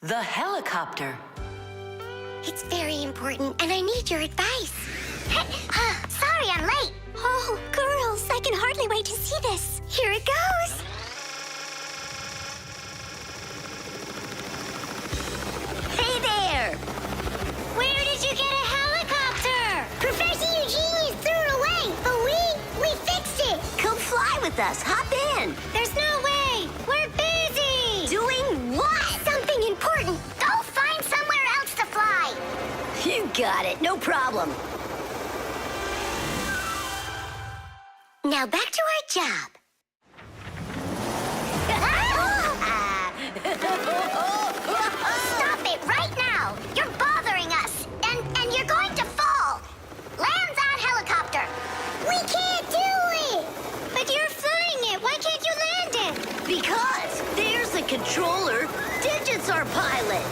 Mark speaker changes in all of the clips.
Speaker 1: The helicopter.
Speaker 2: It's very important, and I need your advice. Sorry, I'm late. Oh, girls, I can hardly wait to see this. Here it goes. Hey there! Where did you get a helicopter? Professor Eugenius threw it away, but we fixed it. Come fly with us. Hop in. There's no way. We're busy. Doing what? Something important. Go find somewhere else to fly. You got it. No problem. Now back to our job. Stop it right now! You're bothering us, and you're going to fall. Land that helicopter. We can't do it. But you're flying it. Why can't you land it? Because there's the controller. Digit's our pilot.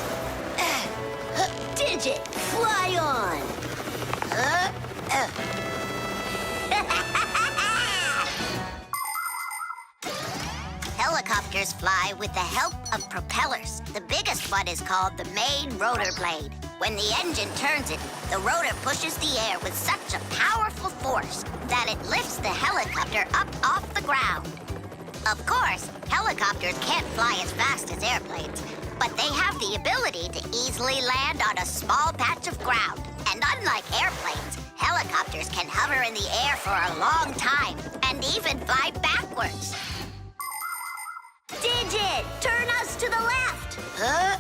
Speaker 2: Digit, fly on. Helicopters fly with the help of propellers. The biggest one is called the main rotor blade. When the engine turns it, the rotor pushes the air with such a powerful force that it lifts the helicopter up off the ground. Of course, helicopters can't fly as fast as airplanes, but they have the ability to easily land on a small patch of ground. And unlike airplanes, helicopters can hover in the air for a long time and even fly backwards. Digit, turn us to the left. No!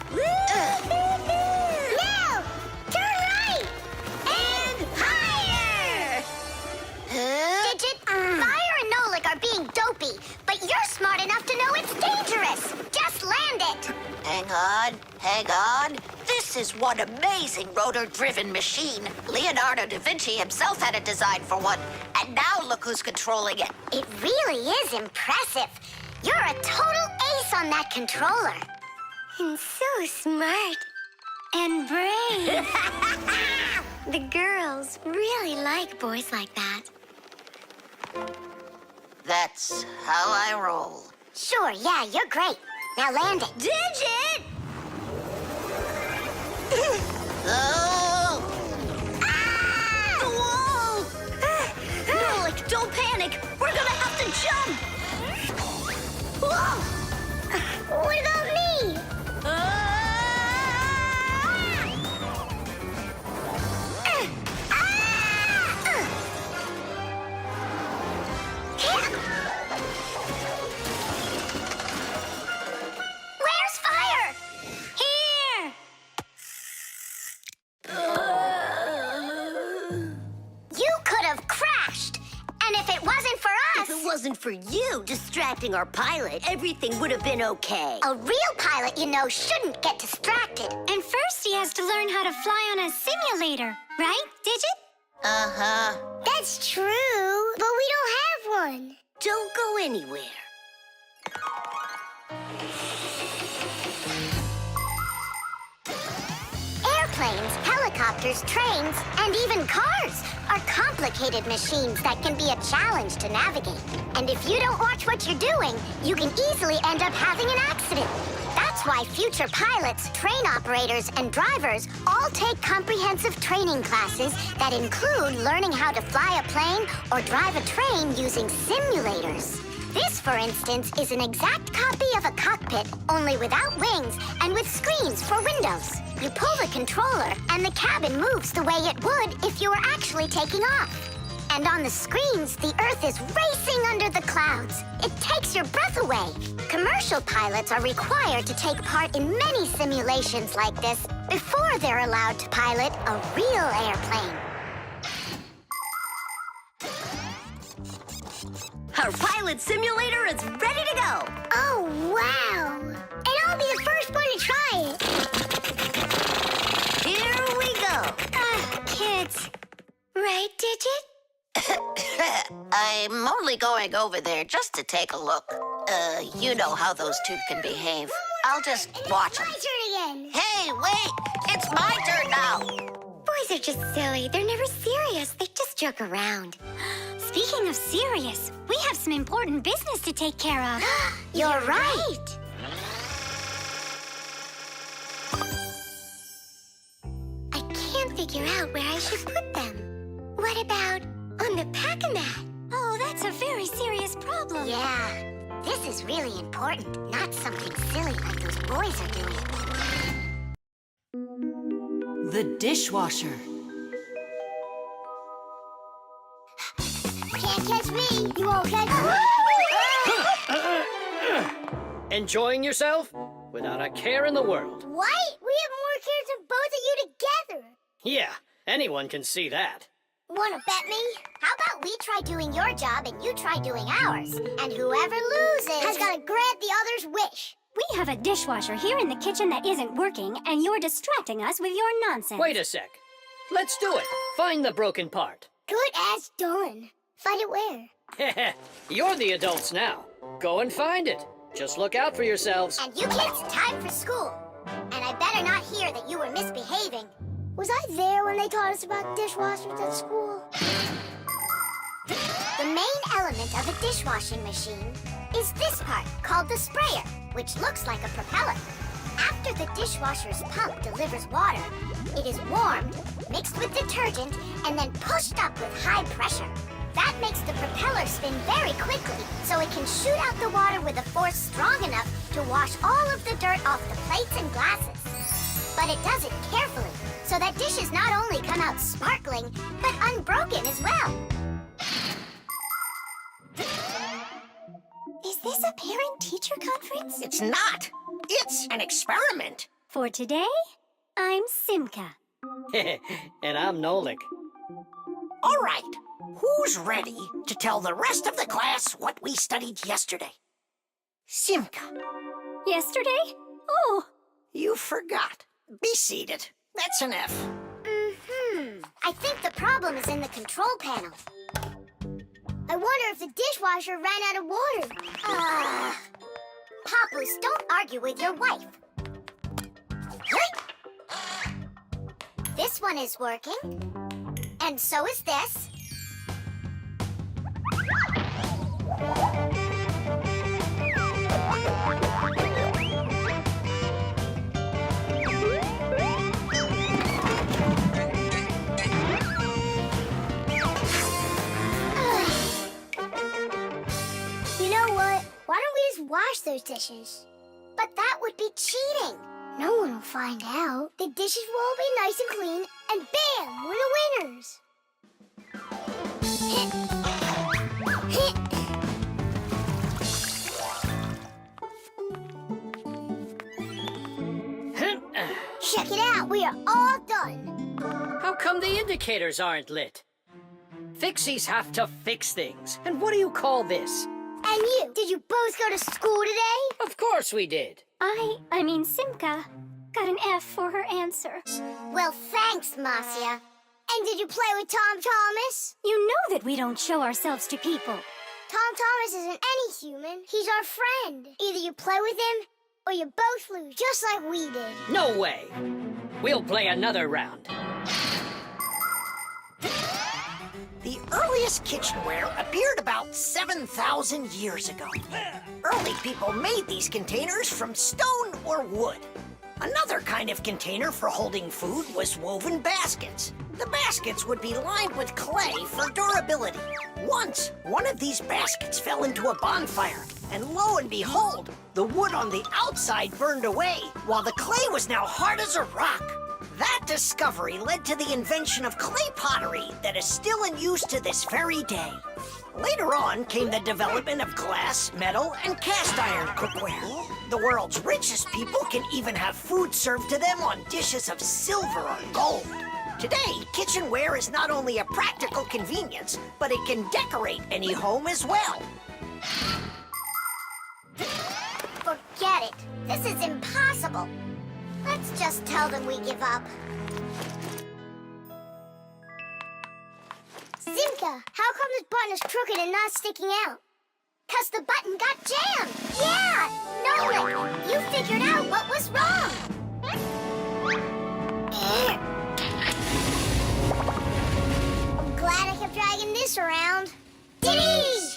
Speaker 2: Turn right! And higher! Digit, Fire and Nolik are being dopey, but you're smart enough to know it's dangerous. Just land it.
Speaker 3: Hang on. This is one amazing rotor-driven machine. Leonardo da Vinci himself had a design for one, and now look who's controlling it.
Speaker 2: It really is impressive. You're a total ace on that controller. And so smart. And brave. The girls really like boys like that.
Speaker 3: That's how I roll.
Speaker 2: Sure, yeah, you're great. Now land it. Digit!
Speaker 3: Oh!
Speaker 2: Ah!
Speaker 3: The wall! Nolik, don't panic. We're gonna have to jump.
Speaker 2: Whoa! What about me? Where's Fire? Here! You could have crashed. And if it wasn't for us...
Speaker 4: If it wasn't for you distracting our pilot, everything would have been okay.
Speaker 2: A real pilot, you know, shouldn't get distracted. And first he has to learn how to fly on a simulator. Right, Digit?
Speaker 3: Uh-huh.
Speaker 2: That's true, but we don't have one.
Speaker 4: Don't go anywhere.
Speaker 2: Airplanes, helicopters, trains, and even cars are complicated machines that can be a challenge to navigate. And if you don't watch what you're doing, you can easily end up having an accident. That's why future pilots, train operators, and drivers all take comprehensive training classes that include learning how to fly a plane or drive a train using simulators. This, for instance, is an exact copy of a cockpit, only without wings and with screens for windows. You pull the controller, and the cabin moves the way it would if you were actually taking off. And on the screens, the Earth is racing under the clouds. It takes your breath away. Commercial pilots are required to take part in many simulations like this before they're allowed to pilot a real airplane.
Speaker 4: Our pilot simulator is ready to go.
Speaker 2: Oh, wow! And I'll be the first one to try it.
Speaker 4: Here we go.
Speaker 2: Kids. Right, Digit?
Speaker 3: I'm only going over there just to take a look. You know how those two can behave. I'll just watch them.
Speaker 2: My turn again.
Speaker 3: Hey, wait! It's my turn now!
Speaker 2: Boys are just silly. They're never serious. They just joke around. Speaking of serious, we have some important business to take care of. You're right. figure out where I should put them. What about on the pack-a-mat?
Speaker 1: Oh, that's a very serious problem.
Speaker 2: Yeah, this is really important, not something silly like those boys are doing.
Speaker 5: The dishwasher.
Speaker 2: Can't catch me, you won't catch me.
Speaker 6: Enjoying yourself? Without a care in the world.
Speaker 2: What? We have more cares than both of you together.
Speaker 6: Yeah, anyone can see that.
Speaker 2: Wanna bet me? How about we try doing your job and you try doing ours? And whoever loses has got to grant the other's wish.
Speaker 1: We have a dishwasher here in the kitchen that isn't working, and you're distracting us with your nonsense.
Speaker 6: Wait a sec. Let's do it. Find the broken part.
Speaker 2: Good as done. Find it where?
Speaker 6: You're the adults now. Go and find it. Just look out for yourselves.
Speaker 2: And you kids, time for school. And I better not hear that you were misbehaving. Was I there when they taught us about dishwashers at school? The main element of a dishwashing machine is this part, called the sprayer, which looks like a propeller. After the dishwasher's pump delivers water, it is warmed, mixed with detergent, and then pushed up with high pressure. That makes the propeller spin very quickly, so it can shoot out the water with a force strong enough to wash all of the dirt off the plates and glasses. But it does it carefully, so that dishes not only come out sparkling, but unbroken as well.
Speaker 1: Is this a parent-teacher conference?
Speaker 3: It's not. It's an experiment.
Speaker 1: For today, I'm Simka.
Speaker 6: And I'm Nolik.
Speaker 3: All right. Who's ready to tell the rest of the class what we studied yesterday? Simka,
Speaker 1: Yesterday? Oh,
Speaker 3: you forgot. Be seated. That's an F.
Speaker 2: I think the problem is in the control panel. I wonder if the dishwasher ran out of water. Papoose, don't argue with your wife. This one is working. And so is this. You know what? Why don't we just wash those dishes? But that would be cheating. No one will find out. The dishes will all be nice and clean, and bam, we're the winners. Check it out, we are all done.
Speaker 6: How come the indicators aren't lit? Fixies have to fix things. And what do you call this?
Speaker 2: And you, did you both go to school today?
Speaker 6: Of course we did.
Speaker 1: I mean Simka, got an F for her answer.
Speaker 2: Well, thanks, Marcia. And did you play with Tom Thomas?
Speaker 1: You know that we don't show ourselves to people.
Speaker 2: Tom Thomas isn't any human. He's our friend. Either you play with him, or you both lose, just like we did.
Speaker 6: No way. We'll play another round.
Speaker 3: The earliest kitchenware appeared about 7,000 years ago. Early people made these containers from stone or wood. Another kind of container for holding food was woven baskets. The baskets would be lined with clay for durability. Once, one of these baskets fell into a bonfire, and lo and behold, the wood on the outside burned away, while the clay was now hard as a rock. That discovery led to the invention of clay pottery that is still in use to this very day. Later on came the development of glass, metal, and cast iron cookware. The world's richest people can even have food served to them on dishes of silver or gold. Today, kitchenware is not only a practical convenience, but it can decorate any home as well.
Speaker 2: Forget it. This is impossible. Let's just tell them we give up. Simka, how come this button is crooked and not sticking out? 'Cause the button got jammed. Yeah, Nolik, you figured out what was wrong. I'm glad I kept dragging this around. Diddy!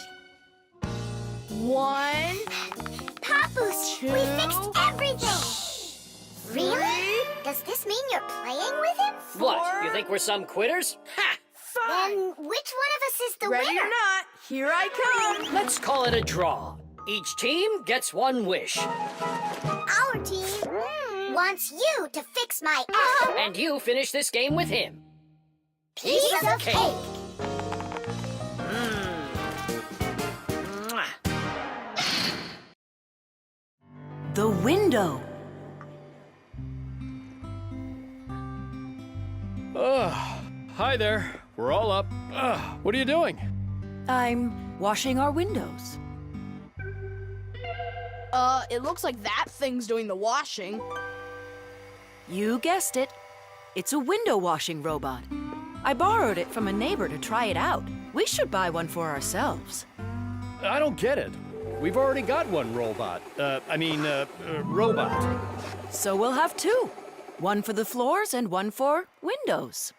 Speaker 5: 1,
Speaker 2: Papoose,
Speaker 5: 2,
Speaker 2: we fixed everything. Really? Does this mean you're playing with him?
Speaker 6: What, you think we're some quitters? Ha!
Speaker 2: Then which one of us is the
Speaker 7: Ready
Speaker 2: winner?
Speaker 7: or not, here I come.
Speaker 6: Let's call it a draw. Each team gets one wish.
Speaker 2: Our team wants you to fix my
Speaker 6: And you finish this game with him.
Speaker 2: piece of cake.
Speaker 6: Mwah.
Speaker 5: The window.
Speaker 8: Hi there. We're all up. What are you doing?
Speaker 5: I'm washing our windows.
Speaker 7: It looks like that thing's doing the washing.
Speaker 5: You guessed it. It's a window washing robot. I borrowed it from a neighbor to try it out. We should buy one for ourselves.
Speaker 8: I don't get it. We've already got one robot. Robot.
Speaker 5: So we'll have two. One for the floors and one for windows.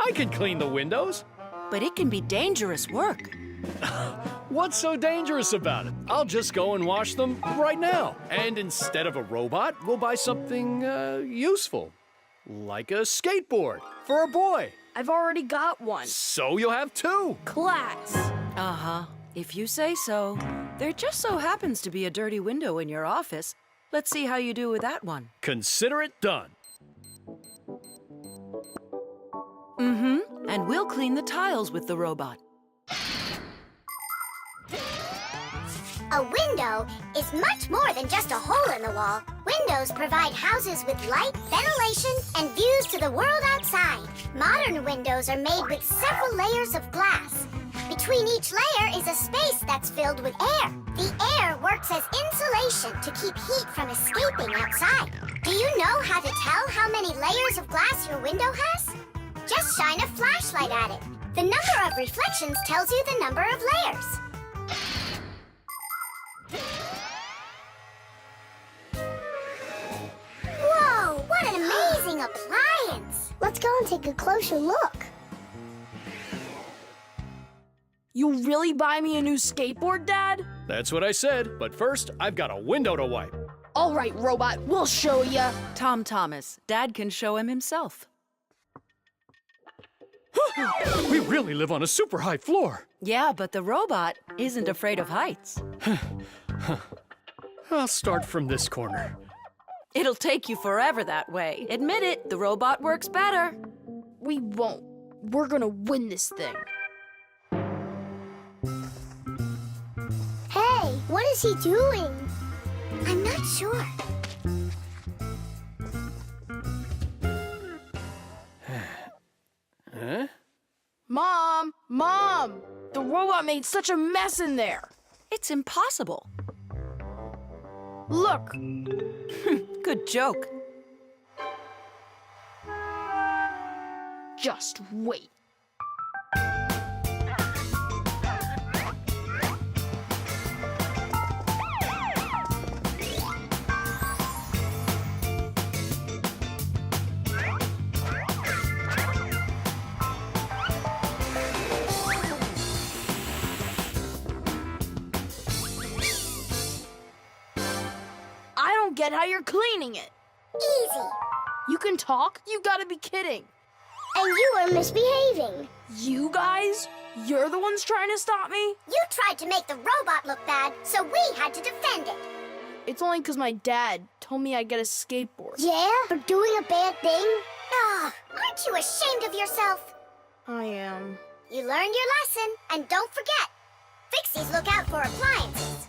Speaker 8: I can clean the windows.
Speaker 5: But it can be dangerous work.
Speaker 8: What's so dangerous about it? I'll just go and wash them right now. And instead of a robot, we'll buy something useful. Like a skateboard for a boy.
Speaker 7: I've already got one.
Speaker 8: So you'll have two.
Speaker 7: Class.
Speaker 5: Uh-huh. If you say so. There just so happens to be a dirty window in your office. Let's see how you do with that one.
Speaker 8: Consider it done.
Speaker 5: Mm-hmm. And we'll clean the tiles with the robot.
Speaker 2: A window is much more than just a hole in the wall. Windows provide houses with light, ventilation, and views to the world outside. Modern windows are made with several layers of glass. Between each layer is a space that's filled with air. The air works as insulation to keep heat from escaping outside. Do you know how to tell how many layers of glass your window has? Just shine a flashlight at it. The number of reflections tells you the number of layers. Whoa, what an amazing appliance! Let's go and take a closer look.
Speaker 7: You really buy me a new skateboard, Dad?
Speaker 8: That's what I said. But first, I've got a window to wipe.
Speaker 7: All right, robot, we'll show ya.
Speaker 5: Tom Thomas, Dad can show him himself.
Speaker 8: We really live on a super high floor.
Speaker 5: Yeah, but the robot isn't afraid of heights.
Speaker 8: I'll start from this corner.
Speaker 5: It'll take you forever that way. Admit it, the robot works better.
Speaker 7: We won't. We're gonna win this thing.
Speaker 2: Hey, what is he doing? I'm not sure.
Speaker 8: Huh?
Speaker 7: Mom! The robot made such a mess in there.
Speaker 5: It's impossible.
Speaker 7: Look,
Speaker 5: Good joke.
Speaker 7: just wait. I don't get how you're cleaning it.
Speaker 2: Easy.
Speaker 7: You can talk? You gotta be kidding.
Speaker 2: And you are misbehaving.
Speaker 7: You guys? You're the ones trying to stop me?
Speaker 2: You tried to make the robot look bad, so we had to defend it.
Speaker 7: It's only because my dad told me I'd get a skateboard.
Speaker 2: Yeah? For doing a bad thing? Aren't you ashamed of yourself?
Speaker 7: I am.
Speaker 2: You learned your lesson, and don't forget, Fixies look out for appliances.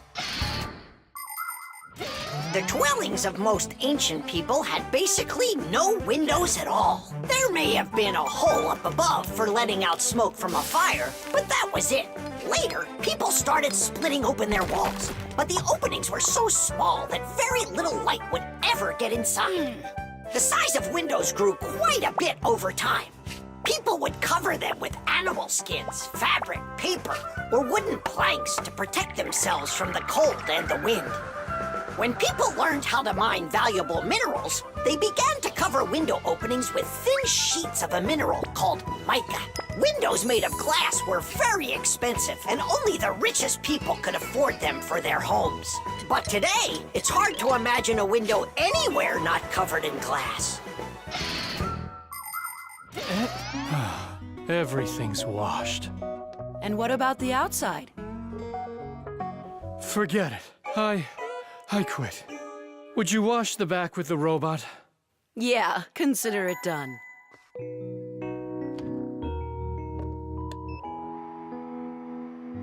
Speaker 3: The dwellings of most ancient people had basically no windows at all. There may have been a hole up above for letting out smoke from a fire, but that was it. Later, people started splitting open their walls, but the openings were so small that very little light would ever get inside. The size of windows grew quite a bit over time. People would cover them with animal skins, fabric, paper, or wooden planks to protect themselves from the cold and the wind. When people learned how to mine valuable minerals, they began to cover window openings with thin sheets of a mineral called mica. Windows made of glass were very expensive, and only the richest people could afford them for their homes. But today, it's hard to imagine a window anywhere not covered in glass.
Speaker 8: Everything's washed.
Speaker 5: And what about the outside?
Speaker 8: Forget it. I quit. Would you wash the back with the robot?
Speaker 5: Yeah, consider it done.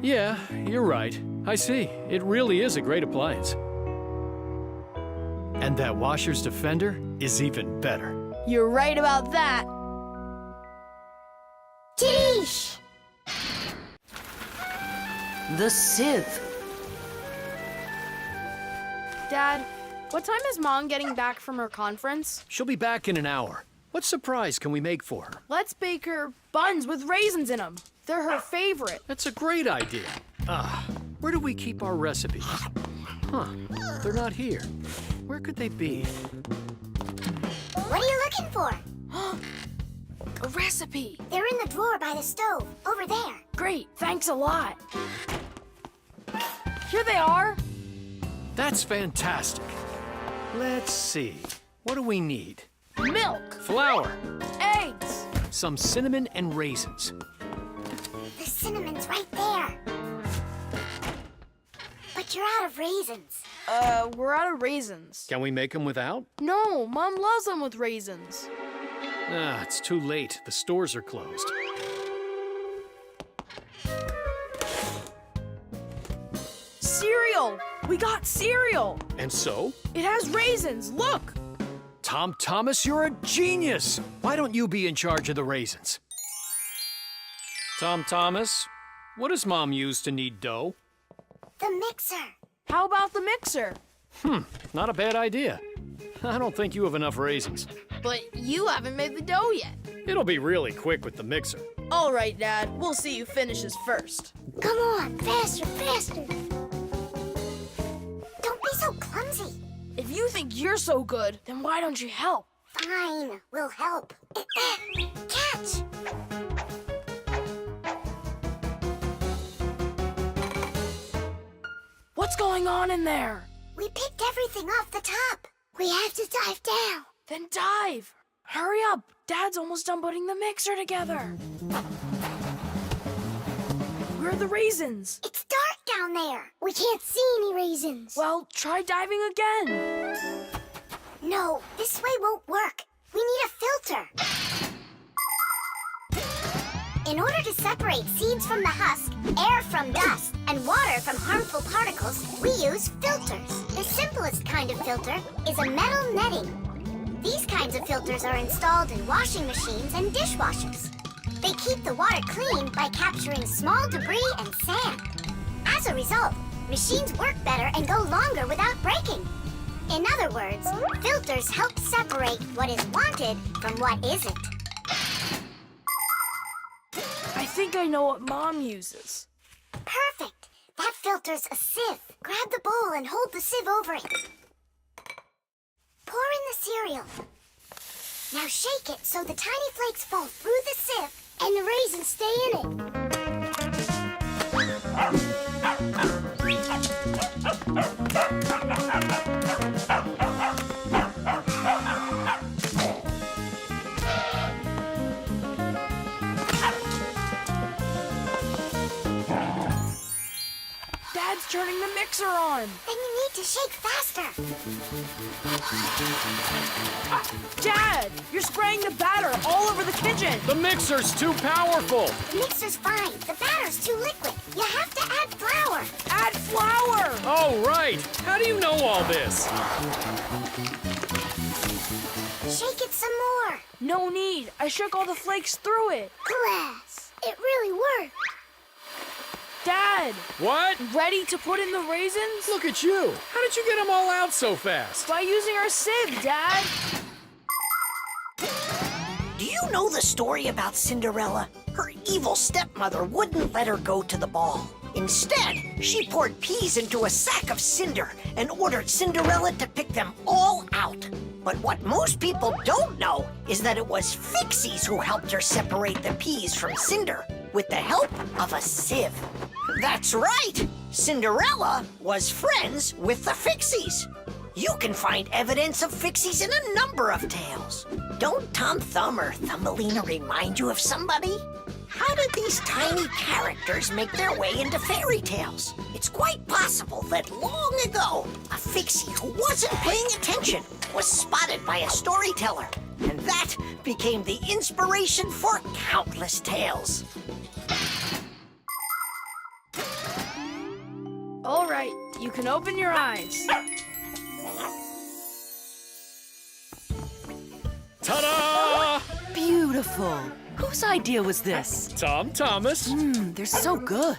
Speaker 8: Yeah, you're right. I see. It really is a great appliance. And that washer's defender is even better.
Speaker 7: You're right about that.
Speaker 2: Tish!
Speaker 5: The sieve.
Speaker 7: Dad, what time is Mom getting back from her conference?
Speaker 8: She'll be back in an hour. What surprise can we make for her?
Speaker 7: Let's bake her buns with raisins in them. They're her favorite.
Speaker 8: That's a great idea. Where do we keep our recipes? Huh, they're not here. Where could they be?
Speaker 2: What are you looking for?
Speaker 7: A recipe.
Speaker 2: They're in the drawer by the stove, over there.
Speaker 7: Great, thanks a lot. Here they are.
Speaker 8: That's fantastic. Let's see. What do we need?
Speaker 7: Milk,
Speaker 8: Flour,
Speaker 7: eggs.
Speaker 8: some cinnamon and raisins.
Speaker 2: The cinnamon's right there. But you're out of raisins.
Speaker 7: We're out of raisins.
Speaker 8: Can we make them without?
Speaker 7: No, Mom loves them with raisins.
Speaker 8: It's too late. The stores are closed.
Speaker 7: Cereal! We got cereal!
Speaker 8: And so?
Speaker 7: It has raisins, look!
Speaker 8: Tom Thomas, you're a genius! Why don't you be in charge of the raisins? Tom Thomas, what does Mom use to knead dough?
Speaker 2: The mixer.
Speaker 7: How about the mixer?
Speaker 8: Not a bad idea. I don't think you have enough raisins.
Speaker 7: But you haven't made the dough yet.
Speaker 8: It'll be really quick with the mixer.
Speaker 7: All right, Dad. We'll see who finishes first.
Speaker 2: Come on, faster, faster. Don't be so clumsy.
Speaker 7: If you think you're so good, then why don't you help?
Speaker 2: Fine, we'll help. Catch!
Speaker 7: What's going on in there?
Speaker 2: We picked everything off the top. We have to dive down.
Speaker 7: Then dive. Hurry up. Dad's almost done putting the mixer together. Where are the raisins?
Speaker 2: It's dark down there. We can't see any raisins.
Speaker 7: Well, try diving again.
Speaker 2: No, this way won't work. We need a filter. In order to separate seeds from the husk, air from dust, and water from harmful particles, we use filters. The simplest kind of filter is a metal netting. These kinds of filters are installed in washing machines and dishwashers. They keep the water clean by capturing small debris and sand. As a result, machines work better and go longer without breaking. In other words, filters help separate what is wanted from what isn't.
Speaker 7: I think I know what Mom uses.
Speaker 2: Perfect! That filter's a sieve. Grab the bowl and hold the sieve over it. Pour in the cereal. Now shake it so the tiny flakes fall through the sieve and the raisins stay in it.
Speaker 7: Dad's turning the mixer on.
Speaker 2: Then you need to shake faster.
Speaker 7: Dad, you're spraying the batter all over the kitchen.
Speaker 8: The mixer's too powerful!
Speaker 2: The mixer's fine. The batter's too liquid. You have to add flour.
Speaker 7: Add flour.
Speaker 8: Oh, right! How do you know all this?
Speaker 2: Shake it some more.
Speaker 7: No need. I shook all the flakes through it.
Speaker 2: Glass. It really worked.
Speaker 7: Dad,
Speaker 8: What?
Speaker 7: ready to put in the raisins?
Speaker 8: Look at you! How did you get them all out so fast?
Speaker 7: By using our sieve, Dad.
Speaker 3: Do you know the story about Cinderella? Her evil stepmother wouldn't let her go to the ball. Instead, she poured peas into a sack of cinder and ordered Cinderella to pick them all out. But what most people don't know is that it was Fixies who helped her separate the peas from cinder with the help of a sieve. That's right! Cinderella was friends with the Fixies. You can find evidence of Fixies in a number of tales. Don't Tom Thumb or Thumbelina remind you of somebody? How did these tiny characters make their way into fairy tales? It's quite possible that long ago, a Fixie who wasn't paying attention was spotted by a storyteller, and that became the inspiration for countless tales.
Speaker 7: All right, you can open your eyes.
Speaker 8: Ta-da!
Speaker 5: Beautiful. Whose idea was this?
Speaker 8: Tom Thomas.
Speaker 5: They're so good.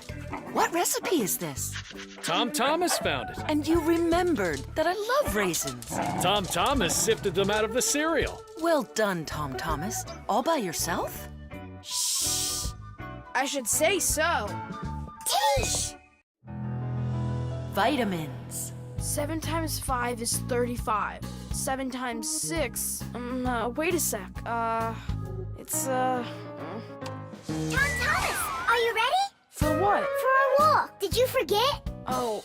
Speaker 5: What recipe is this?
Speaker 8: Tom Thomas found it.
Speaker 5: And you remembered that I love raisins.
Speaker 8: Tom Thomas sifted them out of the cereal.
Speaker 5: Well done, Tom Thomas. All by yourself?
Speaker 7: I should say so.
Speaker 2: Teesh!
Speaker 5: Vitamins.
Speaker 7: 7 times 5 is 35. 7 times 6. Wait a sec. It's
Speaker 2: Tom Thomas, are you ready?
Speaker 7: For what?
Speaker 2: For our walk. Did you forget?
Speaker 7: Oh,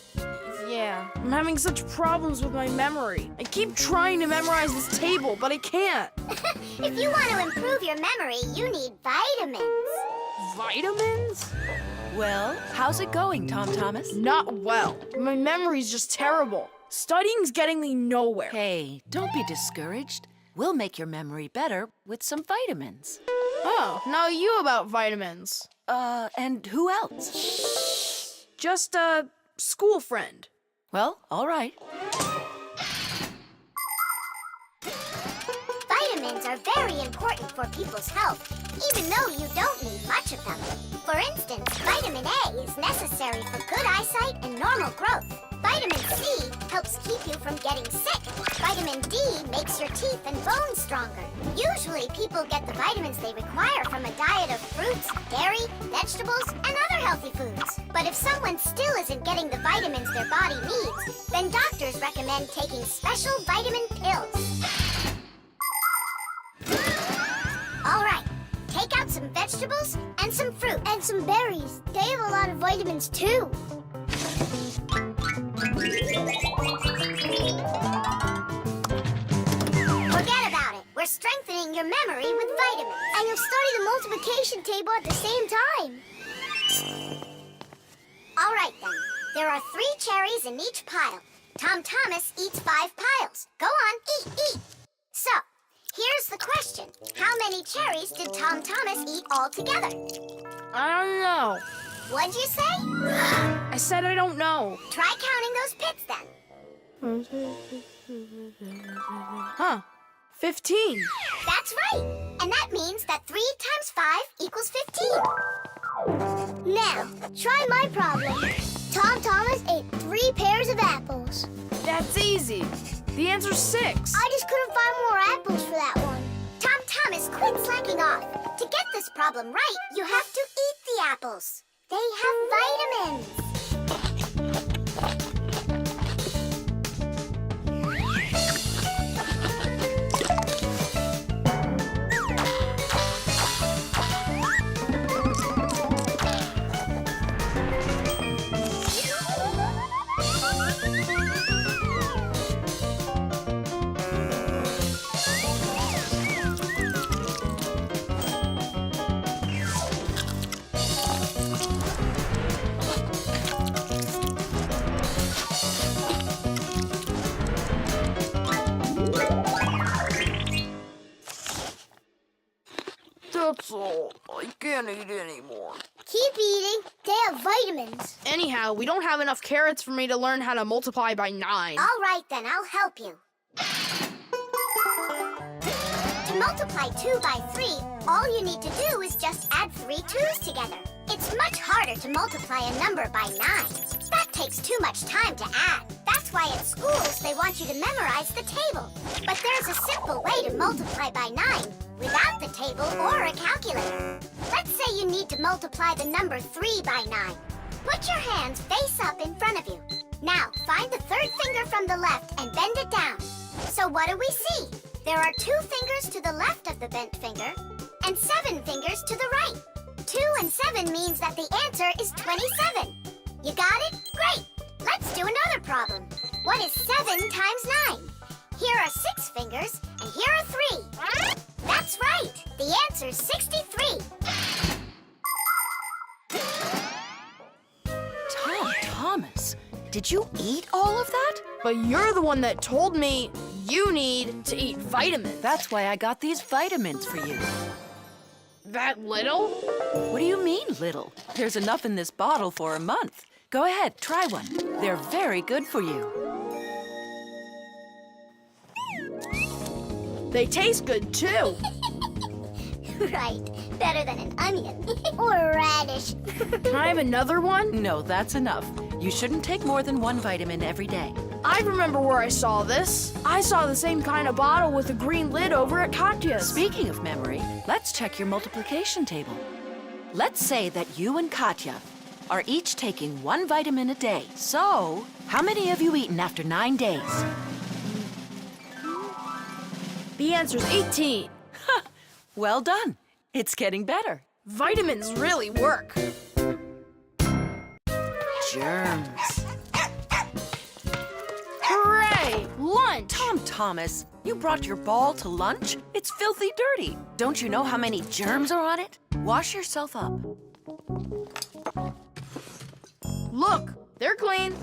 Speaker 7: yeah. I'm having such problems with my memory. I keep trying to memorize this table, but I can't.
Speaker 2: If you want to improve your memory, you need vitamins.
Speaker 7: Vitamins?
Speaker 5: Well, how's it going, Tom Thomas?
Speaker 7: Not well. My memory's just terrible. Studying's getting me nowhere.
Speaker 5: Hey, don't be discouraged. We'll make your memory better with some vitamins.
Speaker 7: Oh, now you about vitamins.
Speaker 5: And who else?
Speaker 7: Just a school friend.
Speaker 5: Well, all right.
Speaker 2: Vitamins are very important for people's health, even though you don't need much of them. For instance, vitamin A is necessary for good eyesight and normal growth. Vitamin C helps keep you from getting sick. Vitamin D makes your teeth and bones stronger. Usually, people get the vitamins they require from a diet of fruits, dairy, vegetables, and other healthy foods. But if someone still isn't getting the vitamins their body needs, then doctors recommend taking special vitamin pills. All right, take out some vegetables and some fruit. And some berries. They have a lot of vitamins, too. Forget about it. We're strengthening your memory with vitamins. And you'll study the multiplication table at the same time. All right, then. There are 3 cherries in each pile. Tom Thomas eats 5 piles. Go on, eat. So, here's the question. How many cherries did Tom Thomas eat altogether?
Speaker 7: I don't know.
Speaker 2: What'd you say?
Speaker 7: I said I don't know.
Speaker 2: Try counting those pits, then.
Speaker 7: Huh. 15.
Speaker 2: That's right. And that means that 3 times 5 equals 15. Now, try my problem. Tom Thomas ate 3 pairs of apples.
Speaker 7: That's easy. The answer's 6.
Speaker 2: I just couldn't find more apples for that one. Tom Thomas, quit slacking off. To get this problem right, you have to eat the apples. They have vitamins.
Speaker 7: That's all. I can't eat anymore.
Speaker 2: Keep eating. They have vitamins.
Speaker 7: Anyhow, we don't have enough carrots for me to learn how to multiply by 9.
Speaker 2: All right, then. I'll help you. To multiply 2 by 3, all you need to do is just add 3 2's together. It's much harder to multiply a number by 9. That takes too much time to add. That's why at schools they want you to memorize the table. But there's a simple way to multiply by 9 without the table or a calculator. Let's say you need to multiply the number 3 by 9. Put your hands face up in front of you. Now, find the 3rd finger from the left and bend it down. So what do we see? There are 2 fingers to the left of the bent finger and 7 fingers to the right. 2 and 7 means that the answer is 27. You got it? Great! Let's do another problem. What is 7 times 9? Here are 6 fingers, and here are 3. That's right. The answer's 63.
Speaker 5: Thomas, did you eat all of that?
Speaker 7: But you're the one that told me you need to eat vitamins.
Speaker 5: That's why I got these vitamins for you.
Speaker 7: That little?
Speaker 5: What do you mean, little? There's enough in this bottle for a month. Go ahead, try one. They're very good for you.
Speaker 7: They taste good, too.
Speaker 2: Right. Better than an onion. Or a radish.
Speaker 7: Can I have another one?
Speaker 5: No, that's enough. You shouldn't take more than 1 vitamin every day.
Speaker 7: I remember where I saw this. I saw the same kind of bottle with a green lid over at Katya's.
Speaker 5: Speaking of memory, let's check your multiplication table. Let's say that you and Katya are each taking 1 vitamin a day. So, how many have you eaten after 9 days?
Speaker 7: The answer's 18.
Speaker 5: Well done. It's getting better.
Speaker 7: Vitamins really work.
Speaker 5: Germs.
Speaker 7: Hooray! Lunch!
Speaker 5: Thomas, you brought your ball to lunch? It's filthy dirty. Don't you know how many germs are on it? Wash yourself up.
Speaker 7: Look, they're clean.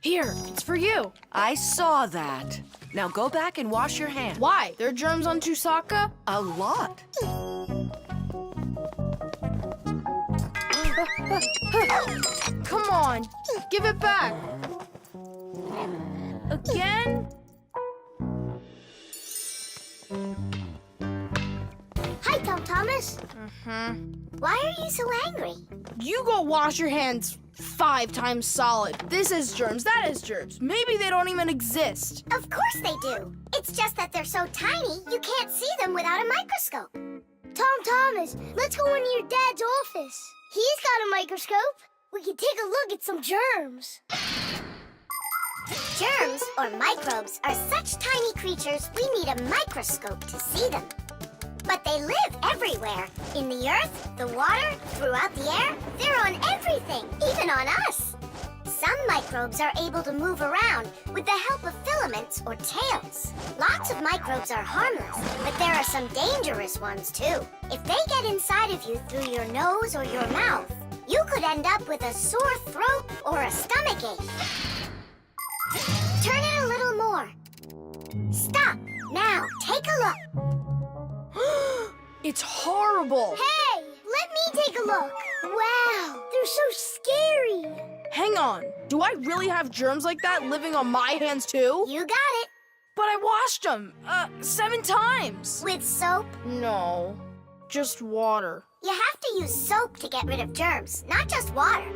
Speaker 7: Here, it's for you.
Speaker 5: I saw that. Now go back and wash your hands.
Speaker 7: Why? There are germs on Tusaka?
Speaker 5: A lot.
Speaker 7: Come on, give it back. Again?
Speaker 2: Hi, Tom Thomas. Why are you so angry?
Speaker 7: You go wash your hands 5 times solid. This is germs, that is germs. Maybe they don't even exist.
Speaker 2: Of course they do. It's just that they're so tiny, you can't see them without a microscope. Tom Thomas, let's go into your dad's office. He's got a microscope. We can take a look at some germs. Germs, or microbes, are such tiny creatures we need a microscope to see them. But they live everywhere. In the earth, the water, throughout the air. They're on everything, even on us. Some microbes are able to move around with the help of filaments or tails. Lots of microbes are harmless, but there are some dangerous ones too. If they get inside of you through your nose or your mouth, you could end up with a sore throat or a stomachache. Turn it a little more. Stop. Now, take a look.
Speaker 7: It's horrible.
Speaker 2: Hey, let me take a look. Wow, they're so scary.
Speaker 7: Hang on. Do I really have germs like that living on my hands too?
Speaker 2: You got it.
Speaker 7: But I washed them 7 times.
Speaker 2: With soap?
Speaker 7: No, just water.
Speaker 2: You have to use soap to get rid of germs, not just water.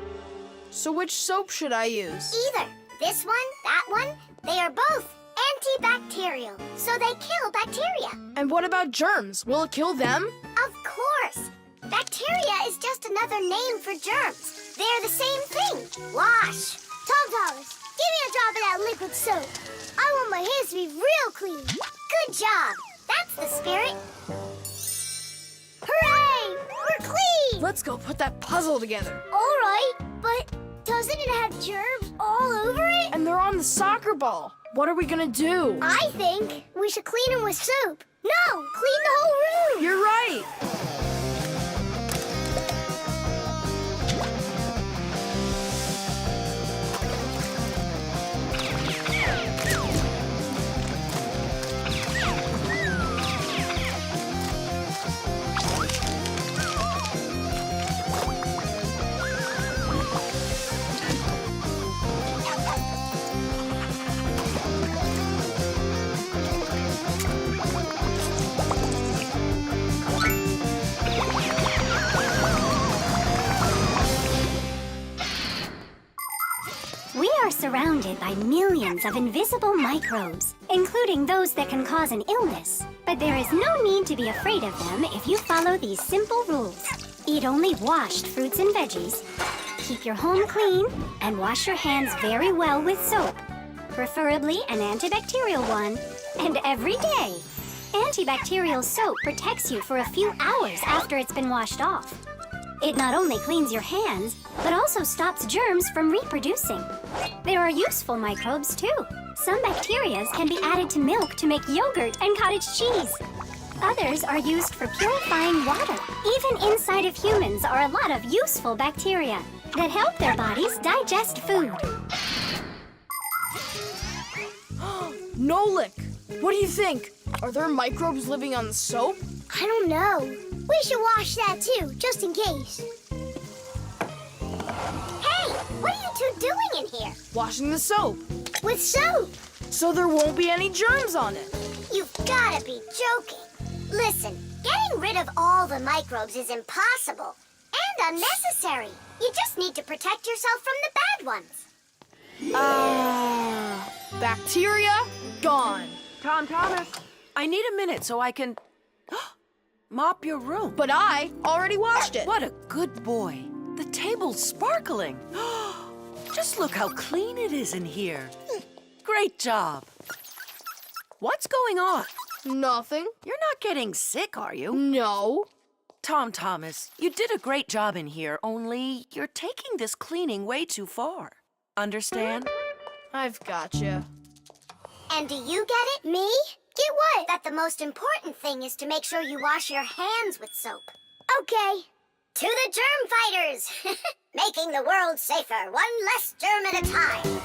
Speaker 7: So which soap should I use?
Speaker 2: Either this one, that one, they are both antibacterial, so they kill bacteria.
Speaker 7: And what about germs? Will it kill them?
Speaker 2: Of course. Bacteria is just another name for germs. They're the same thing. Wash. Tom Thomas, give me a drop of that liquid soap. I want my hands to be real clean. Good job. That's the spirit. Hooray! We're clean!
Speaker 7: Let's go put that puzzle together.
Speaker 2: All right, but doesn't it have germs all over it?
Speaker 7: And they're on the soccer ball. What are we gonna do?
Speaker 2: I think we should clean them with soap. No, clean the whole room.
Speaker 7: You're right.
Speaker 1: We are surrounded by millions of invisible microbes, including those that can cause an illness. But there is no need to be afraid of them if you follow these simple rules. Eat only washed fruits and veggies, keep your home clean, and wash your hands very well with soap, preferably an antibacterial one, and every day. Antibacterial soap protects you for a few hours after it's been washed off. It not only cleans your hands, but also stops germs from reproducing. There are useful microbes, too. Some bacteria can be added to milk to make yogurt and cottage cheese. Others are used for purifying water. Even inside of humans are a lot of useful bacteria that help their bodies digest food.
Speaker 7: Nolik, what do you think? Are there microbes living on the soap?
Speaker 2: I don't know. We should wash that too, just in case. Hey, what are you two doing in here?
Speaker 7: Washing the soap,
Speaker 2: With soap?
Speaker 7: so there won't be any germs on it.
Speaker 2: You've gotta be joking. Listen, getting rid of all the microbes is impossible and unnecessary. You just need to protect yourself from the bad ones.
Speaker 7: Bacteria gone.
Speaker 5: Thomas, I need a minute so I can mop your room.
Speaker 7: But I already washed it.
Speaker 5: What a good boy. The table's sparkling. Just look how clean it is in here. Great job. What's going on?
Speaker 7: Nothing.
Speaker 5: You're not getting sick, are you?
Speaker 7: No.
Speaker 5: Thomas, you did a great job in here, only you're taking this cleaning way too far. Understand?
Speaker 7: I've gotcha.
Speaker 2: And do you get it? Me? Get what? That the most important thing is to make sure you wash your hands with soap. Okay. To the germ fighters! Making the world safer, one less germ at a time.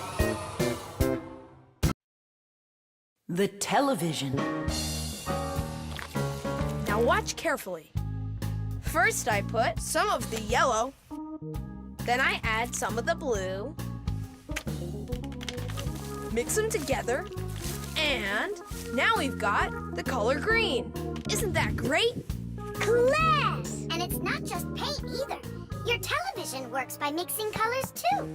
Speaker 5: The television.
Speaker 7: Now watch carefully. First I put some of the yellow. Then I add some of the blue. Mix them together. And now we've got the color green. Isn't that great?
Speaker 2: Class! And it's not just paint either. Your television works by mixing colors too.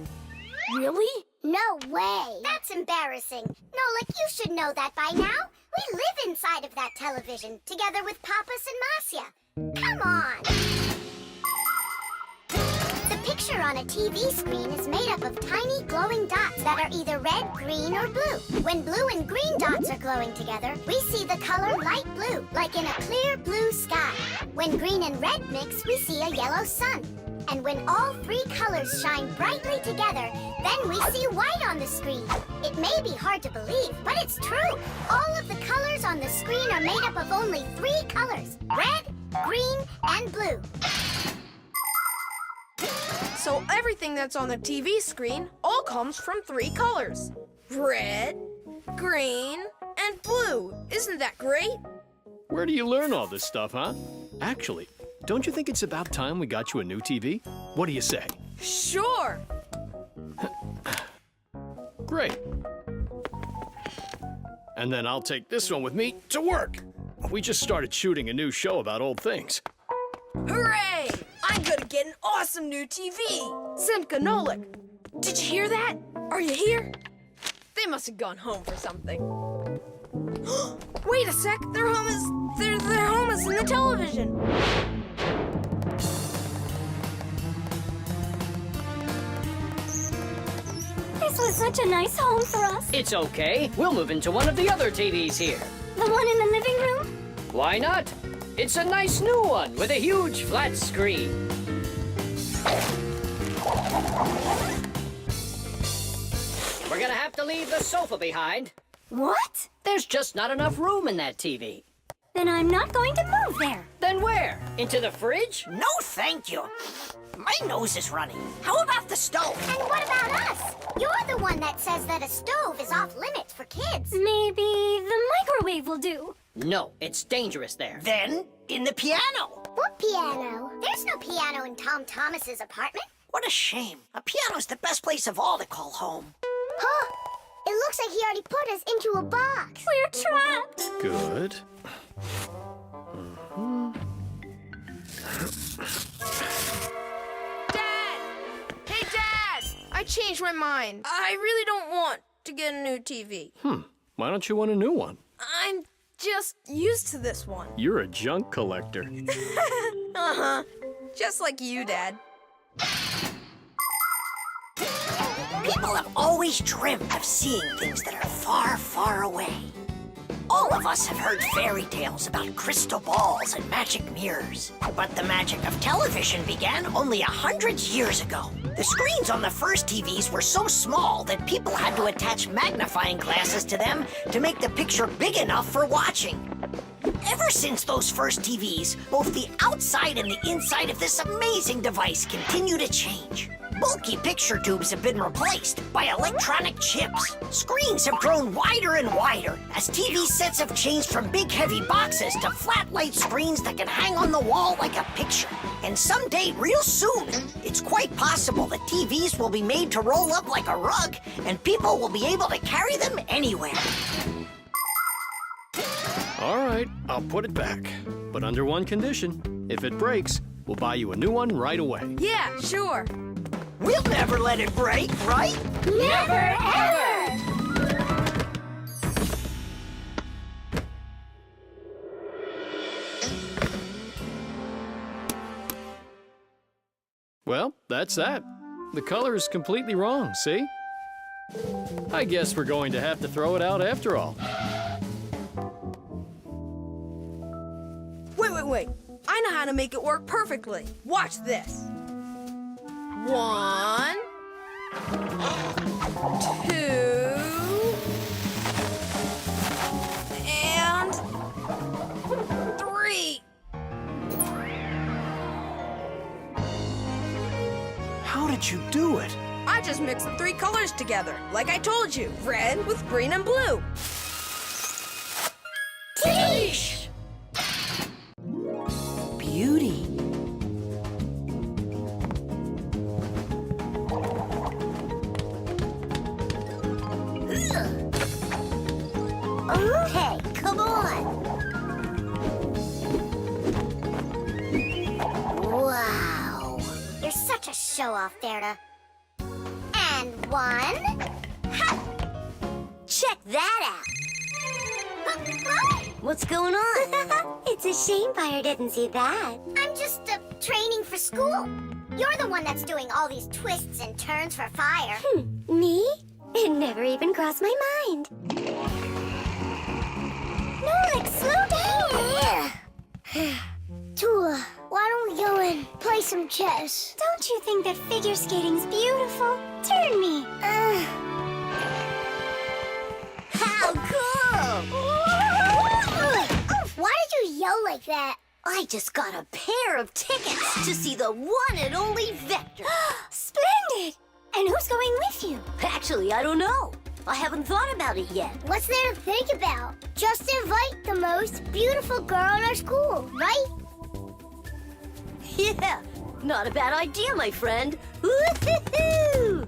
Speaker 7: Really?
Speaker 2: No way. That's embarrassing. Nolik, you should know that by now. We live inside of that television, together with Papas and Masya. Come on. The picture on a TV screen is made up of tiny glowing dots that are either red, green, or blue. When blue and green dots are glowing together, we see the color light blue, like in a clear blue sky. When green and red mix, we see a yellow sun. And when all three colors shine brightly together, then we see white on the screen. It may be hard to believe, but it's true. All of the colors on the screen are made up of only three colors: red, green, and blue.
Speaker 7: So everything that's on the TV screen all comes from three colors. Red, green, and blue. Isn't that great?
Speaker 8: Where do you learn all this stuff, huh? Actually, don't you think it's about time we got you a new TV? What do you say?
Speaker 7: Sure.
Speaker 8: Great. And then I'll take this one with me to work. We just started shooting a new show about old things.
Speaker 7: Hooray! I'm gonna get an awesome new TV. Simka, Nolik, did you hear that? Are you here? They must have gone home for something. Wait a sec, their home is in the television.
Speaker 1: This was such a nice home for us.
Speaker 6: It's okay. We'll move into one of the other TVs here.
Speaker 1: The one in the living room?
Speaker 6: Why not? It's a nice new one with a huge flat screen. We're gonna have to leave the sofa behind.
Speaker 1: What?
Speaker 6: There's just not enough room in that TV.
Speaker 1: Then I'm not going to move there.
Speaker 6: Then where? Into the fridge?
Speaker 3: No, thank you. My nose is running. How about the stove?
Speaker 2: And what about us? You're the one that says that a stove is off limits for kids.
Speaker 1: Maybe the microwave will do.
Speaker 6: No, it's dangerous there.
Speaker 3: Then, in the piano.
Speaker 2: What piano? There's no piano in Tom Thomas's apartment.
Speaker 3: What a shame. A piano's the best place of all to call home.
Speaker 2: Huh? It looks like he already put us into a box.
Speaker 1: We're trapped.
Speaker 8: Good.
Speaker 7: Dad! Hey, Dad! I changed my mind. I really don't want to get a new TV.
Speaker 8: Why don't you want a new one?
Speaker 7: I'm just used to this one.
Speaker 8: You're a junk collector.
Speaker 7: Uh-huh. Just like you, Dad.
Speaker 3: People have always dreamt of seeing things that are far, far away. All of us have heard fairy tales about crystal balls and magic mirrors. But the magic of television began only 100 years ago. The screens on the first TVs were so small that people had to attach magnifying glasses to them to make the picture big enough for watching. Ever since those first TVs, both the outside and the inside of this amazing device continue to change. Bulky picture tubes have been replaced by electronic chips. Screens have grown wider and wider as TV sets have changed from big heavy boxes to flat light screens that can hang on the wall like a picture. And someday, real soon, it's quite possible that TVs will be made to roll up like a rug and people will be able to carry them anywhere.
Speaker 8: All right, I'll put it back. But under one condition. If it breaks, we'll buy you a new one right away.
Speaker 7: Yeah, sure.
Speaker 3: We'll never let it break, right?
Speaker 1: Never ever!
Speaker 8: Well, that's that. The color is completely wrong, see? I guess we're going to have to throw it out after all.
Speaker 7: Wait. I know how to make it work perfectly. Watch this. 1, 2, and 3.
Speaker 8: How did you do it?
Speaker 7: I just mixed the 3 colors together, like I told you. Red with green and blue.
Speaker 3: Yeesh!
Speaker 5: Beauty.
Speaker 2: Okay, come on. Wow. You're such a show-off, Verda. And 1. Ha!
Speaker 4: Check that out. What's going on?
Speaker 2: It's a shame Fire didn't see that. I'm just training for school. You're the one that's doing all these twists and turns for Fire.
Speaker 1: Me? It never even crossed my mind. Nolik, slow down!
Speaker 2: Toola, why don't we go and play some chess?
Speaker 1: Don't you think that figure skating's beautiful? Turn me.
Speaker 4: How cool!
Speaker 2: Why did you yell like that?
Speaker 4: I just got a pair of tickets to see the one and only Vector.
Speaker 1: Splendid! And who's going with you?
Speaker 4: Actually, I don't know. I haven't thought about it yet.
Speaker 2: What's there to think about? Just invite the most beautiful girl in our school, right?
Speaker 4: Yeah, not a bad idea, my friend. Woo-hoo-hoo!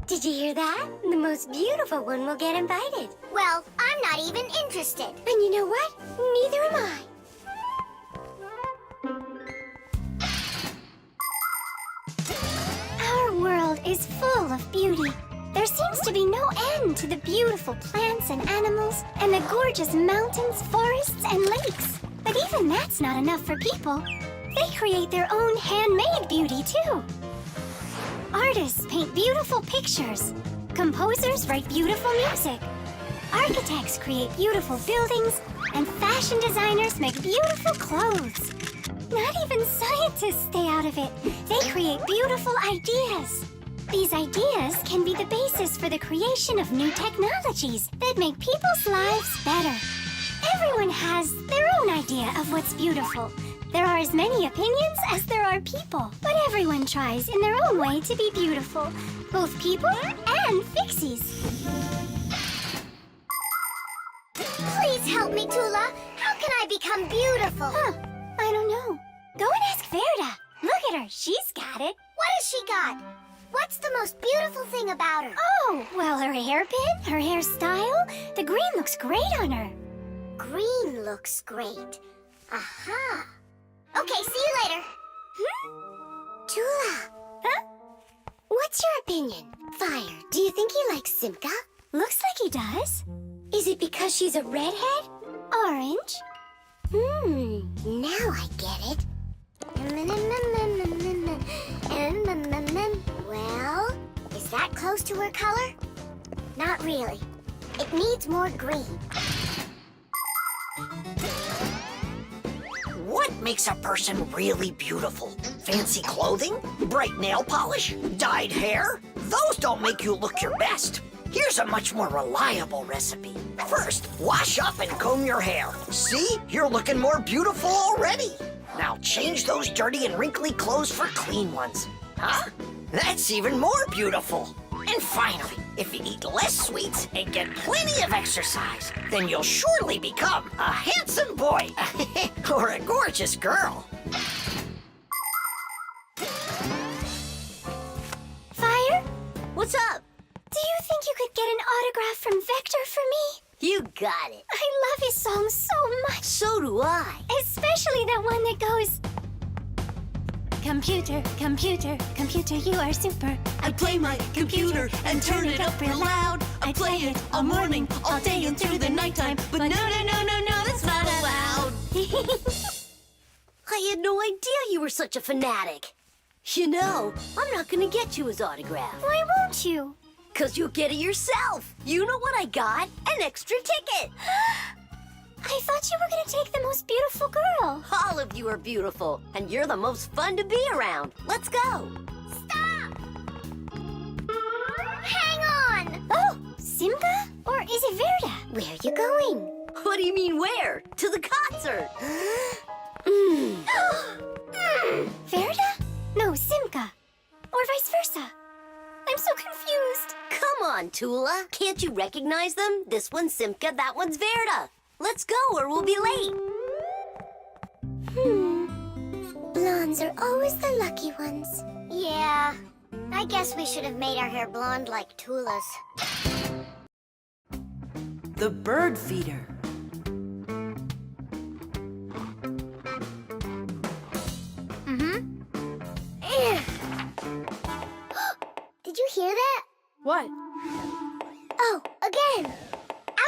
Speaker 1: Did you hear that? The most beautiful one will get invited.
Speaker 2: Well, I'm not even interested.
Speaker 1: And you know what? Neither am I. Our world is full of beauty. There seems to be no end to the beautiful plants and animals, and the gorgeous mountains, forests, and lakes. But even that's not enough for people. They create their own handmade beauty, too. Artists paint beautiful pictures. Composers write beautiful music. Architects create beautiful buildings, and fashion designers make beautiful clothes. Not even scientists stay out of it. They create beautiful ideas. These ideas can be the basis for the creation of new technologies that make people's lives better. Everyone has their own idea of what's beautiful. There are as many opinions as there are people, but everyone tries in their own way to be beautiful, both people and Fixies.
Speaker 2: Please help me, Toola. How can I become beautiful?
Speaker 1: I don't know. Go and ask Verda. Look at her. She's got it.
Speaker 2: What has she got? What's the most beautiful thing about her?
Speaker 1: Oh, well, her hairpin, her hairstyle. The green looks great on her.
Speaker 2: Green looks great. Aha. Okay, see you later.
Speaker 1: Toola. Huh? What's your opinion? Fire, do you think he likes Simka? Looks like he does. Is it because she's a redhead? Orange?
Speaker 2: Now I get it. Well, is that close to her color? Not really. It needs more green.
Speaker 3: What makes a person really beautiful? Fancy clothing? Bright nail polish? Dyed hair? Those don't make you look your best. Here's a much more reliable recipe. First, wash up and comb your hair. See? You're looking more beautiful already. Now change those dirty and wrinkly clothes for clean ones. Huh? That's even more beautiful. And finally, if you eat less sweets and get plenty of exercise, then you'll surely become a handsome boy or a gorgeous girl.
Speaker 1: Fire?
Speaker 4: What's up?
Speaker 1: Do you think you could get an autograph from Vector for me?
Speaker 4: You got it.
Speaker 1: I love his song so much.
Speaker 4: So do I.
Speaker 1: Especially that one that goes... Computer, computer, computer, you are super.
Speaker 9: I play my computer and turn it up real loud. I play it all morning, all day, and through the nighttime. But no, that's not allowed.
Speaker 4: I had no idea you were such a fanatic. You know, I'm not gonna get you his autograph.
Speaker 1: Why won't you?
Speaker 4: 'Cause you'll get it yourself. You know what I got? An extra ticket.
Speaker 1: I thought you were gonna take the most beautiful girl.
Speaker 4: All of you are beautiful, and you're the most fun to be around. Let's go.
Speaker 2: Stop! Hang on!
Speaker 1: Oh, Simka? Or is it Verda?
Speaker 2: Where are you going?
Speaker 4: What do you mean where? To the concert.
Speaker 1: Verda? No, Simka. Or vice versa. I'm so confused.
Speaker 4: Come on, Toola. Can't you recognize them? This one's Simka, that one's Verda. Let's go or we'll be late.
Speaker 2: Blondes are always the lucky ones. Yeah, I guess we should have made our hair blonde like Toola's.
Speaker 5: The bird feeder.
Speaker 2: Did you hear that?
Speaker 7: What?
Speaker 2: Oh, again!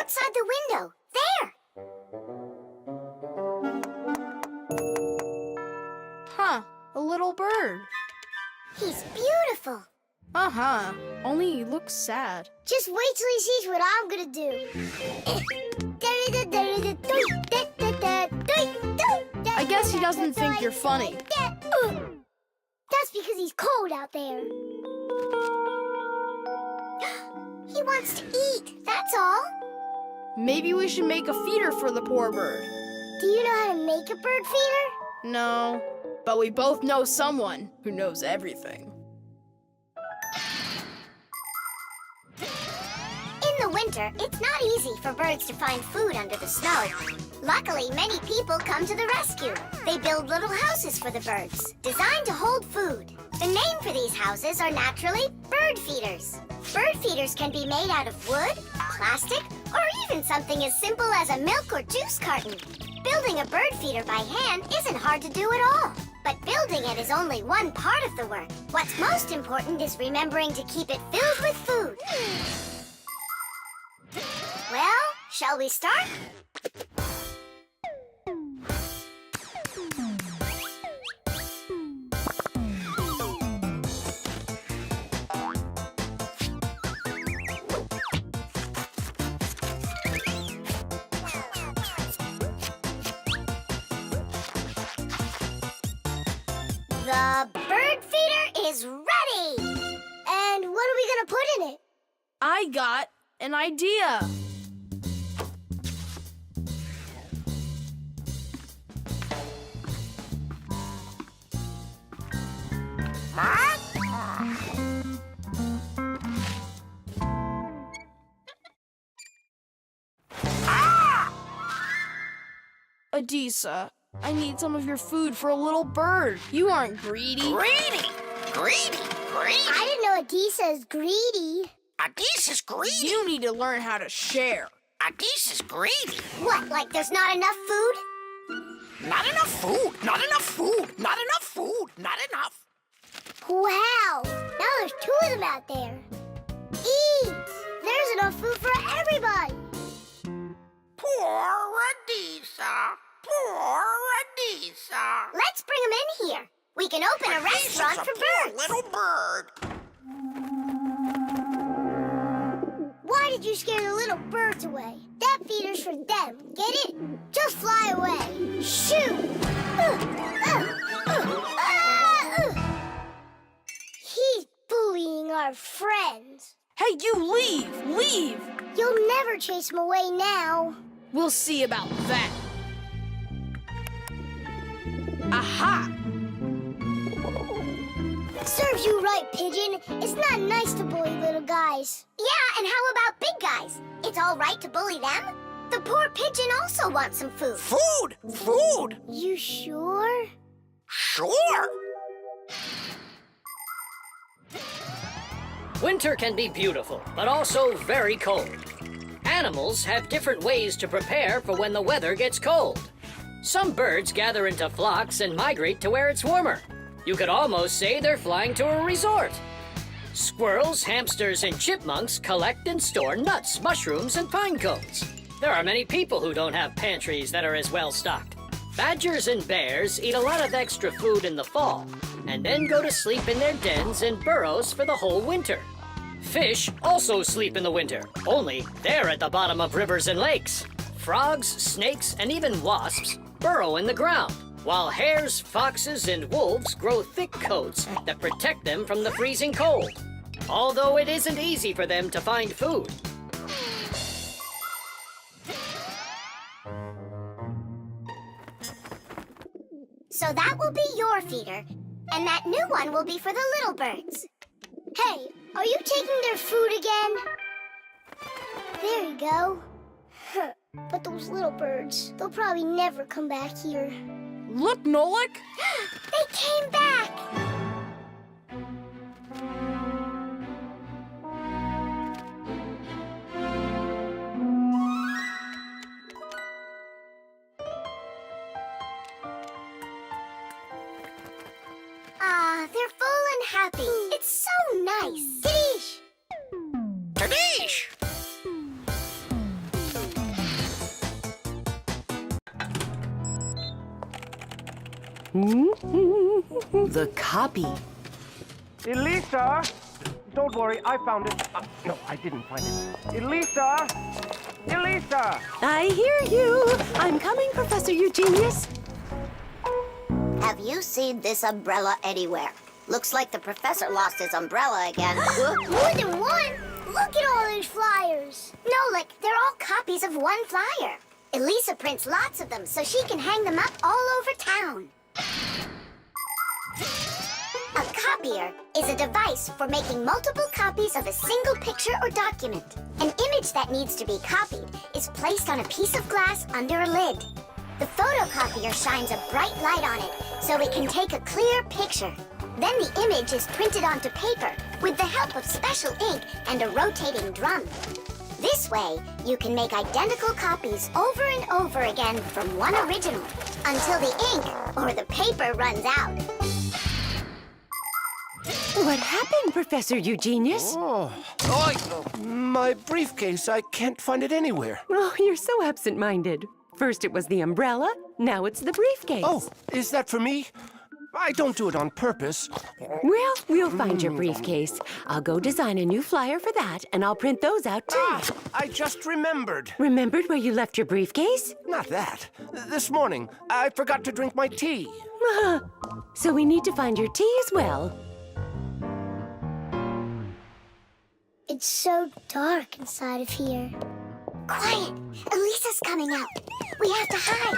Speaker 2: Outside the window! There!
Speaker 7: Huh, a little bird.
Speaker 2: He's beautiful!
Speaker 7: Uh-huh, only he looks sad.
Speaker 2: Just wait till he sees what I'm gonna do.
Speaker 7: I guess he doesn't think you're funny.
Speaker 2: That's because he's cold out there. He wants to eat, that's all.
Speaker 7: Maybe we should make a feeder for the poor bird.
Speaker 2: Do you know how to make a bird feeder?
Speaker 7: No, but we both know someone who knows everything.
Speaker 2: In the winter, it's not easy for birds to find food under the snow. Luckily, many people come to the rescue. They build little houses for the birds, designed to hold food. The name for these houses are naturally bird feeders. Bird feeders can be made out of wood, plastic, or even something as simple as a milk or juice carton. Building a bird feeder by hand isn't hard to do at all. But building it is only one part of the work. What's most important is remembering to keep it filled with food. Well, shall we start? The bird feeder is ready! And what are we gonna put in it?
Speaker 7: I got an idea. Adisa, I need some of your food for a little bird. You aren't greedy.
Speaker 3: Greedy! Greedy! Greedy!
Speaker 2: I didn't know Adisa is greedy.
Speaker 3: Adisa's greedy!
Speaker 7: You need to learn how to share.
Speaker 3: Adisa's greedy!
Speaker 2: What, like there's not enough food?
Speaker 3: Not enough food! Not enough food! Not enough food! Not enough!
Speaker 2: Wow! Now there's two of them out there. Eat! There's enough food for everybody.
Speaker 3: Poor Adisa! Poor Adisa!
Speaker 2: Let's bring them in here. We can open a restaurant for birds.
Speaker 3: Little bird!
Speaker 2: Why did you scare the little birds away? That feeder's for them. Get it? Just fly away. Shoot! He's bullying our friends.
Speaker 7: Hey, you leave! Leave!
Speaker 2: You'll never chase him away now.
Speaker 7: We'll see about that. Aha!
Speaker 2: Serves you right, Pigeon. It's not nice to bully little guys.
Speaker 10: Yeah, and how about big guys? It's all right to bully them? The poor pigeon also wants some food.
Speaker 3: Food! Food!
Speaker 2: You sure?
Speaker 3: Sure!
Speaker 6: Winter can be beautiful, but also very cold. Animals have different ways to prepare for when the weather gets cold. Some birds gather into flocks and migrate to where it's warmer. You could almost say they're flying to a resort. Squirrels, hamsters, and chipmunks collect and store nuts, mushrooms, and pine cones. There are many people who don't have pantries that are as well stocked. Badgers and bears eat a lot of extra food in the fall, and then go to sleep in their dens and burrows for the whole winter. Fish also sleep in the winter, only they're at the bottom of rivers and lakes. Frogs, snakes, and even wasps burrow in the ground, while hares, foxes, and wolves grow thick coats that protect them from the freezing cold, although it isn't easy for them to find food.
Speaker 10: So that will be your feeder, and that new one will be for the little birds.
Speaker 2: Hey, are you taking their food again? There you go. But those little birds, they'll probably never come back here.
Speaker 7: Look, Nolik!
Speaker 2: They came back!
Speaker 10: They're full and happy. It's so nice. Dish!
Speaker 3: Kadish!
Speaker 5: The copy.
Speaker 11: Elisa! Don't worry, I found it. No, I didn't find it. Elisa! Elisa!
Speaker 4: I hear you. I'm coming, Professor Eugenius.
Speaker 10: Have you seen this umbrella anywhere? Looks like the professor lost his umbrella again.
Speaker 2: More than one? Look at all these flyers.
Speaker 10: Nolik, they're all copies of one flyer. Elisa prints lots of them so she can hang them up all over town. A copier is a device for making multiple copies of a single picture or document. An image that needs to be copied is placed on a piece of glass under a lid. The photocopier shines a bright light on it so it can take a clear picture. Then the image is printed onto paper with the help of special ink and a rotating drum. This way, you can make identical copies over and over again from one original until the ink or the paper runs out.
Speaker 4: What happened, Professor Eugenius?
Speaker 11: My briefcase. I can't find it anywhere.
Speaker 4: Oh, you're so absent-minded. First it was the umbrella, now it's the briefcase.
Speaker 11: Oh, is that for me? I don't do it on purpose.
Speaker 4: Well, we'll find your briefcase. I'll go design a new flyer for that, and I'll print those out, too.
Speaker 11: I just remembered.
Speaker 4: Remembered where you left your briefcase?
Speaker 11: Not that. This morning, I forgot to drink my tea.
Speaker 4: So we need to find your tea as well.
Speaker 2: It's so dark inside of here.
Speaker 10: Quiet! Elisa's coming out. We have to hide.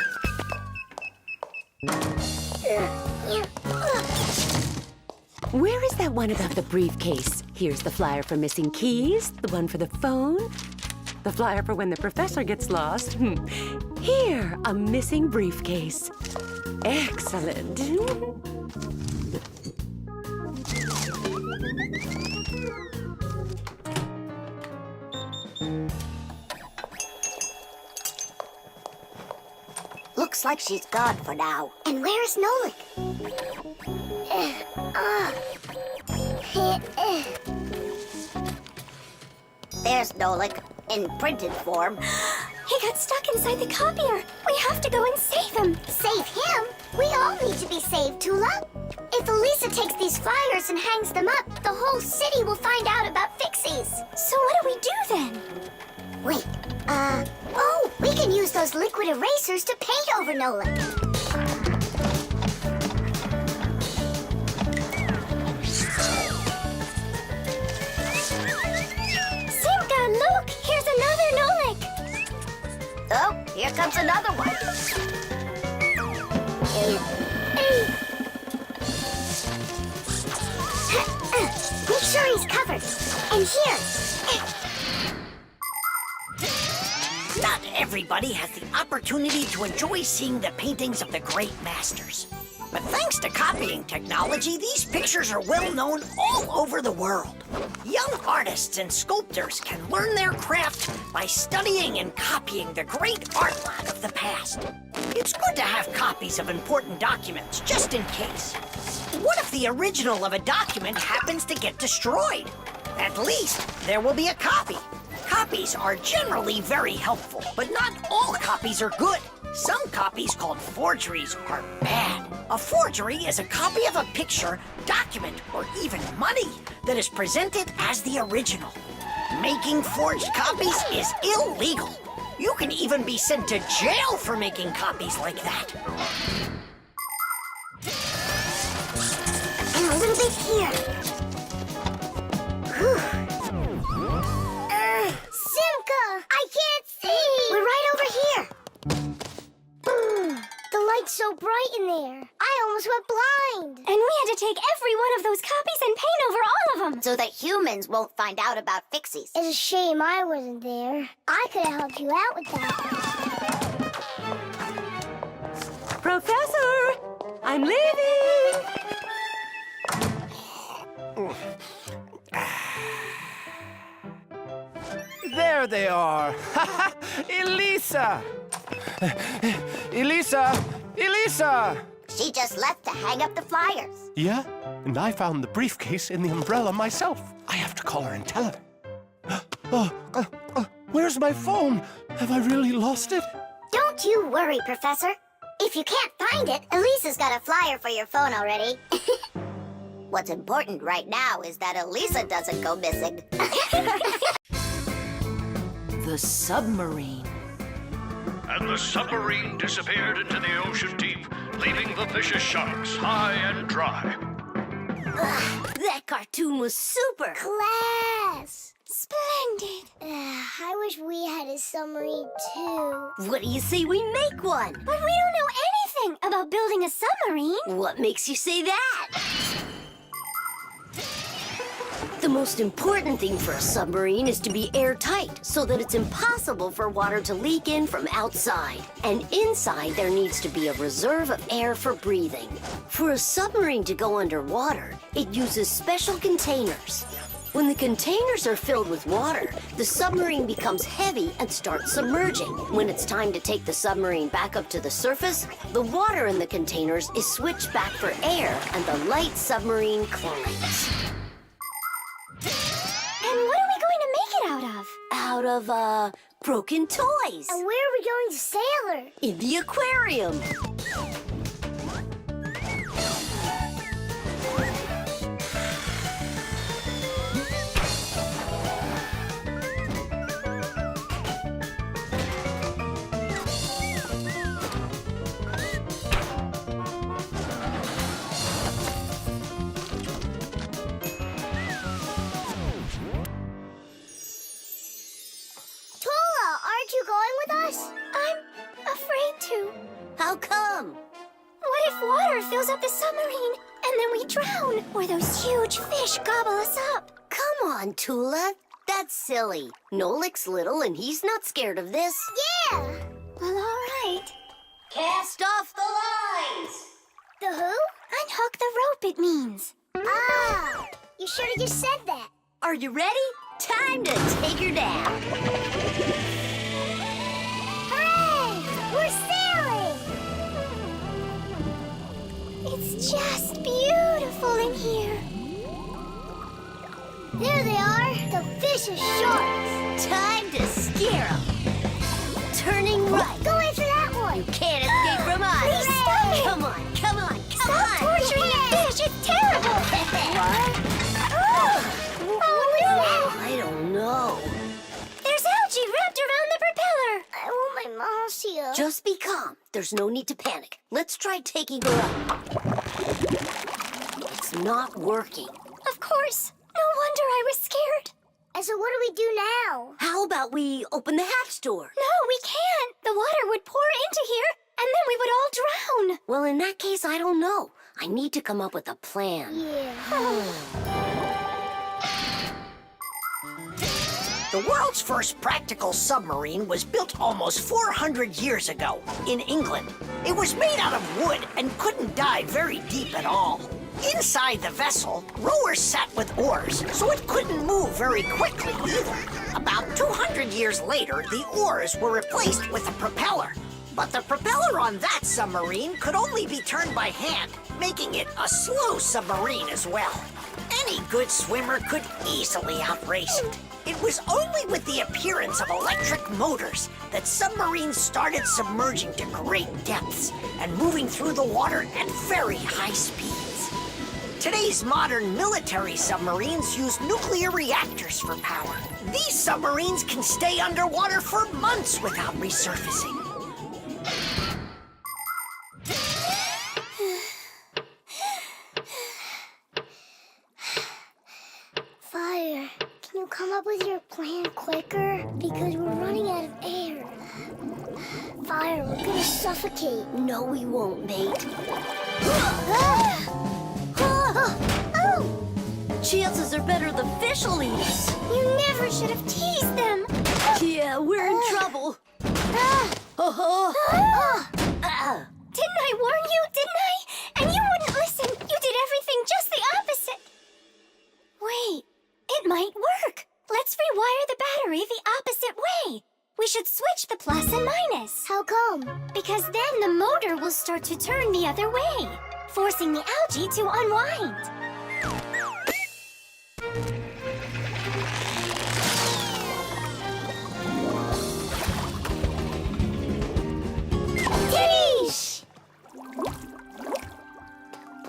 Speaker 4: Where is that one about the briefcase? Here's the flyer for missing keys, the one for the phone, the flyer for when the professor gets lost. Here, a missing briefcase. Excellent.
Speaker 10: Looks like she's gone for now. And where is Nolik? There's Nolik, in printed form.
Speaker 1: He got stuck inside the copier. We have to go and save him.
Speaker 10: Save him? We all need to be saved, Toola. If Elisa takes these flyers and hangs them up, the whole city will find out about Fixies.
Speaker 1: So what do we do then?
Speaker 10: Wait, Oh, we can use those liquid erasers to paint over Nolik.
Speaker 1: Simka, look! Here's another Nolik!
Speaker 2: Oh, here comes another one.
Speaker 10: Make sure he's covered. And here.
Speaker 3: Not everybody has the opportunity to enjoy seeing the paintings of the great masters. But thanks to copying technology, these pictures are well known all over the world. Young artists and sculptors can learn their craft by studying and copying the great artwork of the past. It's good to have copies of important documents, just in case. What if the original of a document happens to get destroyed? At least there will be a copy. Copies are generally very helpful, but not all copies are good. Some copies called forgeries are bad. A forgery is a copy of a picture, document, or even money that is presented as the original. Making forged copies is illegal. You can even be sent to jail for making copies like that.
Speaker 10: And a little bit here. Whew. Simka! I can't see! We're right over here. The light's so bright in there. I almost went blind.
Speaker 1: And we had to take every one of those copies and paint over all of them.
Speaker 2: So that humans won't find out about Fixies.
Speaker 10: It's a shame I wasn't there. I could have helped you out with that.
Speaker 4: Professor! I'm leaving!
Speaker 11: There they are. Elisa! Elisa! Elisa!
Speaker 2: She just left to hang up the flyers.
Speaker 11: Yeah? And I found the briefcase in the umbrella myself. I have to call her and tell her. Where's my phone? Have I really lost it?
Speaker 10: Don't you worry, Professor. If you can't find it,
Speaker 2: Elisa's got a flyer for your phone already. What's important right now is that Elisa doesn't go missing.
Speaker 5: The submarine.
Speaker 12: And the submarine disappeared into the ocean deep, leaving the vicious sharks high and dry.
Speaker 9: That cartoon was super.
Speaker 10: class.
Speaker 1: Splendid.
Speaker 10: I wish we had a submarine too.
Speaker 9: What do you say we make one?
Speaker 1: But we don't know anything about building a submarine.
Speaker 9: What makes you say that? The most important thing for a submarine is to be airtight so that it's impossible for water to leak in from outside. And inside there needs to be a reserve of air for breathing. For a submarine to go underwater, it uses special containers. When the containers are filled with water, the submarine becomes heavy and starts submerging. When it's time to take the submarine back up to the surface, the water in the containers is switched back for air and the light submarine climbs.
Speaker 1: And what are we going to make it out of?
Speaker 9: Out of, broken toys.
Speaker 10: And where are we going to sail her?
Speaker 9: In the aquarium.
Speaker 10: Toola, aren't you going with us?
Speaker 1: I'm afraid to.
Speaker 9: How come?
Speaker 1: What if water fills up the submarine and then we drown? Or those huge fish gobble us up?
Speaker 9: Come on, Toola. That's silly. Nolik's little and he's not scared of this.
Speaker 10: Yeah!
Speaker 1: Well, all right.
Speaker 9: Cast off the lines!
Speaker 10: The who?
Speaker 1: Unhook the rope, it means.
Speaker 10: Ah! You should have just said that.
Speaker 9: Are you ready? Time to take her down.
Speaker 10: Hooray! We're sailing!
Speaker 1: It's just beautiful in here.
Speaker 10: There they are, the vicious sharks.
Speaker 9: Time to scare 'em. Turning right.
Speaker 10: Go after that one.
Speaker 9: You can't escape from us.
Speaker 1: Please stop it.
Speaker 9: Come on, come on, come
Speaker 1: Stop
Speaker 9: on.
Speaker 1: torturing the fish. It's terrible. Oh, no.
Speaker 9: I don't know.
Speaker 1: There's algae wrapped around the propeller.
Speaker 10: Marcia.
Speaker 9: Just be calm. There's no need to panic. Let's try taking her up. It's not working.
Speaker 1: Of course. No wonder I was scared.
Speaker 10: And so what do we do now?
Speaker 9: How about we open the hatch door?
Speaker 1: No, we can't. The water would pour into here, and then we would all drown.
Speaker 9: Well, in that case, I don't know. I need to come up with a plan.
Speaker 10: Yeah.
Speaker 3: The world's first practical submarine was built almost 400 years ago in England. It was made out of wood and couldn't dive very deep at all. Inside the vessel, rowers sat with oars, so it couldn't move very quickly either. About 200 years later, the oars were replaced with a propeller. But the propeller on that submarine could only be turned by hand, making it a slow submarine as well. Any good swimmer could easily outrace it. It was only with the appearance of electric motors that submarines started submerging to great depths and moving through the water at very high speeds. Today's modern military submarines use nuclear reactors for power. These submarines can stay underwater for months without resurfacing.
Speaker 10: Fire, can you come up with your plan quicker? Because we're running out of air. Fire, we're gonna suffocate.
Speaker 9: No, we won't, mate. Chances are better the fish will eat us.
Speaker 1: You never should have teased them.
Speaker 9: Yeah, we're in trouble.
Speaker 1: Didn't I warn you, didn't I? And you wouldn't listen. You did everything just the opposite. Wait, it might work. Let's rewire the battery the opposite way. We should switch the plus and minus.
Speaker 10: How come?
Speaker 1: Because then the motor will start to turn the other way, forcing the algae to unwind.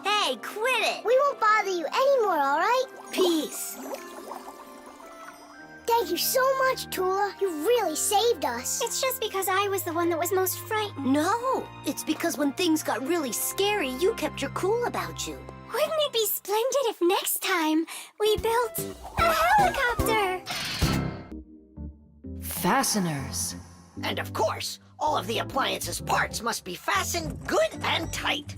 Speaker 9: Hey, quit it!
Speaker 10: We won't bother you anymore, all right?
Speaker 9: Peace.
Speaker 10: Thank you so much, Toola. You really saved us.
Speaker 1: It's just because I was the one that was most frightened.
Speaker 9: No, it's because when things got really scary, you kept your cool about you.
Speaker 1: Wouldn't it be splendid if next time we built a helicopter?
Speaker 5: Fasteners.
Speaker 3: And of course, all of the appliance's parts must be fastened good and tight.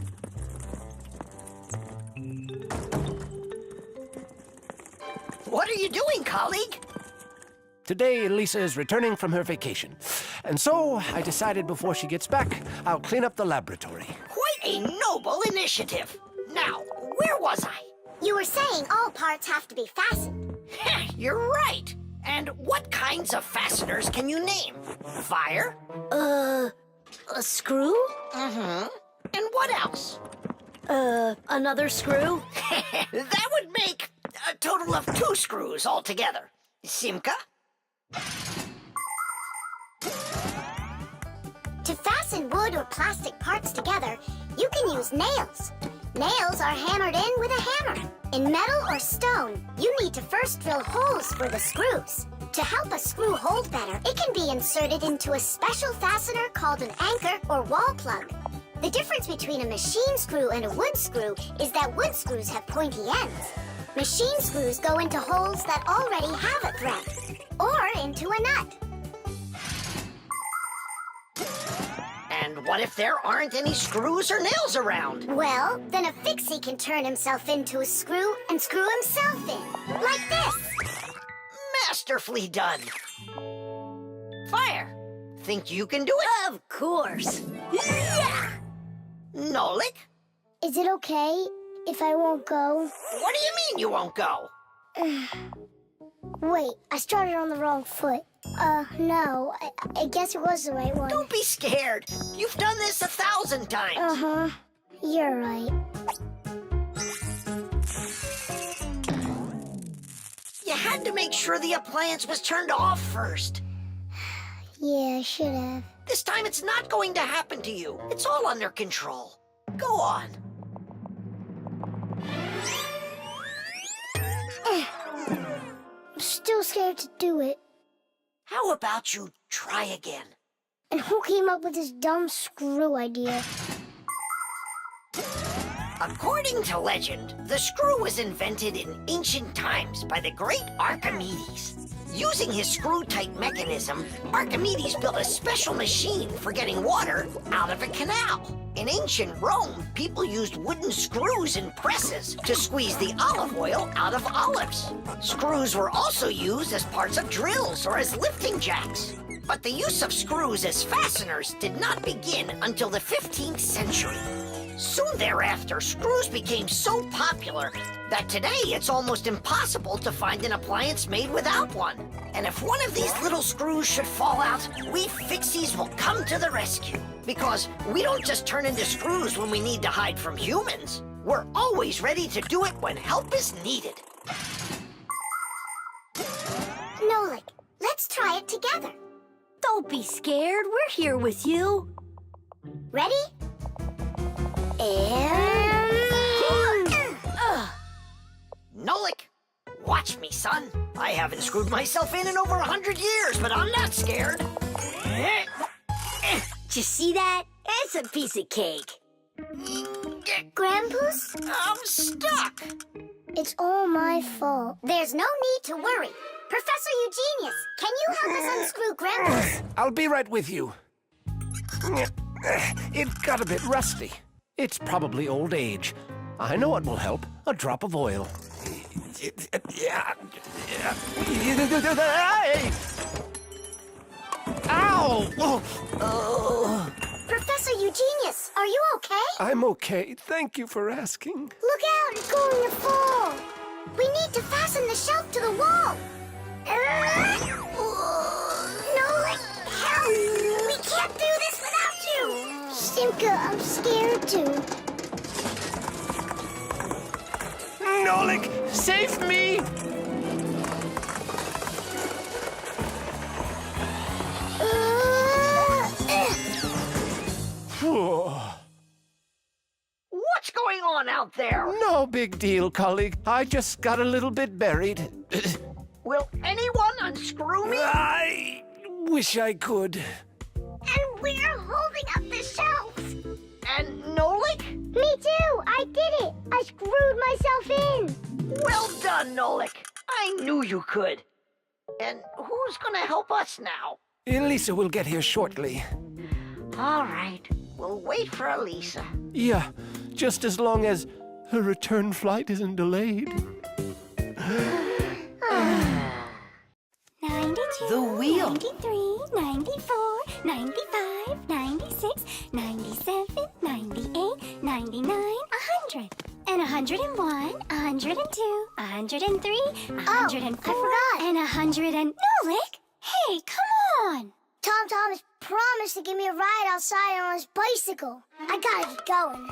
Speaker 3: What are you doing, colleague?
Speaker 11: Today, Elisa is returning from her vacation. And so, I decided before she gets back, I'll clean up the laboratory.
Speaker 3: Quite a noble initiative. Now, where was I?
Speaker 10: You were saying all parts have to be fastened.
Speaker 3: You're right. And what kinds of fasteners can you name? Fire?
Speaker 9: A screw?
Speaker 3: Mm-hmm. And what else?
Speaker 9: Another screw?
Speaker 3: That would make a total of 2 screws altogether. Simka?
Speaker 10: To fasten wood or plastic parts together, you can use nails. Nails are hammered in with a hammer. In metal or stone, you need to first drill holes for the screws. To help a screw hold better, it can be inserted into a special fastener called an anchor or wall plug. The difference between a machine screw and a wood screw is that wood screws have pointy ends. Machine screws go into holes that already have a thread, or into a nut.
Speaker 3: And what if there aren't any screws or nails around?
Speaker 10: Well, then a fixie can turn himself into a screw and screw himself in, like this.
Speaker 3: Masterfully done. Fire, think you can do it?
Speaker 9: Of course. Yeah!
Speaker 3: Nolik?
Speaker 10: Is it okay if I won't go?
Speaker 3: What do you mean you won't go?
Speaker 10: Wait, I started on the wrong foot. No, I guess it was the right one.
Speaker 3: Don't be scared. You've done this 1,000 times.
Speaker 10: Uh-huh. You're right.
Speaker 3: You had to make sure the appliance was turned off first.
Speaker 10: Yeah, I should have.
Speaker 3: This time it's not going to happen to you. It's all under control. Go on.
Speaker 10: I'm still scared to do it.
Speaker 3: How about you try again?
Speaker 10: And who came up with this dumb screw idea?
Speaker 3: According to legend, the screw was invented in ancient times by the great Archimedes. Using his screw-tight mechanism, Archimedes built a special machine for getting water out of a canal. In ancient Rome, people used wooden screws in presses to squeeze the olive oil out of olives. Screws were also used as parts of drills or as lifting jacks. But the use of screws as fasteners did not begin until the 15th century. Soon thereafter, screws became so popular that today it's almost impossible to find an appliance made without one. And if one of these little screws should fall out, we Fixies will come to the rescue. Because we don't just turn into screws when we need to hide from humans. We're always ready to do it when help is needed.
Speaker 10: Nolik, let's try it together.
Speaker 9: Don't be scared. We're here with you.
Speaker 10: Ready? And...
Speaker 3: Nolik, watch me, son. I haven't screwed myself in over 100 years, but I'm not scared.
Speaker 9: Did you see that? It's a piece of cake.
Speaker 10: Grandpa's?
Speaker 3: I'm stuck.
Speaker 10: It's all my fault.
Speaker 2: There's no need to worry. Professor Eugenius, can you help us unscrew Grandpa's?
Speaker 11: I'll be right with you. It got a bit rusty. It's probably old age. I know what will help. A drop of oil. Ow! Oh.
Speaker 2: Professor Eugenius, are you okay?
Speaker 11: I'm okay. Thank you for asking.
Speaker 2: Look out, it's going to fall. We need to fasten the shelf to the wall. Nolik, help! We can't do this without you.
Speaker 10: Simka, I'm scared too.
Speaker 11: Nolik, save me!
Speaker 3: What's going on out there?
Speaker 11: No big deal, colleague. I just got a little bit buried.
Speaker 3: Will anyone unscrew me?
Speaker 11: I wish I could.
Speaker 2: And we're holding up the shelf.
Speaker 3: And Nolik?
Speaker 10: Me too! I did it! I screwed myself in!
Speaker 3: Well done, Nolik. I knew you could. And who's gonna help us now?
Speaker 11: Elisa will get here shortly.
Speaker 3: All right. We'll wait for Elisa.
Speaker 11: Yeah, just as long as her return flight isn't delayed.
Speaker 1: 92,
Speaker 5: The wheel.
Speaker 1: 93, 94, 95, 96, 97, 98, 99, 100. And 101, 102, 103, 104, and 100 and... Nolik! Hey, come on!
Speaker 10: Tom has promised to give me a ride outside on his bicycle. I gotta get going.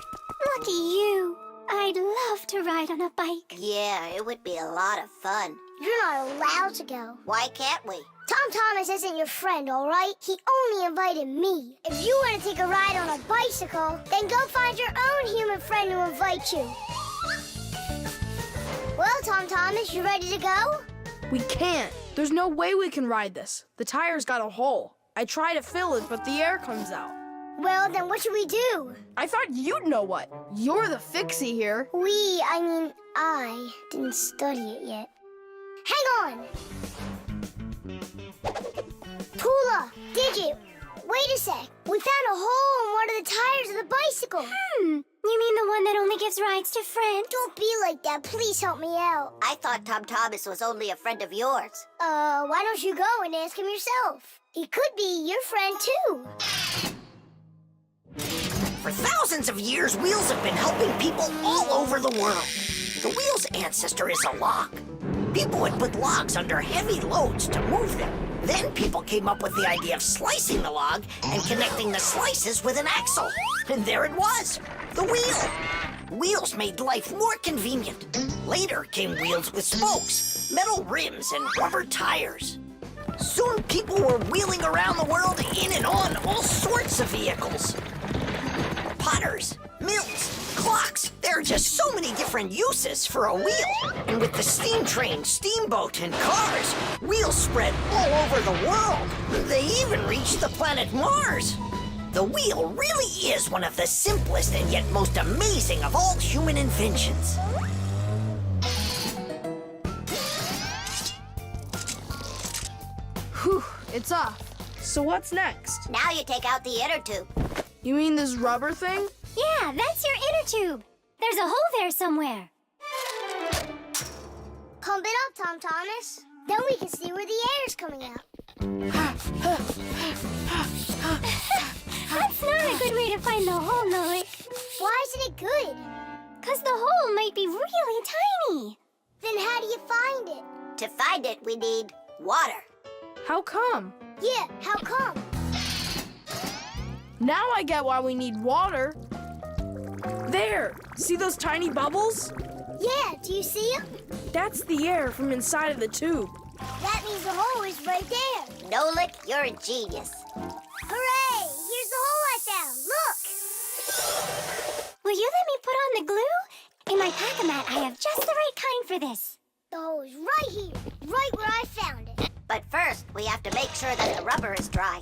Speaker 1: Lucky you. I'd love to ride on a bike.
Speaker 2: Yeah, it would be a lot of fun.
Speaker 10: You're not allowed to go.
Speaker 2: Why can't we?
Speaker 10: Tom Thomas isn't your friend, all right? He only invited me. If you want to take a ride on a bicycle, then go find your own human friend to invite you. Well, Tom Thomas, you ready to go?
Speaker 7: We can't. There's no way we can ride this. The tire's got a hole. I try to fill it, but the air comes out.
Speaker 10: Well, then what should we do?
Speaker 7: I thought you'd know what. You're the fixie here.
Speaker 10: I didn't study it yet. Hang on! Toola, Digit, wait a sec. We found a hole in one of the tires of the bicycle.
Speaker 1: You mean the one that only gives rides to friends?
Speaker 10: Don't be like that. Please help me out.
Speaker 2: I thought Tom Thomas was only a friend of yours.
Speaker 10: Why don't you go and ask him yourself? He could be your friend, too.
Speaker 3: For thousands of years, wheels have been helping people all over the world. The wheel's ancestor is a log. People would put logs under heavy loads to move them. Then people came up with the idea of slicing the log and connecting the slices with an axle. And there it was, the wheel. Wheels made life more convenient. Later came wheels with spokes, metal rims, and rubber tires. Soon people were wheeling around the world in and on all sorts of vehicles. Potters, mills, clocks, they're There are just so many different uses for a wheel. And with the steam train, steamboat, and cars, wheels spread all over the world. They even reach the planet Mars. The wheel really is one of the simplest and yet most amazing of all human inventions.
Speaker 7: Whew, it's off. So what's next?
Speaker 2: Now you take out the inner tube.
Speaker 7: You mean this rubber thing?
Speaker 1: Yeah, that's your inner tube. There's a hole there somewhere.
Speaker 10: Pump it up, Tom Thomas. Then we can see where the air is coming out.
Speaker 1: That's not a good way to find the hole, Nolik.
Speaker 10: Why isn't it good?
Speaker 1: 'Cause the hole might be really tiny.
Speaker 10: Then how do you find it?
Speaker 2: To find it, we need water.
Speaker 7: How come?
Speaker 10: Yeah, how come?
Speaker 7: Now I get why we need water. There! See those tiny bubbles?
Speaker 10: Yeah, do you see them?
Speaker 7: That's the air from inside of the tube.
Speaker 10: That means the hole is right there.
Speaker 2: Nolik, you're a genius.
Speaker 10: Hooray! Here's the hole I found. Look!
Speaker 1: Will you let me put on the glue? In my pack-a-mat, I have just the right kind for this.
Speaker 10: The hole is right here, right where I found it.
Speaker 2: But first, we have to make sure that the rubber is dry.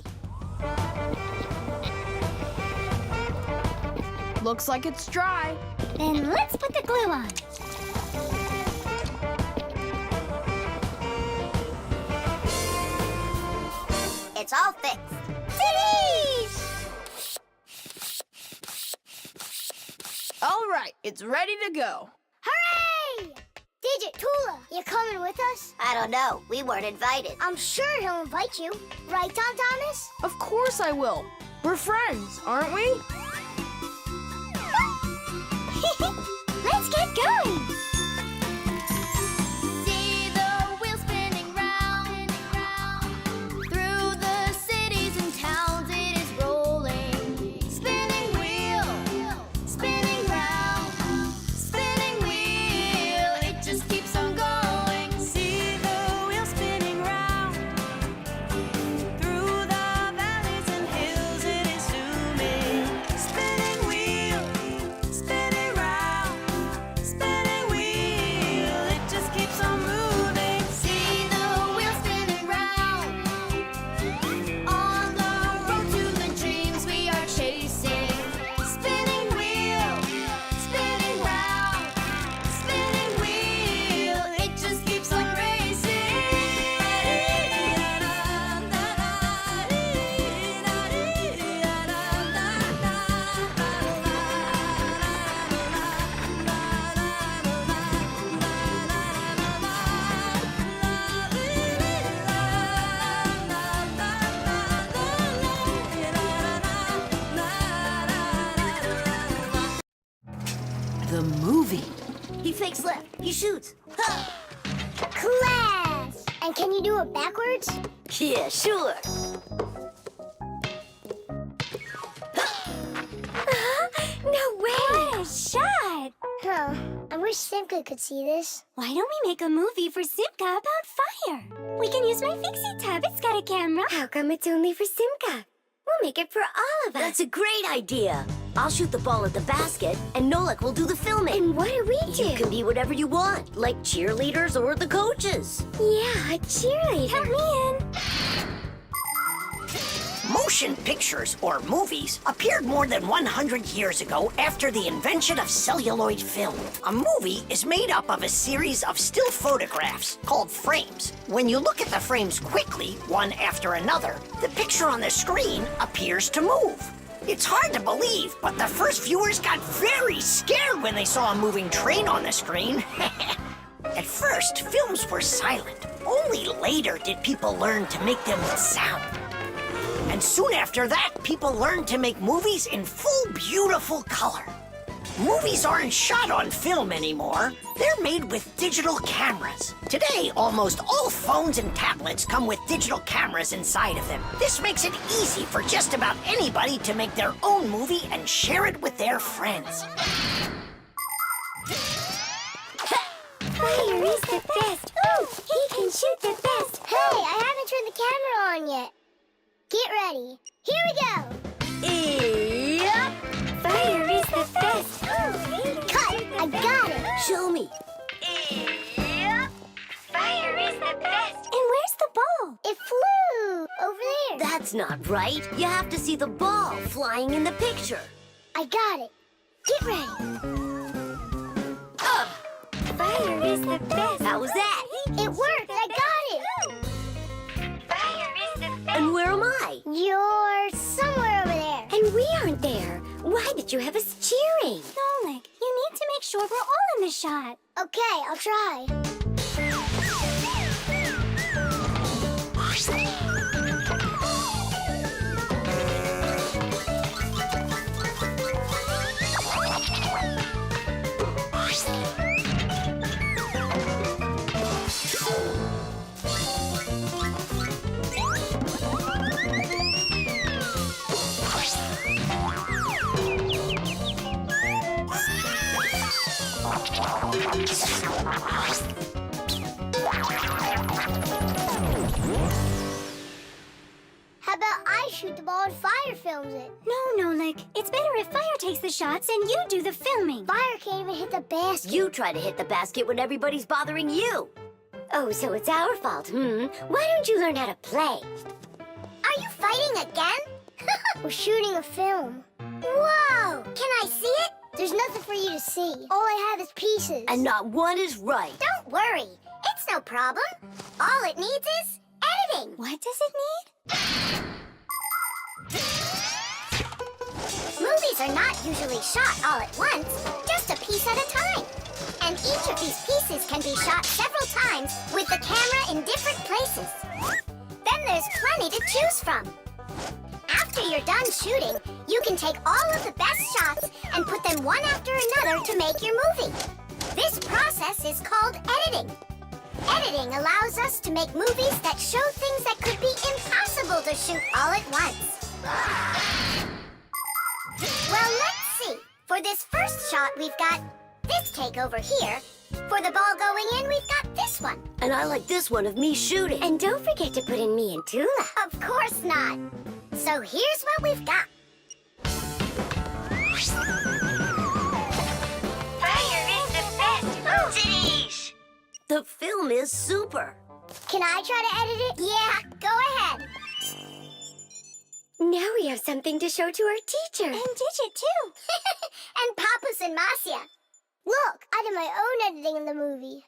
Speaker 7: Looks like it's dry.
Speaker 1: Then let's put the glue on.
Speaker 2: It's all fixed.
Speaker 7: All right, it's ready to go.
Speaker 10: Hooray! Digit, Toola, you coming with us?
Speaker 2: I don't know. We weren't invited.
Speaker 10: I'm sure he'll invite you. Right, Tom Thomas?
Speaker 7: Of course I will. We're friends, aren't we?
Speaker 1: Let's get going.
Speaker 13: See the wheel spinning round, through the cities and towns it is rolling. Spinning wheel, spinning round, spinning wheel, it just keeps on going. See the wheel spinning round, through the valleys and hills it is zooming. Spinning wheel, spinning round, spinning wheel, it just keeps on moving. See the wheel spinning round, on the road to the dreams we are chasing. Spinning wheel, spinning round, spinning wheel, it just keeps on racing.
Speaker 5: The movie.
Speaker 10: He fakes left. He shoots. Ha! Class! And can you do it backwards?
Speaker 9: Yeah, sure.
Speaker 1: No way! What a shot!
Speaker 10: Huh. I wish Simka could see this.
Speaker 1: Why don't we make a movie for Simka about fire? We can use my Fixie tub. It's got a camera.
Speaker 9: How come it's only for Simka? We'll make it for all of us. That's a great idea. I'll shoot the ball at the basket, and Nolik will do the filming.
Speaker 1: And what do we do?
Speaker 9: You can be whatever you want, like cheerleaders or the coaches.
Speaker 1: Yeah, a cheerleader. Help me in.
Speaker 3: Motion pictures, or movies, appeared more than 100 years ago after the invention of celluloid film. A movie is made up of a series of still photographs called frames. When you look at the frames quickly, one after another, the picture on the screen appears to move. It's hard to believe, but the first viewers got very scared when they saw a moving train on the screen. At first, films were silent. Only later did people learn to make them with sound. And soon after that, people learned to make movies in full, beautiful color. Movies aren't shot on film anymore. They're made with digital cameras. Today, almost all phones and tablets come with digital cameras inside of them. This makes it easy for just about anybody to make their own movie and share it with their friends.
Speaker 1: Fire is the best. Ooh, he can shoot the best.
Speaker 10: Hey, I haven't turned the camera on yet. Get ready. Here we go.
Speaker 1: Fire is the best. Ooh,
Speaker 10: Cut.
Speaker 9: not right. You have to see the ball flying in the picture.
Speaker 10: I got it. Get ready.
Speaker 1: Fire is the best.
Speaker 9: How was that?
Speaker 10: It worked. I got it.
Speaker 1: Fire is the best.
Speaker 9: And where am I?
Speaker 10: You're somewhere over there.
Speaker 1: And we aren't there. Why did you have us cheering? Nolik, you need to make sure we're all in the shot.
Speaker 10: Okay, I'll try. How about I shoot the ball and Fire films it?
Speaker 1: No, Nolik. It's better if Fire takes the shots and you do the filming.
Speaker 10: Fire can't even hit the basket.
Speaker 9: You try to hit the basket when everybody's bothering you.
Speaker 1: Oh, so it's our fault, Why don't you learn how to play?
Speaker 10: Are you fighting again? We're shooting a film. Whoa! Can I see it? There's nothing for you to see. All I have is pieces.
Speaker 9: And not one is right.
Speaker 10: Don't worry. It's no problem. All it needs is editing.
Speaker 1: What does it need?
Speaker 10: Movies are not usually shot all at once, just a piece at a time. And each of these pieces can be shot several times with the camera in different places. Then there's plenty to choose from. After you're done shooting, you can take all of the best shots and put them one after another to make your movie. This process is called editing. Editing allows us to make movies that show things that could be impossible to shoot all at once. Well, let's see. For this first shot, we've got this take over here. For the ball going in, we've got this one.
Speaker 9: And I like this one of me shooting.
Speaker 1: And don't forget to put in me and Toola.
Speaker 10: Of course not. So here's what we've got.
Speaker 1: Fire is the best.
Speaker 9: The film is super.
Speaker 10: Can I try to edit it? Yeah, go ahead.
Speaker 1: Now we have something to show to our teacher. And Digit, too.
Speaker 10: And Papa's and Marcia. Look, I did my own editing in the movie.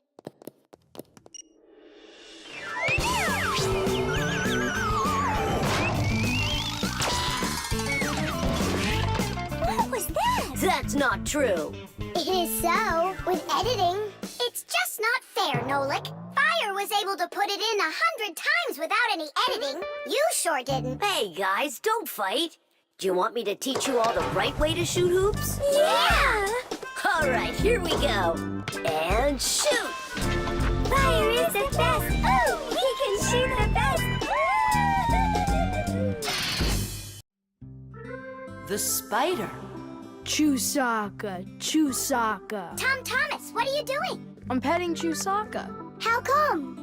Speaker 1: What was that?
Speaker 9: That's not true.
Speaker 10: It is so. With editing, it's just not fair, Nolik. Fire was able to put it in 100 times without any editing. You sure didn't.
Speaker 9: Hey, guys, don't fight. Do you want me to teach you all the right way to shoot hoops?
Speaker 1: Yeah!
Speaker 9: All right, here we go. And shoot!
Speaker 1: Fire is the best. Oh, he can shoot the best.
Speaker 5: The spider.
Speaker 7: Chusaka, Chusaka.
Speaker 10: Tom Thomas, what are you doing?
Speaker 7: I'm petting Chusaka.
Speaker 10: How come?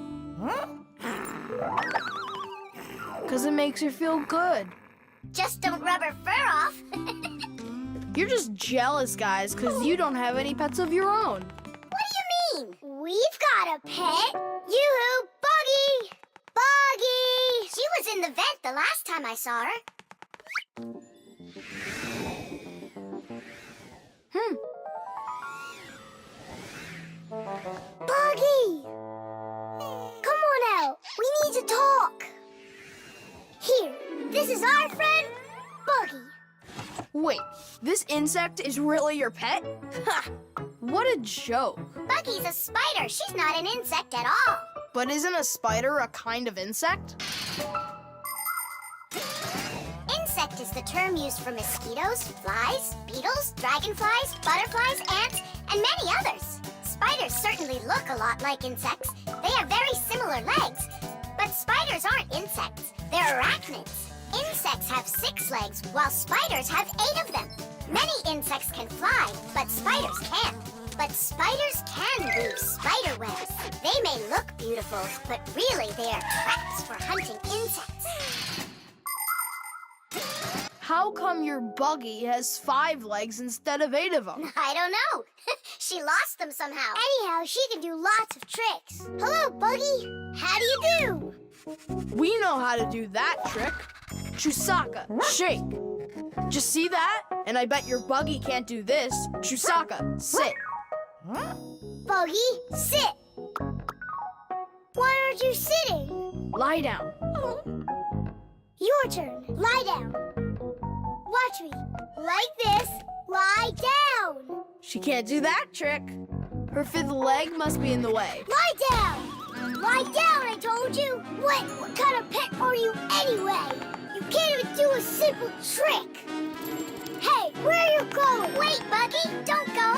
Speaker 7: Because it makes her feel good.
Speaker 10: Just don't rub her fur off.
Speaker 7: You're just jealous, guys, because you don't have any pets of your own.
Speaker 10: What do you mean? We've got a pet. Yoo-hoo, Buggy! Buggy! She was in the vent the last time I saw her. Buggy! Come on out. We need to talk. Here, this is our friend, Buggy.
Speaker 7: Wait, this insect is really your pet? Ha! What a joke.
Speaker 10: Buggy's a spider. She's not an insect at all.
Speaker 7: But isn't a spider a kind of insect?
Speaker 10: Insect is the term used for mosquitoes, flies, beetles, dragonflies, butterflies, ants, and many others. Spiders certainly look a lot like insects. They have very similar legs. But spiders aren't insects. They're arachnids. Insects have 6 legs, while spiders have 8 of them. Many insects can fly, but spiders can't. But spiders can weave spider webs. They may look beautiful, but really they are traps for hunting insects.
Speaker 7: How come your Buggy has 5 legs instead of 8 of them?
Speaker 10: I don't know. She lost them somehow. Anyhow, she can do lots of tricks. Hello, Buggy. How do you do?
Speaker 7: We know how to do that trick. Chusaka, shake. Just see that? And I bet your buggy can't do this. Chusaka, sit.
Speaker 10: Buggy, sit. Why aren't you sitting?
Speaker 7: Lie down.
Speaker 10: Your turn. Lie down. Watch me. Like this. Lie down.
Speaker 7: She can't do that trick. Her fifth leg must be in the way.
Speaker 10: Lie down. Lie down, I told you. What kind of pet are you anyway? You can't even do a simple trick. Hey, where are you going? Wait, Buggy, don't go.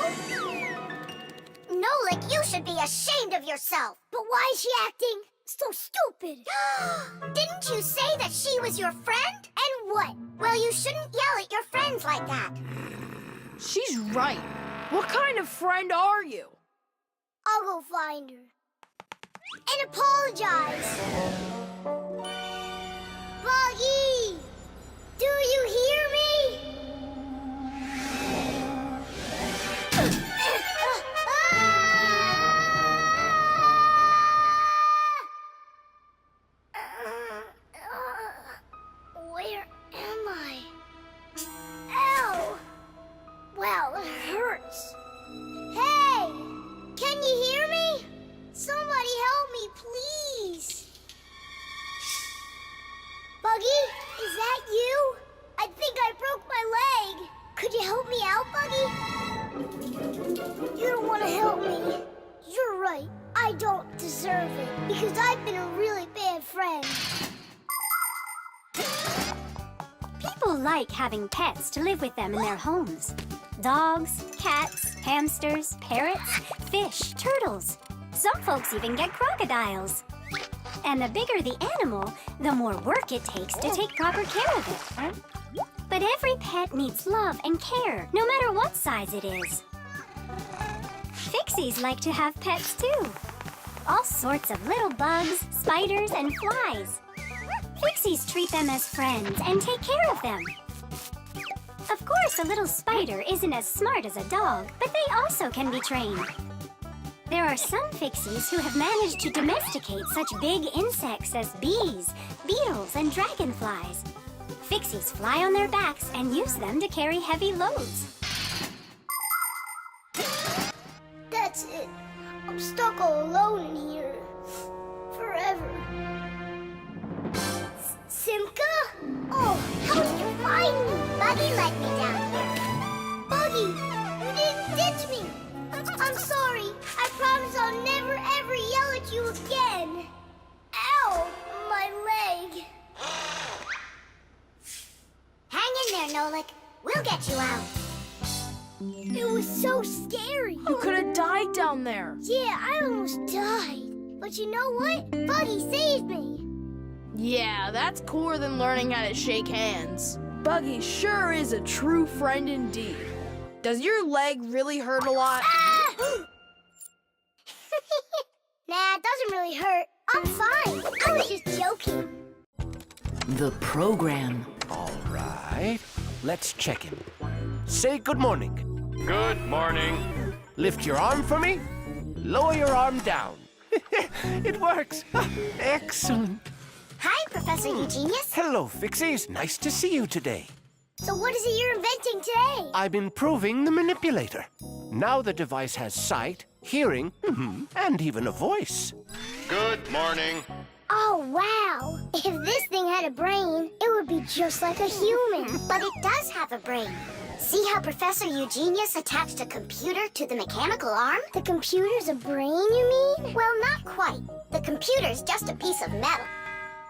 Speaker 10: Nolik, you should be ashamed of yourself. But why is she acting so stupid? Didn't you say that she was your friend? And what? Well, you shouldn't yell at your friends like that.
Speaker 7: She's right. What kind of friend are you?
Speaker 10: I'll go find her. And apologize. Buggy! Do you hear me? Where am I? Ow! Wow, it hurts. Hey! Can you hear me? Somebody help me, please. Buggy, is that you? I think I broke my leg. Could you help me out, Buggy? You don't want to help me. You're right. I don't deserve it because I've been a really bad friend.
Speaker 1: People like having pets to live with them in their homes. Dogs, cats, hamsters, parrots, fish, turtles. Some folks even get crocodiles. And the bigger the animal, the more work it takes to take proper care of it. But every pet needs love and care, no matter what size it is. Fixies like to have pets too. All sorts of little bugs, spiders, and flies. Fixies treat them as friends and take care of them. Of course, a little spider isn't as smart as a dog, but they also can be trained. There are some Fixies who have managed to domesticate such big insects as bees, beetles, and dragonflies. Fixies fly on their backs and use them to carry heavy loads.
Speaker 10: That's it. I'm stuck all alone in here. Forever. Simka? Oh, how did you find me?
Speaker 2: Buggy let me down here.
Speaker 10: Buggy, you didn't ditch me. I'm sorry. I promise I'll never ever yell at you again. Ow, my leg.
Speaker 2: Hang in there, Nolik. We'll get you out.
Speaker 10: It was so scary.
Speaker 7: You could have died down there.
Speaker 10: Yeah, I almost died. But you know what? Buggy saved me.
Speaker 7: Yeah, that's cooler than learning how to shake hands. Buggy sure is a true friend indeed. Does your leg really hurt a lot?
Speaker 10: Ah! Nah, it doesn't really hurt. I'm fine. I was just joking.
Speaker 5: The program.
Speaker 11: All right. Let's check in. Say good morning.
Speaker 12: Good morning.
Speaker 11: Lift your arm for me. Lower your arm down. It works. Excellent.
Speaker 2: Hi, Professor Eugenius.
Speaker 11: Hello, Fixies. Nice to see you today.
Speaker 10: So what is it you're inventing today?
Speaker 11: I'm improving the manipulator. Now the device has sight, hearing, and even a voice.
Speaker 12: Good morning.
Speaker 10: Oh, wow. If this thing had a brain, it would be just like a human.
Speaker 2: But it does have a brain. See how Professor Eugenius attached a computer to the mechanical arm?
Speaker 10: The computer's a brain, you mean?
Speaker 2: Well, not quite. The computer's just a piece of metal.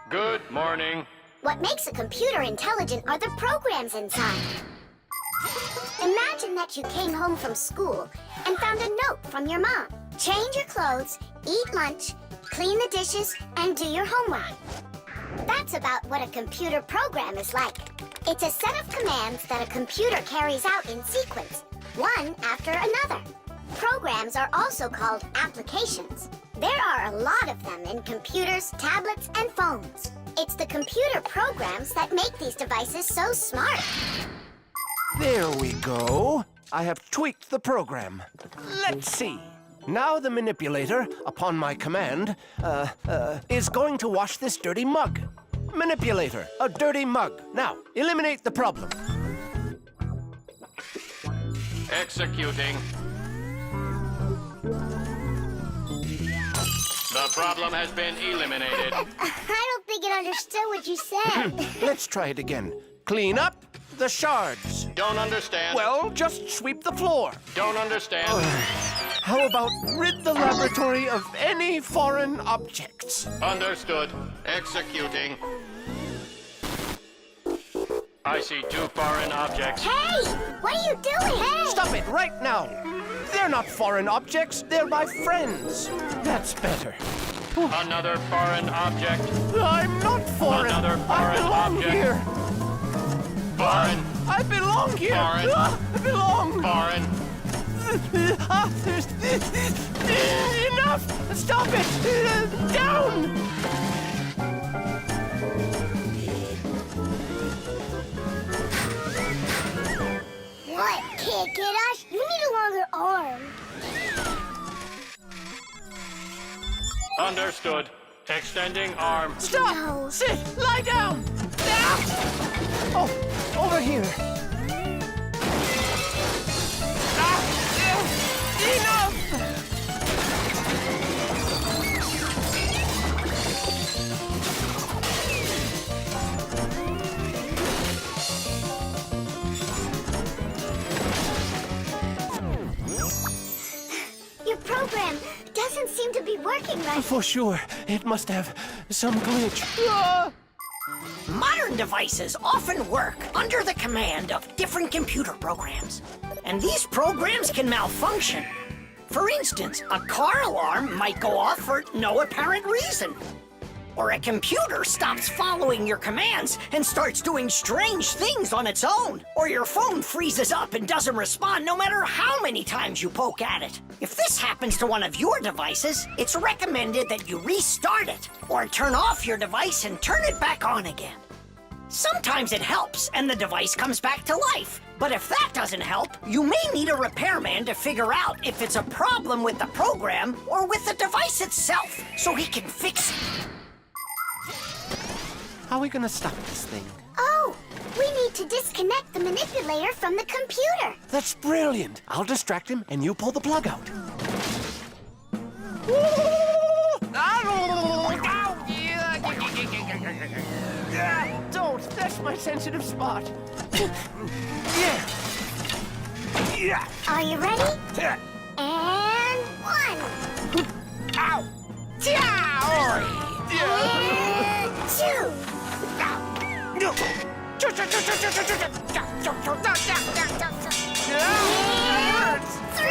Speaker 12: Good morning.
Speaker 2: What makes a computer intelligent are the programs inside. Imagine that you came home from school and found a note from your mom. Change your clothes, eat lunch, clean the dishes, and do your homework. That's about what a computer program is like. It's a set of commands that a computer carries out in sequence, one after another. Programs are also called applications. There are a lot of them in computers, tablets, and phones. It's the computer programs that make these devices so smart.
Speaker 11: There we go. I have tweaked the program. Let's see. Now the manipulator, upon my command, is going to wash this dirty mug. Manipulator, a dirty mug. Now, eliminate the problem.
Speaker 12: Executing. The problem has been eliminated.
Speaker 10: I don't think it understood what you said.
Speaker 11: Let's try it again. Clean up the shards.
Speaker 12: Don't understand.
Speaker 11: Well, just sweep the floor.
Speaker 12: Don't understand.
Speaker 11: How about rid the laboratory of any foreign objects?
Speaker 12: Understood. Executing. I see 2 foreign objects.
Speaker 10: Hey! What are you doing? Hey!
Speaker 11: Stop it right now. They're not foreign objects. They're my friends. That's better.
Speaker 12: Another foreign object.
Speaker 11: I'm not foreign.
Speaker 12: Another
Speaker 11: I
Speaker 12: foreign
Speaker 11: belong
Speaker 12: object.
Speaker 11: here.
Speaker 12: Foreign.
Speaker 11: I belong here.
Speaker 12: Foreign.
Speaker 11: I belong.
Speaker 12: Foreign.
Speaker 11: Enough! Stop it! Down!
Speaker 10: What? Can't get us? You need a longer arm.
Speaker 12: Understood. Extending arm.
Speaker 11: Stop!
Speaker 10: No.
Speaker 11: Sit! Lie down! Ah! Oh, over here. Enough!
Speaker 10: Your program doesn't seem to be working right.
Speaker 11: For sure. It must have some glitch.
Speaker 3: Modern devices often work under the command of different computer programs. And these programs can malfunction. For instance, a car alarm might go off for no apparent reason. Or a computer stops following your commands and starts doing strange things on its own. Or your phone freezes up and doesn't respond no matter how many times you poke at it. If this happens to one of your devices, it's recommended that you restart it or turn off your device and turn it back on again. Sometimes it helps and the device comes back to life. But if that doesn't help, you may need a repairman to figure out if it's a problem with the program or with the device itself, so he can fix it.
Speaker 11: How are we gonna stop this thing?
Speaker 10: Oh, we need to disconnect the manipulator from the computer.
Speaker 11: That's brilliant. I'll distract him and you pull the plug out. Don't. That's my sensitive spot. Yeah.
Speaker 10: Are you ready? And 1.
Speaker 11: Ow.
Speaker 10: And 2. And 3.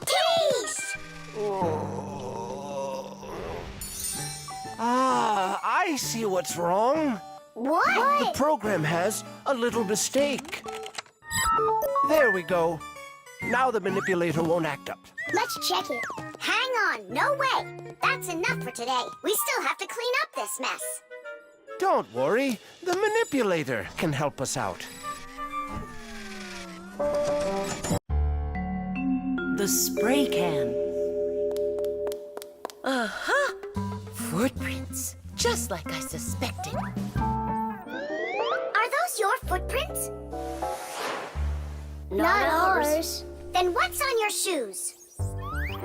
Speaker 10: Taste!
Speaker 11: I see what's wrong.
Speaker 10: What?
Speaker 11: The program has a little mistake. There we go. Now the manipulator won't act up.
Speaker 10: Let's check it. Hang on, no way. That's enough for today. We still have to clean up this mess.
Speaker 11: Don't worry. The manipulator can help us out.
Speaker 4: The spray can. Uh-huh. Footprints. Just like I suspected.
Speaker 10: Are those your footprints?
Speaker 9: Not ours.
Speaker 10: Then what's on your shoes?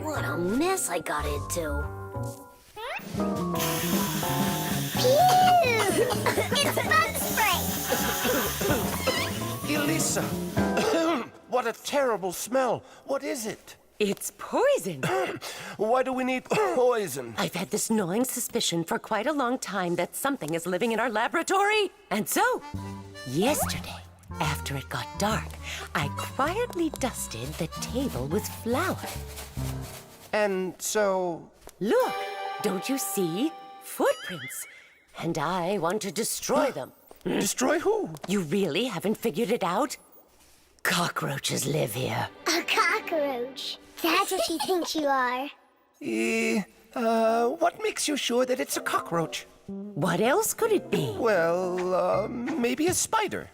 Speaker 9: What a mess I got into.
Speaker 10: Pew! It's bug spray!
Speaker 11: Elisa! What a terrible smell. What is it?
Speaker 4: It's poison.
Speaker 11: Why do we need poison?
Speaker 4: I've had this gnawing suspicion for quite a long time that something is living in our laboratory. And so, yesterday, after it got dark, I quietly dusted the table with flour.
Speaker 11: And so...
Speaker 4: Look, don't you see? Footprints. And I want to destroy them.
Speaker 11: Destroy who?
Speaker 4: You really haven't figured it out? Cockroaches live here.
Speaker 10: A cockroach. That's what she thinks you are.
Speaker 11: What makes you sure that it's a cockroach?
Speaker 4: What else could it be?
Speaker 11: Well, maybe a spider.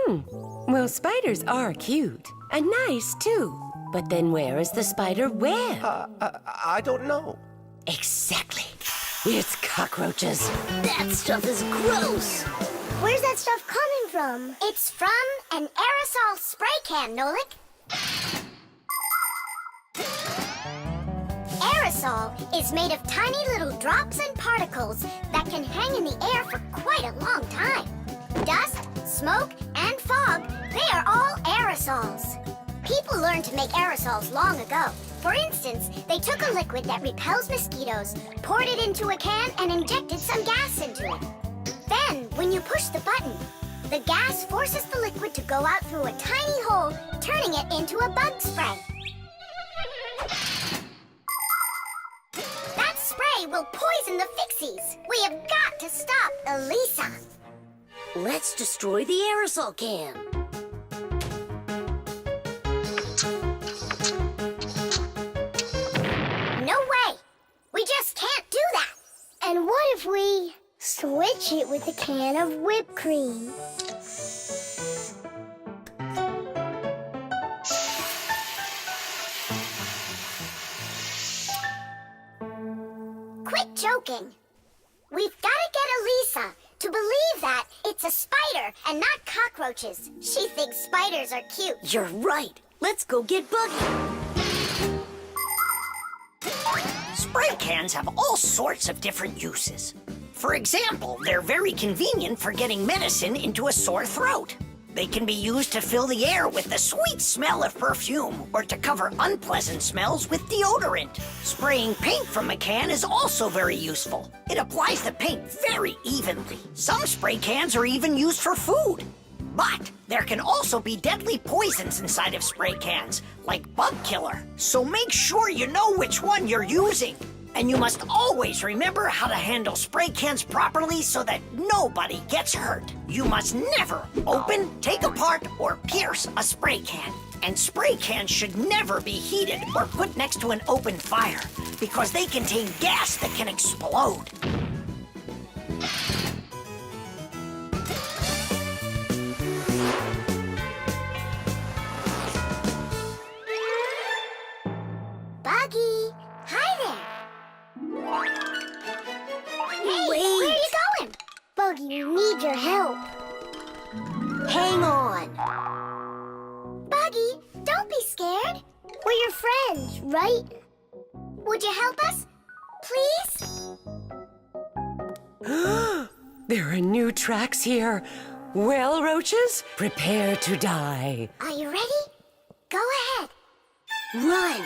Speaker 4: Well, spiders are cute. And nice, too. But then where is the spider web?
Speaker 11: I don't know.
Speaker 4: Exactly. It's cockroaches.
Speaker 9: That stuff is gross.
Speaker 10: Where's that stuff coming from?
Speaker 2: It's from an aerosol spray can, Nolik. Aerosol is made of tiny little drops and particles that can hang in the air for quite a long time. Dust, smoke, and fog, they are all aerosols. People learned to make aerosols long ago. For instance, they took a liquid that repels mosquitoes, poured it into a can, and injected some gas into it. Then, when you push the button, the gas forces the liquid to go out through a tiny hole, turning it into a bug spray. That spray will poison the Fixies. We have got to stop Elisa.
Speaker 9: Let's destroy the aerosol can.
Speaker 2: No way! We just can't do that!
Speaker 10: And what if we switch it with a can of whipped cream?
Speaker 2: Quit joking. We've got to get Elisa to believe that it's a spider and not cockroaches. She thinks spiders are cute.
Speaker 9: You're right. Let's go get Buggy.
Speaker 3: Spray cans have all sorts of different uses. For example, they're very convenient for getting medicine into a sore throat. They can be used to fill the air with the sweet smell of perfume or to cover unpleasant smells with deodorant. Spraying paint from a can is also very useful. It applies the paint very evenly. Some spray cans are even used for food. But there can also be deadly poisons inside of spray cans, like bug killer. So make sure you know which one you're using. And you must always remember how to handle spray cans properly so that nobody gets hurt. You must never open, take apart, or pierce a spray can. And spray cans should never be heated or put next to an open fire because they contain gas that can explode.
Speaker 2: Buggy, hi there. Hey,
Speaker 9: Wait.
Speaker 2: where are you going?
Speaker 10: Buggy, we need your help.
Speaker 9: Hang on.
Speaker 2: Buggy, don't be scared.
Speaker 10: We're your friends, right?
Speaker 2: Would you help us? Please?
Speaker 4: There are new tracks here. Well, roaches, prepare to die.
Speaker 2: Are you ready? Go ahead.
Speaker 9: Run.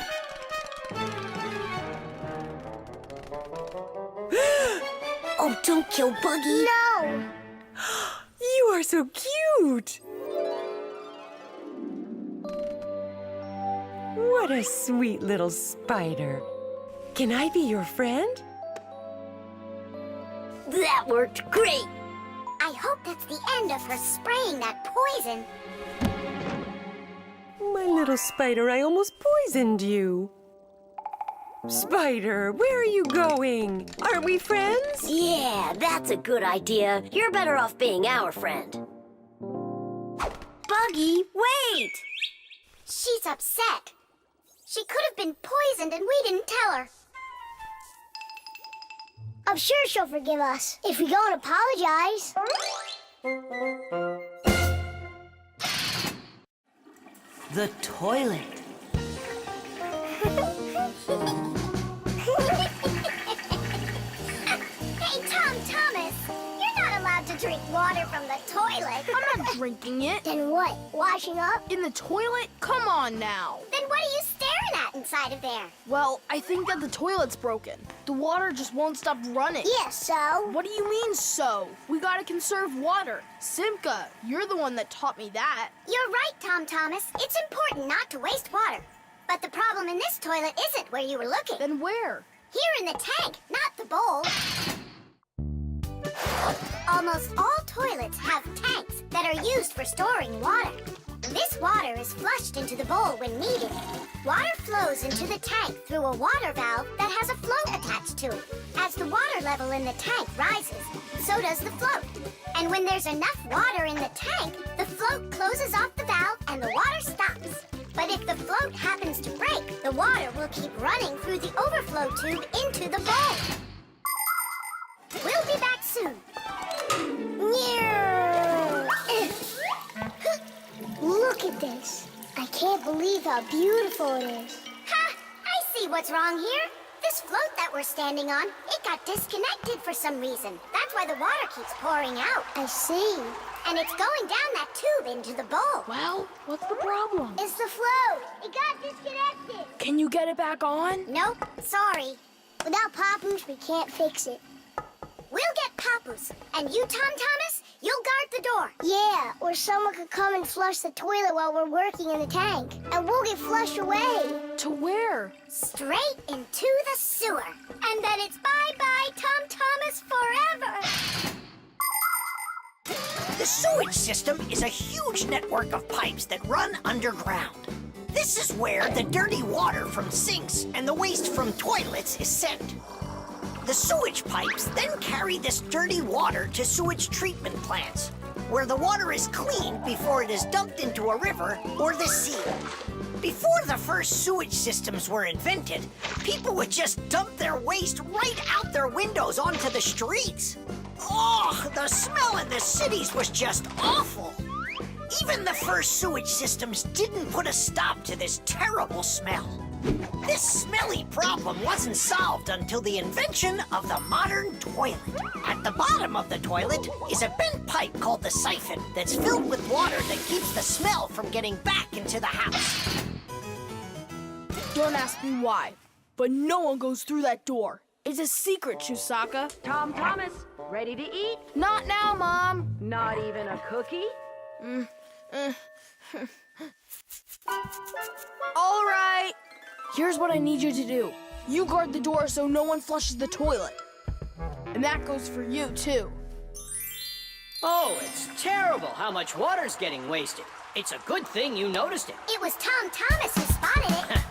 Speaker 9: Oh, don't kill Buggy.
Speaker 10: No!
Speaker 4: You are so cute. What a sweet little spider. Can I be your friend?
Speaker 9: That worked great.
Speaker 2: I hope that's the end of her spraying that poison.
Speaker 4: My little spider, I almost poisoned you. Spider, where are you going? Aren't we friends?
Speaker 9: Yeah, that's a good idea. You're better off being our friend. Buggy, wait!
Speaker 2: She's upset. She could have been poisoned and we didn't tell her.
Speaker 10: I'm sure she'll forgive us if we go and apologize.
Speaker 5: The toilet.
Speaker 2: Hey, Thomas, you're not allowed to drink water from the toilet.
Speaker 7: I'm not drinking it.
Speaker 10: Then what? Washing up?
Speaker 7: In the toilet? Come on now.
Speaker 2: Then what are you staring at inside of there?
Speaker 7: Well, I think that the toilet's broken. The water just won't stop running.
Speaker 10: Yeah, so?
Speaker 7: What do you mean, so? We gotta conserve water. Simka, you're the one that taught me that.
Speaker 2: You're right, Thomas. It's important not to waste water. But the problem in this toilet isn't where you were looking.
Speaker 7: Then where?
Speaker 2: Here in the tank, not the bowl. Almost all toilets have tanks that are used for storing water. This water is flushed into the bowl when needed. Water flows into the tank through a water valve that has a float attached to it. As the water level in the tank rises, so does the float. And when there's enough water in the tank, the float closes off the valve and the water stops. But if the float happens to break, the water will keep running through the overflow tube into the bowl. We'll be back soon.
Speaker 10: Look at this. I can't believe how beautiful it is.
Speaker 2: Ha! I see what's wrong here. This float that we're standing on, it got disconnected for some reason. That's why the water keeps pouring out.
Speaker 10: I see.
Speaker 2: And it's going down that tube into the bowl.
Speaker 7: Well, what's the problem?
Speaker 2: It's the float. It got disconnected.
Speaker 7: Can you get it back on?
Speaker 2: Nope, sorry.
Speaker 10: Without Papoose, we can't fix it.
Speaker 2: We'll get Papoose. And you, Tom Thomas, you'll guard the door.
Speaker 10: Yeah, or someone could come and flush the toilet while we're working in the tank. And we'll get flushed away.
Speaker 7: To where?
Speaker 2: Straight into the sewer. And then it's bye-bye, Tom Thomas, forever.
Speaker 3: The sewage system is a huge network of pipes that run underground. This is where the dirty water from sinks and the waste from toilets is sent. The sewage pipes then carry this dirty water to sewage treatment plants, where the water is cleaned before it is dumped into a river or the sea. Before the first sewage systems were invented, people would just dump their waste right out their windows onto the streets. Oh, the smell in the cities was just awful. Even the first sewage systems didn't put a stop to this terrible smell. This smelly problem wasn't solved until the invention of the modern toilet. At the bottom of the toilet is a bent pipe called the siphon that's filled with water that keeps the smell from getting back into the house.
Speaker 7: Don't ask me why, but no one goes through that door. It's a secret, Chusaka.
Speaker 4: Tom Thomas, ready to eat?
Speaker 7: Not now, Mom.
Speaker 4: Not even a cookie?
Speaker 7: All right. Here's what I need you to do. You guard the door so no one flushes the toilet. And that goes for you, too.
Speaker 6: Oh, it's terrible how much water's getting wasted. It's a good thing you noticed it.
Speaker 2: It was Tom Thomas who spotted it.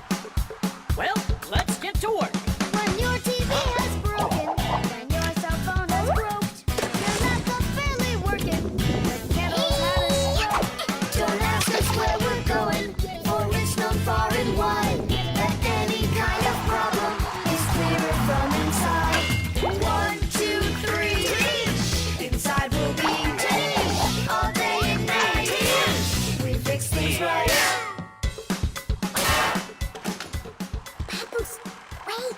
Speaker 6: Well, let's get to work.
Speaker 10: When your TV has broken, when your cell phone has broke, your laptop barely working, the candles had a stroke. Don't ask us where we're going, for it's known far and wide that any kind of problem is clearer from inside. 1, 2, 3, inside we'll be all day and night. We fix things right.
Speaker 2: Papoose, wait.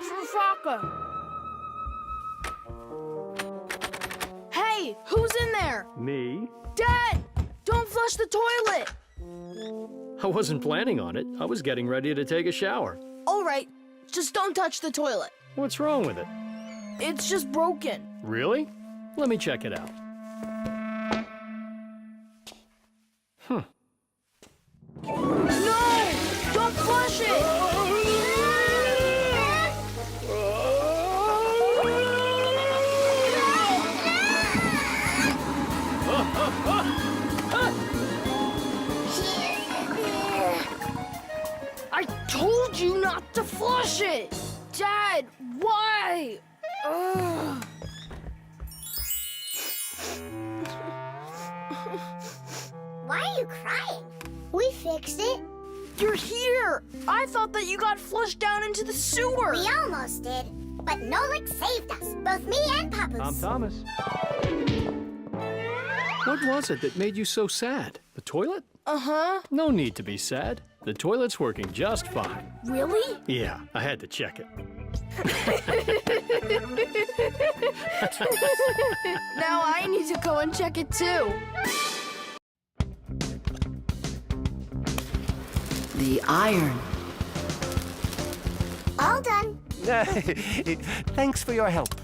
Speaker 7: Chusaka. Hey, who's in there?
Speaker 8: Me?
Speaker 7: Dad, don't flush the toilet.
Speaker 8: I wasn't planning on it. I was getting ready to take a shower.
Speaker 7: All right, just don't touch the toilet.
Speaker 8: What's wrong with it?
Speaker 7: It's just broken.
Speaker 8: Really? Let me check it out.
Speaker 7: No! Don't flush it! I told you not to flush it! Dad, why? Ugh.
Speaker 2: Why are you crying?
Speaker 10: We fixed it.
Speaker 7: You're here! I thought that you got flushed down into the sewer!
Speaker 2: We almost did. But Nolik saved us, both me and Papoose.
Speaker 8: Thomas. What was it that made you so sad? The toilet?
Speaker 7: Uh-huh.
Speaker 8: No need to be sad. The toilet's working just fine.
Speaker 7: Really?
Speaker 8: Yeah, I had to check it.
Speaker 7: Now I need to go and check it too.
Speaker 5: The iron.
Speaker 2: All done.
Speaker 11: Thanks for your help.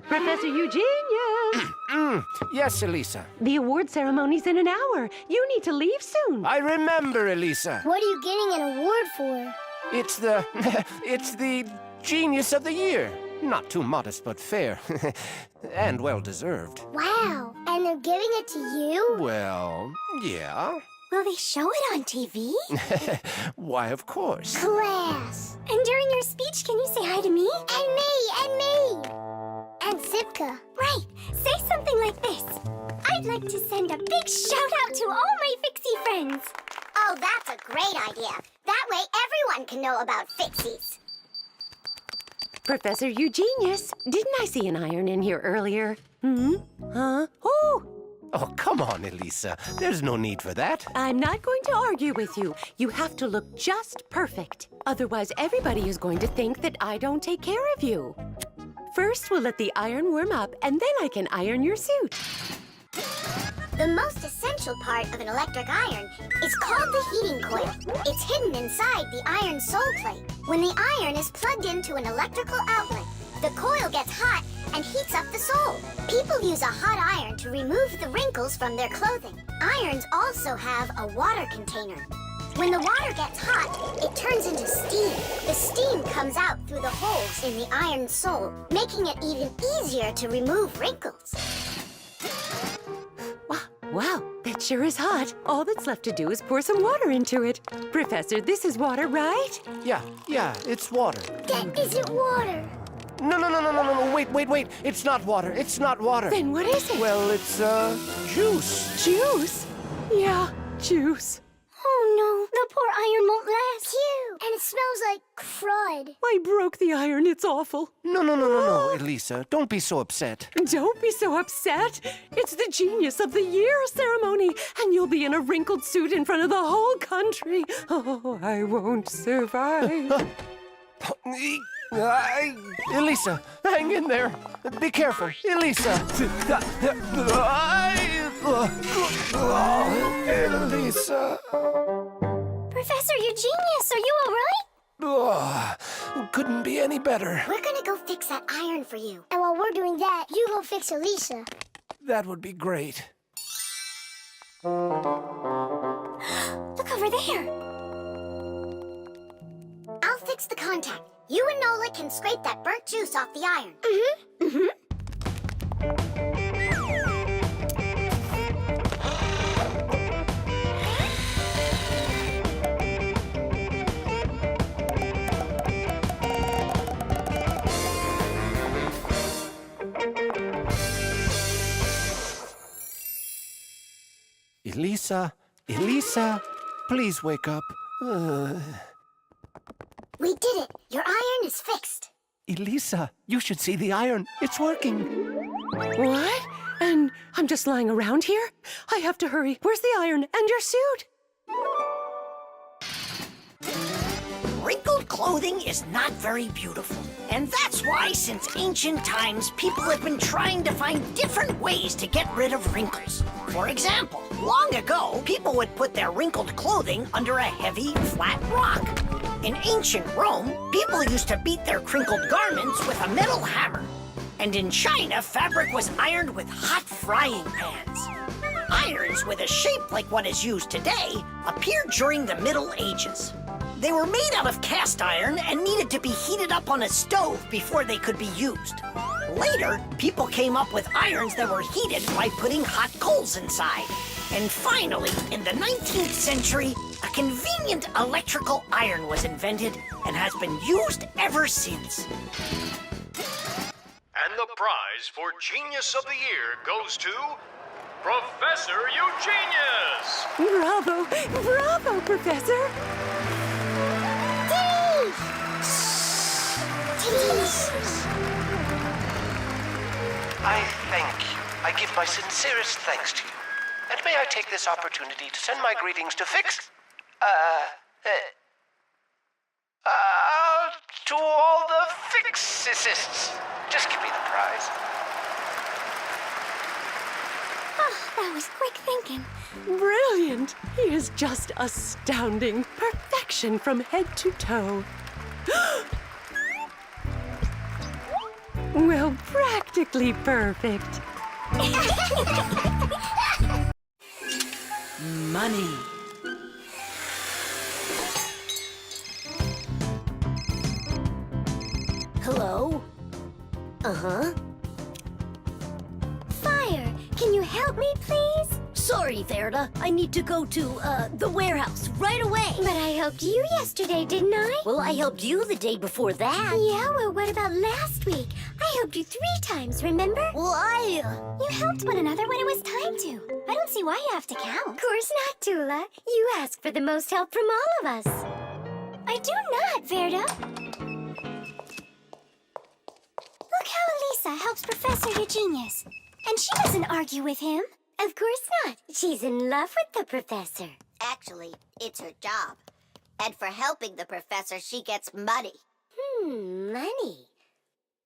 Speaker 4: Professor Eugenius!
Speaker 11: Yes, Elisa.
Speaker 4: The award ceremony's in an hour. You need to leave soon.
Speaker 11: I remember, Elisa.
Speaker 10: What are you getting an award for?
Speaker 11: It's the... it's the Genius of the Year. Not too modest, but fair. And well-deserved.
Speaker 10: Wow, and they're giving it to you?
Speaker 11: Well, yeah.
Speaker 1: Will they show it on TV?
Speaker 11: Why, of course.
Speaker 10: Class.
Speaker 1: And during your speech, can you say hi to me?
Speaker 10: And me, and me. And Simka.
Speaker 1: Right. Say something like this. I'd like to send a big shout out to all my Fixie friends.
Speaker 10: Oh, that's a great idea. That way everyone can know about Fixies.
Speaker 4: Professor Eugenius, didn't I see an iron in here earlier? Huh? Oh!
Speaker 11: Oh, come on, Elisa. There's no need for that.
Speaker 4: I'm not going to argue with you. You have to look just perfect. Otherwise, everybody is going to think that I don't take care of you. First, we'll let the iron warm up, and then I can iron your suit.
Speaker 10: The most essential part of an electric iron is called the heating coil. It's hidden inside the iron sole plate. When the iron is plugged into an electrical outlet, the coil gets hot and heats up the sole. People use a hot iron to remove the wrinkles from their clothing. Irons also have a water container. When the water gets hot, it turns into steam. The steam comes out through the holes in the iron sole, making it even easier to remove wrinkles.
Speaker 4: Wow, that sure is hot. All that's left to do is pour some water into it. Professor, this is water, right?
Speaker 11: Yeah, it's water.
Speaker 10: That isn't water.
Speaker 11: No, wait. It's not water. It's not water.
Speaker 4: Then what is it?
Speaker 11: Well, it's, juice.
Speaker 4: Juice? Yeah, juice.
Speaker 1: Oh no, the poor iron won't last.
Speaker 10: Phew, and it smells like crud.
Speaker 4: I broke the iron. It's awful.
Speaker 11: No, Elisa. Don't be so upset.
Speaker 4: Don't be so upset. It's the Genius of the Year ceremony, and you'll be in a wrinkled suit in front of the whole country. Oh, I won't survive.
Speaker 11: Elisa, hang in there. Be careful. Elisa. Elisa.
Speaker 1: Professor Eugenius, are you all right?
Speaker 11: Couldn't be any better.
Speaker 10: We're gonna go fix that iron for you. And while we're doing that, you go fix Elisa.
Speaker 11: That would be great.
Speaker 1: Look over there.
Speaker 10: I'll fix the contact. You and Nolik can scrape that burnt juice off the iron.
Speaker 11: Elisa, please wake up.
Speaker 10: We did it. Your iron is fixed.
Speaker 11: Elisa, you should see the iron. It's working.
Speaker 4: What? And I'm just lying around here? I have to hurry. Where's the iron and your suit?
Speaker 3: Wrinkled clothing is not very beautiful. And that's why, since ancient times, people have been trying to find different ways to get rid of wrinkles. For example, long ago, people would put their wrinkled clothing under a heavy, flat rock. In ancient Rome, people used to beat their crinkled garments with a metal hammer. And in China, fabric was ironed with hot frying pans. Irons with a shape like what is used today appeared during the Middle Ages. They were made out of cast iron and needed to be heated up on a stove before they could be used. Later, people came up with irons that were heated by putting hot coals inside. And finally, in the 19th century, a convenient electrical iron was invented and has been used ever since.
Speaker 12: And the prize for Genius of the Year goes to Professor Eugenius!
Speaker 4: Bravo! Bravo, Professor!
Speaker 11: I thank you. I give my sincerest thanks to you. And may I take this opportunity to send my greetings to to all the Fixies. Just give me the prize.
Speaker 1: Oh, that was quick thinking.
Speaker 4: Brilliant! He is just astounding. Perfection from head to toe. Well, practically perfect.
Speaker 5: Money.
Speaker 9: Hello?
Speaker 1: Fire, can you help me, please?
Speaker 9: Sorry, Verda. I need to go to, the warehouse right away.
Speaker 1: But I helped you yesterday, didn't I?
Speaker 9: Well, I helped you the day before that.
Speaker 1: Yeah, well, what about last week? I
Speaker 10: I helped you 3 times, remember? Why?
Speaker 1: You helped one another when it was time to. I don't see why you have to count.
Speaker 10: Of course not, Toola. You asked for the most help from all of us.
Speaker 1: I do not, Verda. Look how Elisa helps Professor Eugenius. And she doesn't argue with him.
Speaker 10: Of course not. She's in love with the professor.
Speaker 2: Actually, it's her job. And for helping the professor, she gets money.
Speaker 10: Money.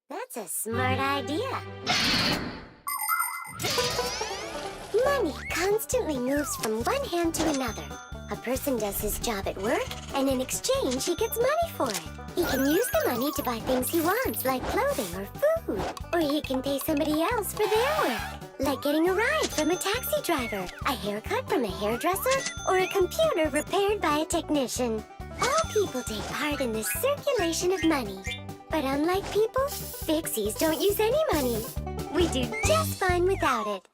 Speaker 10: That's a smart idea. Money constantly moves from one hand to another. A person does his job at work, and in exchange, he gets money for it. He can use the money to buy things he wants, like clothing or food. Or he can pay somebody else for their work, like getting a ride from a taxi driver, a haircut from a hairdresser, or a computer repaired by a technician. All people take part in this circulation of money. But unlike people, Fixies don't use any money. We do just fine without it.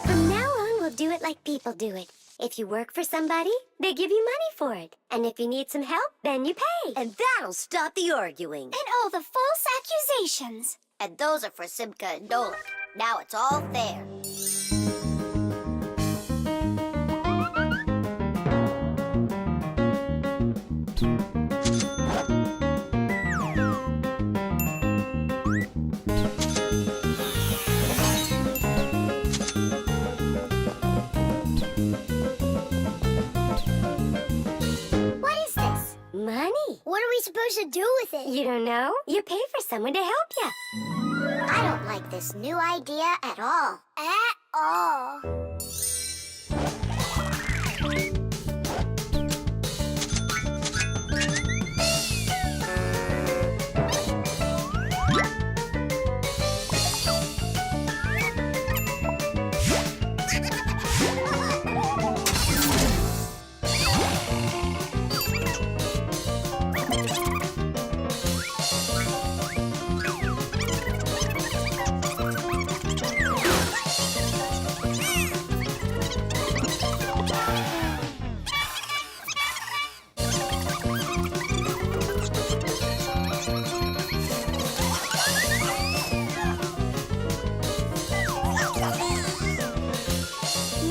Speaker 10: From now on, we'll do it like people do it. If you work for somebody, they give you money for it. And if you need some help, then you pay.
Speaker 9: And that'll stop the arguing.
Speaker 1: And all the false accusations.
Speaker 2: And those are for Simka and Nolik. Now it's all fair.
Speaker 10: What is this? Money. What are we supposed to do with it? You don't know? You pay for someone to help you.
Speaker 2: I don't like this new idea at all.
Speaker 10: At all.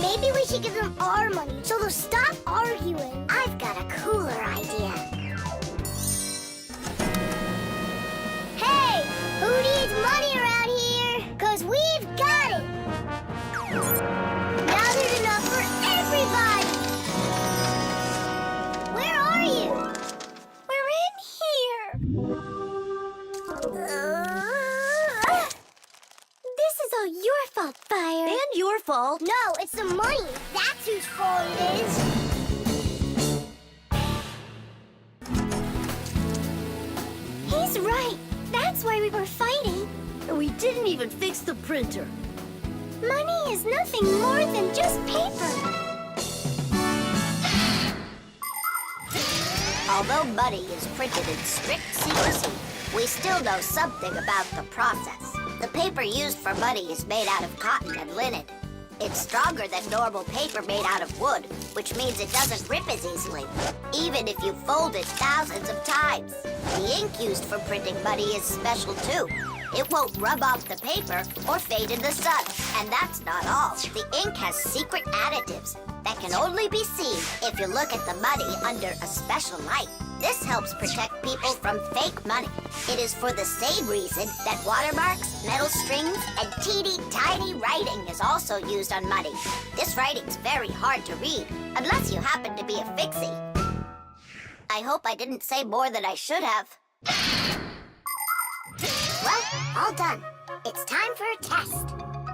Speaker 10: Maybe we should give them our money so they'll stop arguing.
Speaker 2: I've got a cooler idea.
Speaker 10: Hey, who needs money around here? 'Cause we've got it. Now there's enough for everybody. Where are you?
Speaker 1: We're in here.
Speaker 10: This is all your fault, Fire.
Speaker 9: And your fault.
Speaker 10: No, it's the money. That's whose fault it is.
Speaker 1: He's right. That's why we were fighting.
Speaker 9: And we didn't even fix the printer.
Speaker 1: Money is nothing more than just paper.
Speaker 2: Although money is printed in strict secrecy, we still know something about the process. The paper used for money is made out of cotton and linen. It's stronger than normal paper made out of wood, which means it doesn't rip as easily, even if you fold it thousands of times. The ink used for printing money is special too. It won't rub off the paper or fade in the sun. And that's not all. The ink has secret additives that can only be seen if you look at the money under a special light. This helps protect people from fake money. It is for the same reason that watermarks, metal strings, and teeny tiny writing is also used on money. This writing's very hard to read, unless you happen to be a Fixie. I hope I didn't say more than I should have.
Speaker 10: Well, all done. It's time for a test.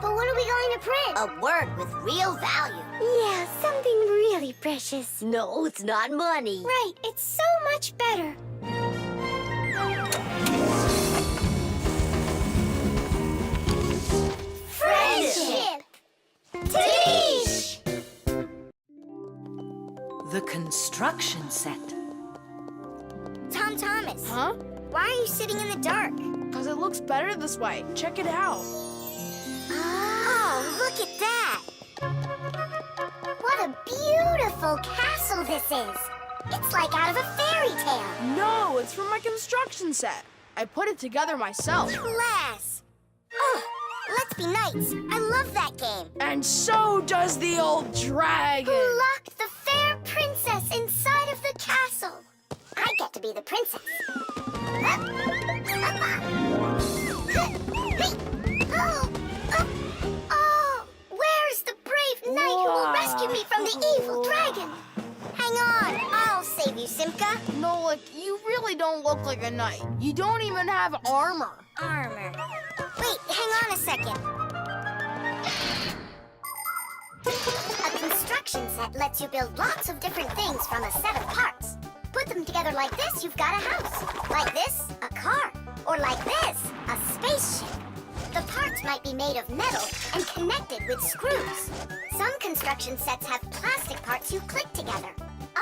Speaker 10: But what are we going to print?
Speaker 2: A word with real value.
Speaker 10: Yeah, something really precious.
Speaker 9: No, it's not money.
Speaker 1: Right, it's so much better.
Speaker 10: Friendship! Tish!
Speaker 5: The construction set.
Speaker 10: Tom Thomas,
Speaker 7: Huh?
Speaker 10: why are you sitting in the dark?
Speaker 7: Because it looks better this way. Check it out.
Speaker 10: Oh, look at that! beautiful castle this is. It's like out of a fairy tale.
Speaker 7: No, it's from my construction set. I put it together myself.
Speaker 10: Class. Oh, Let's Be Knights. I love that game.
Speaker 7: And so does the old dragon.
Speaker 10: Who locked the fair princess inside of the castle? I get to be the princess. Oh, where's the brave knight who will rescue me from the evil dragon? Hang on, I'll save you, Simka.
Speaker 7: Nolik, you really don't look like a knight. You don't even have armor.
Speaker 10: Armor. Wait, hang on a second. A construction set lets you build lots of different things from a set of parts. Put them together like this, you've got a house. Like this, a car. Or like this, a spaceship. The parts might be made of metal and connected with screws. Some construction sets have plastic parts you click together.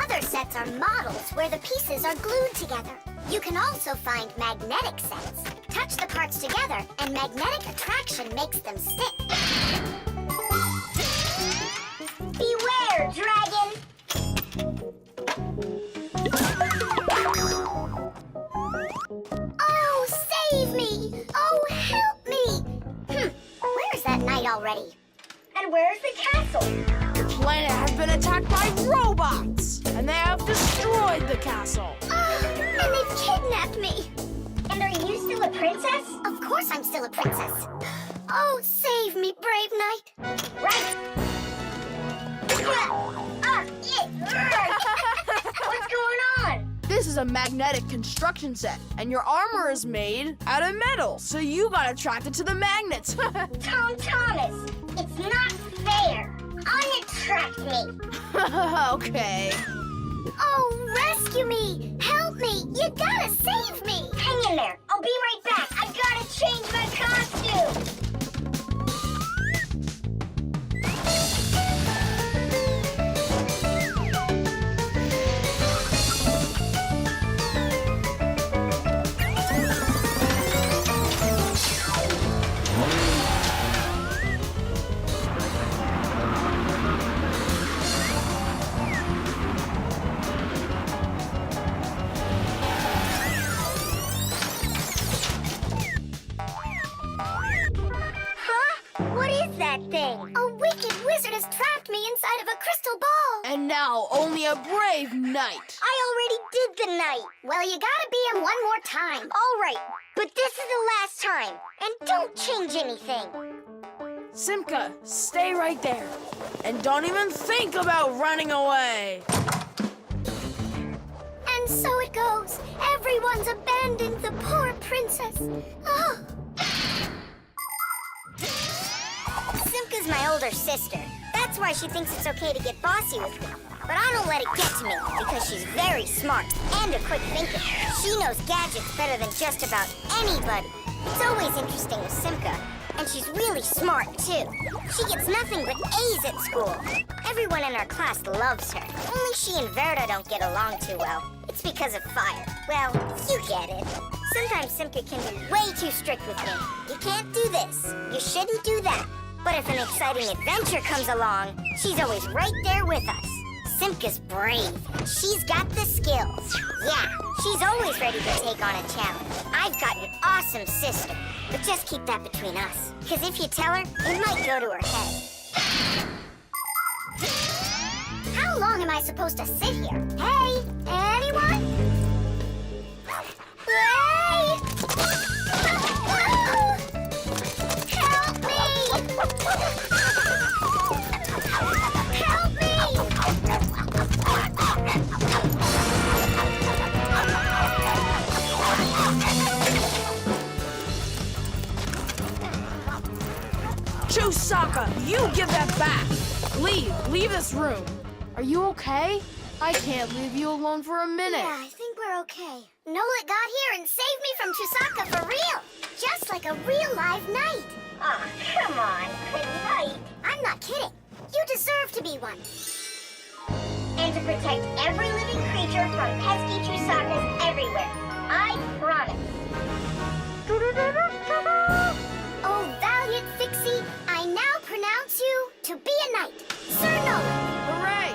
Speaker 10: Other sets are models where the pieces are glued together. You can also find magnetic sets. Touch the parts together and magnetic attraction makes them stick. Beware, dragon! Oh, save me! Oh, help me! Where's that knight already? And where's the castle?
Speaker 7: The planet has been attacked by robots, and they have destroyed the castle.
Speaker 10: And they've kidnapped me. And are you still a princess? Of course I'm still a princess. Oh, save me, brave knight. Right. What's going on?
Speaker 7: This is a magnetic construction set, and your armor is made out of metal, so you got attracted to the magnets.
Speaker 10: Tom Thomas, it's not fair. Unattract me.
Speaker 7: Okay.
Speaker 10: Oh, rescue me! Help me! You gotta save me! Hang in there. I'll be right back. I gotta change my costume. Thing. A wicked wizard has trapped me inside of a crystal ball.
Speaker 7: And now only a brave knight.
Speaker 10: I already did the knight. Well, you gotta be him one more time. All right, but this is the last time. And don't change anything.
Speaker 7: Simka, stay right there. And don't even think about running away.
Speaker 10: And so it goes. Everyone's abandoned the poor princess. Oh. Simka's my older sister. That's why she thinks it's okay to get bossy with me. But I don't let it get to me because she's very smart and a quick thinker. She knows gadgets better than just about anybody. It's always interesting with Simka. And she's really smart, too. She gets nothing but A's at school. Everyone in our class loves her. Only she and Verda don't get along too well. It's because of Fire. Well, you get it. Sometimes Simka can be way too strict with me. You can't do this. You shouldn't do that. But if an exciting adventure comes along, she's always right there with us. Simka's brave. She's got the skills. Yeah, she's always ready to take on a challenge. I've got an awesome sister. But just keep that between us. Because if you tell her, it might go to her head. How long am I supposed to sit here? Hey, anyone? Hey! Help me! Help me!
Speaker 7: Chusaka, you give that back. Leave this room. Are you okay? I can't leave you alone for a minute.
Speaker 10: Yeah, I think we're okay. Nolik got here and saved me from Chusaka for real. Just like a real live knight. Ah, come on, a knight. I'm not kidding. You deserve to be one. And to protect every living creature from pesky Chusakas everywhere. I promise. Oh, valiant Fixie, I now pronounce you to be a knight. Sir Nolik.
Speaker 7: Hooray!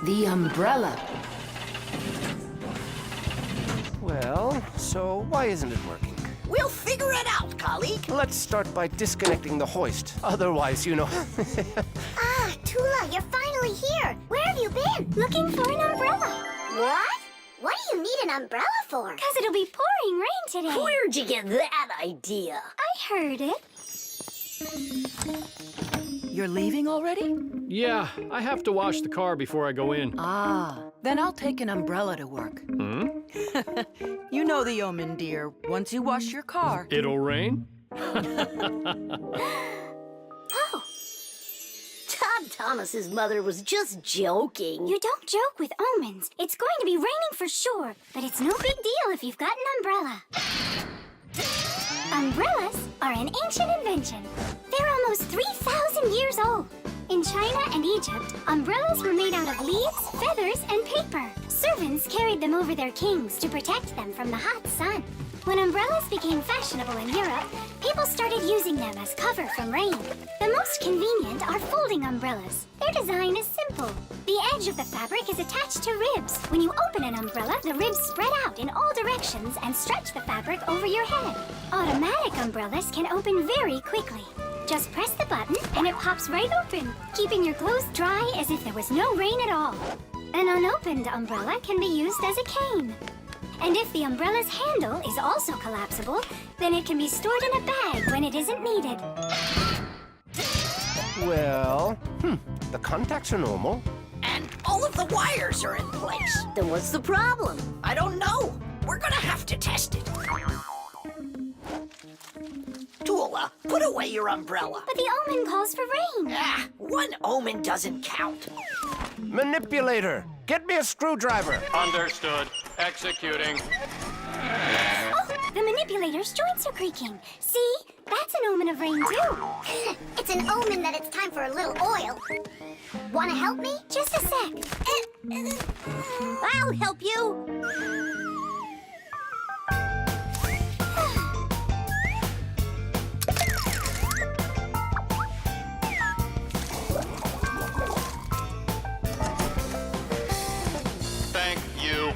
Speaker 5: The umbrella.
Speaker 11: Well, so why isn't it working?
Speaker 3: We'll figure it out, colleague.
Speaker 11: Let's start by disconnecting the hoist. Otherwise, you know...
Speaker 10: Ah, Toola, you're finally here. Where have you been?
Speaker 1: Looking for an umbrella.
Speaker 10: What? What do you need an umbrella for?
Speaker 1: Because it'll be pouring rain today.
Speaker 9: Where'd you get that idea?
Speaker 1: I heard it.
Speaker 5: You're leaving already?
Speaker 8: Yeah, I have to wash the car before I go in.
Speaker 5: Ah, then I'll take an umbrella to work.
Speaker 8: Hmm?
Speaker 5: You know the omen, dear. Once you wash your car.
Speaker 8: It'll rain?
Speaker 9: Oh. Todd Thomas's mother was just joking.
Speaker 1: You don't joke with omens. It's going to be raining for sure, but it's no big deal if you've got an umbrella. Umbrellas are an ancient invention. They're almost 3,000 years old. In China and Egypt, umbrellas were made out of leaves, feathers, and paper. Servants carried them over their kings to protect them from the hot sun. When umbrellas became fashionable in Europe, people started using them as cover from rain. The most convenient are folding umbrellas. Their design is simple. The edge of the fabric is attached to ribs. When you open an umbrella, the ribs spread out in all directions and stretch the fabric over your head. Automatic umbrellas can open very quickly. Just press the button and it pops right open, keeping your clothes dry as if there was no rain at all. An unopened umbrella can be used as a cane. And if the umbrella's handle is also collapsible, then it can be stored in a bag when it isn't needed.
Speaker 11: Well, the contacts are normal.
Speaker 3: And all of the wires are in place.
Speaker 9: Then what's the problem?
Speaker 3: I don't know. We're gonna have to test it. Toola, put away your umbrella.
Speaker 1: But the omen calls for rain.
Speaker 3: Ah, one omen doesn't count.
Speaker 11: Manipulator, get me a screwdriver.
Speaker 14: Understood. Executing.
Speaker 1: Oh, the manipulator's joints are creaking. See? That's an omen of rain, too.
Speaker 10: It's an omen that it's time for a little oil. Wanna help me?
Speaker 1: Just a sec.
Speaker 9: I'll help you.
Speaker 14: Thank you.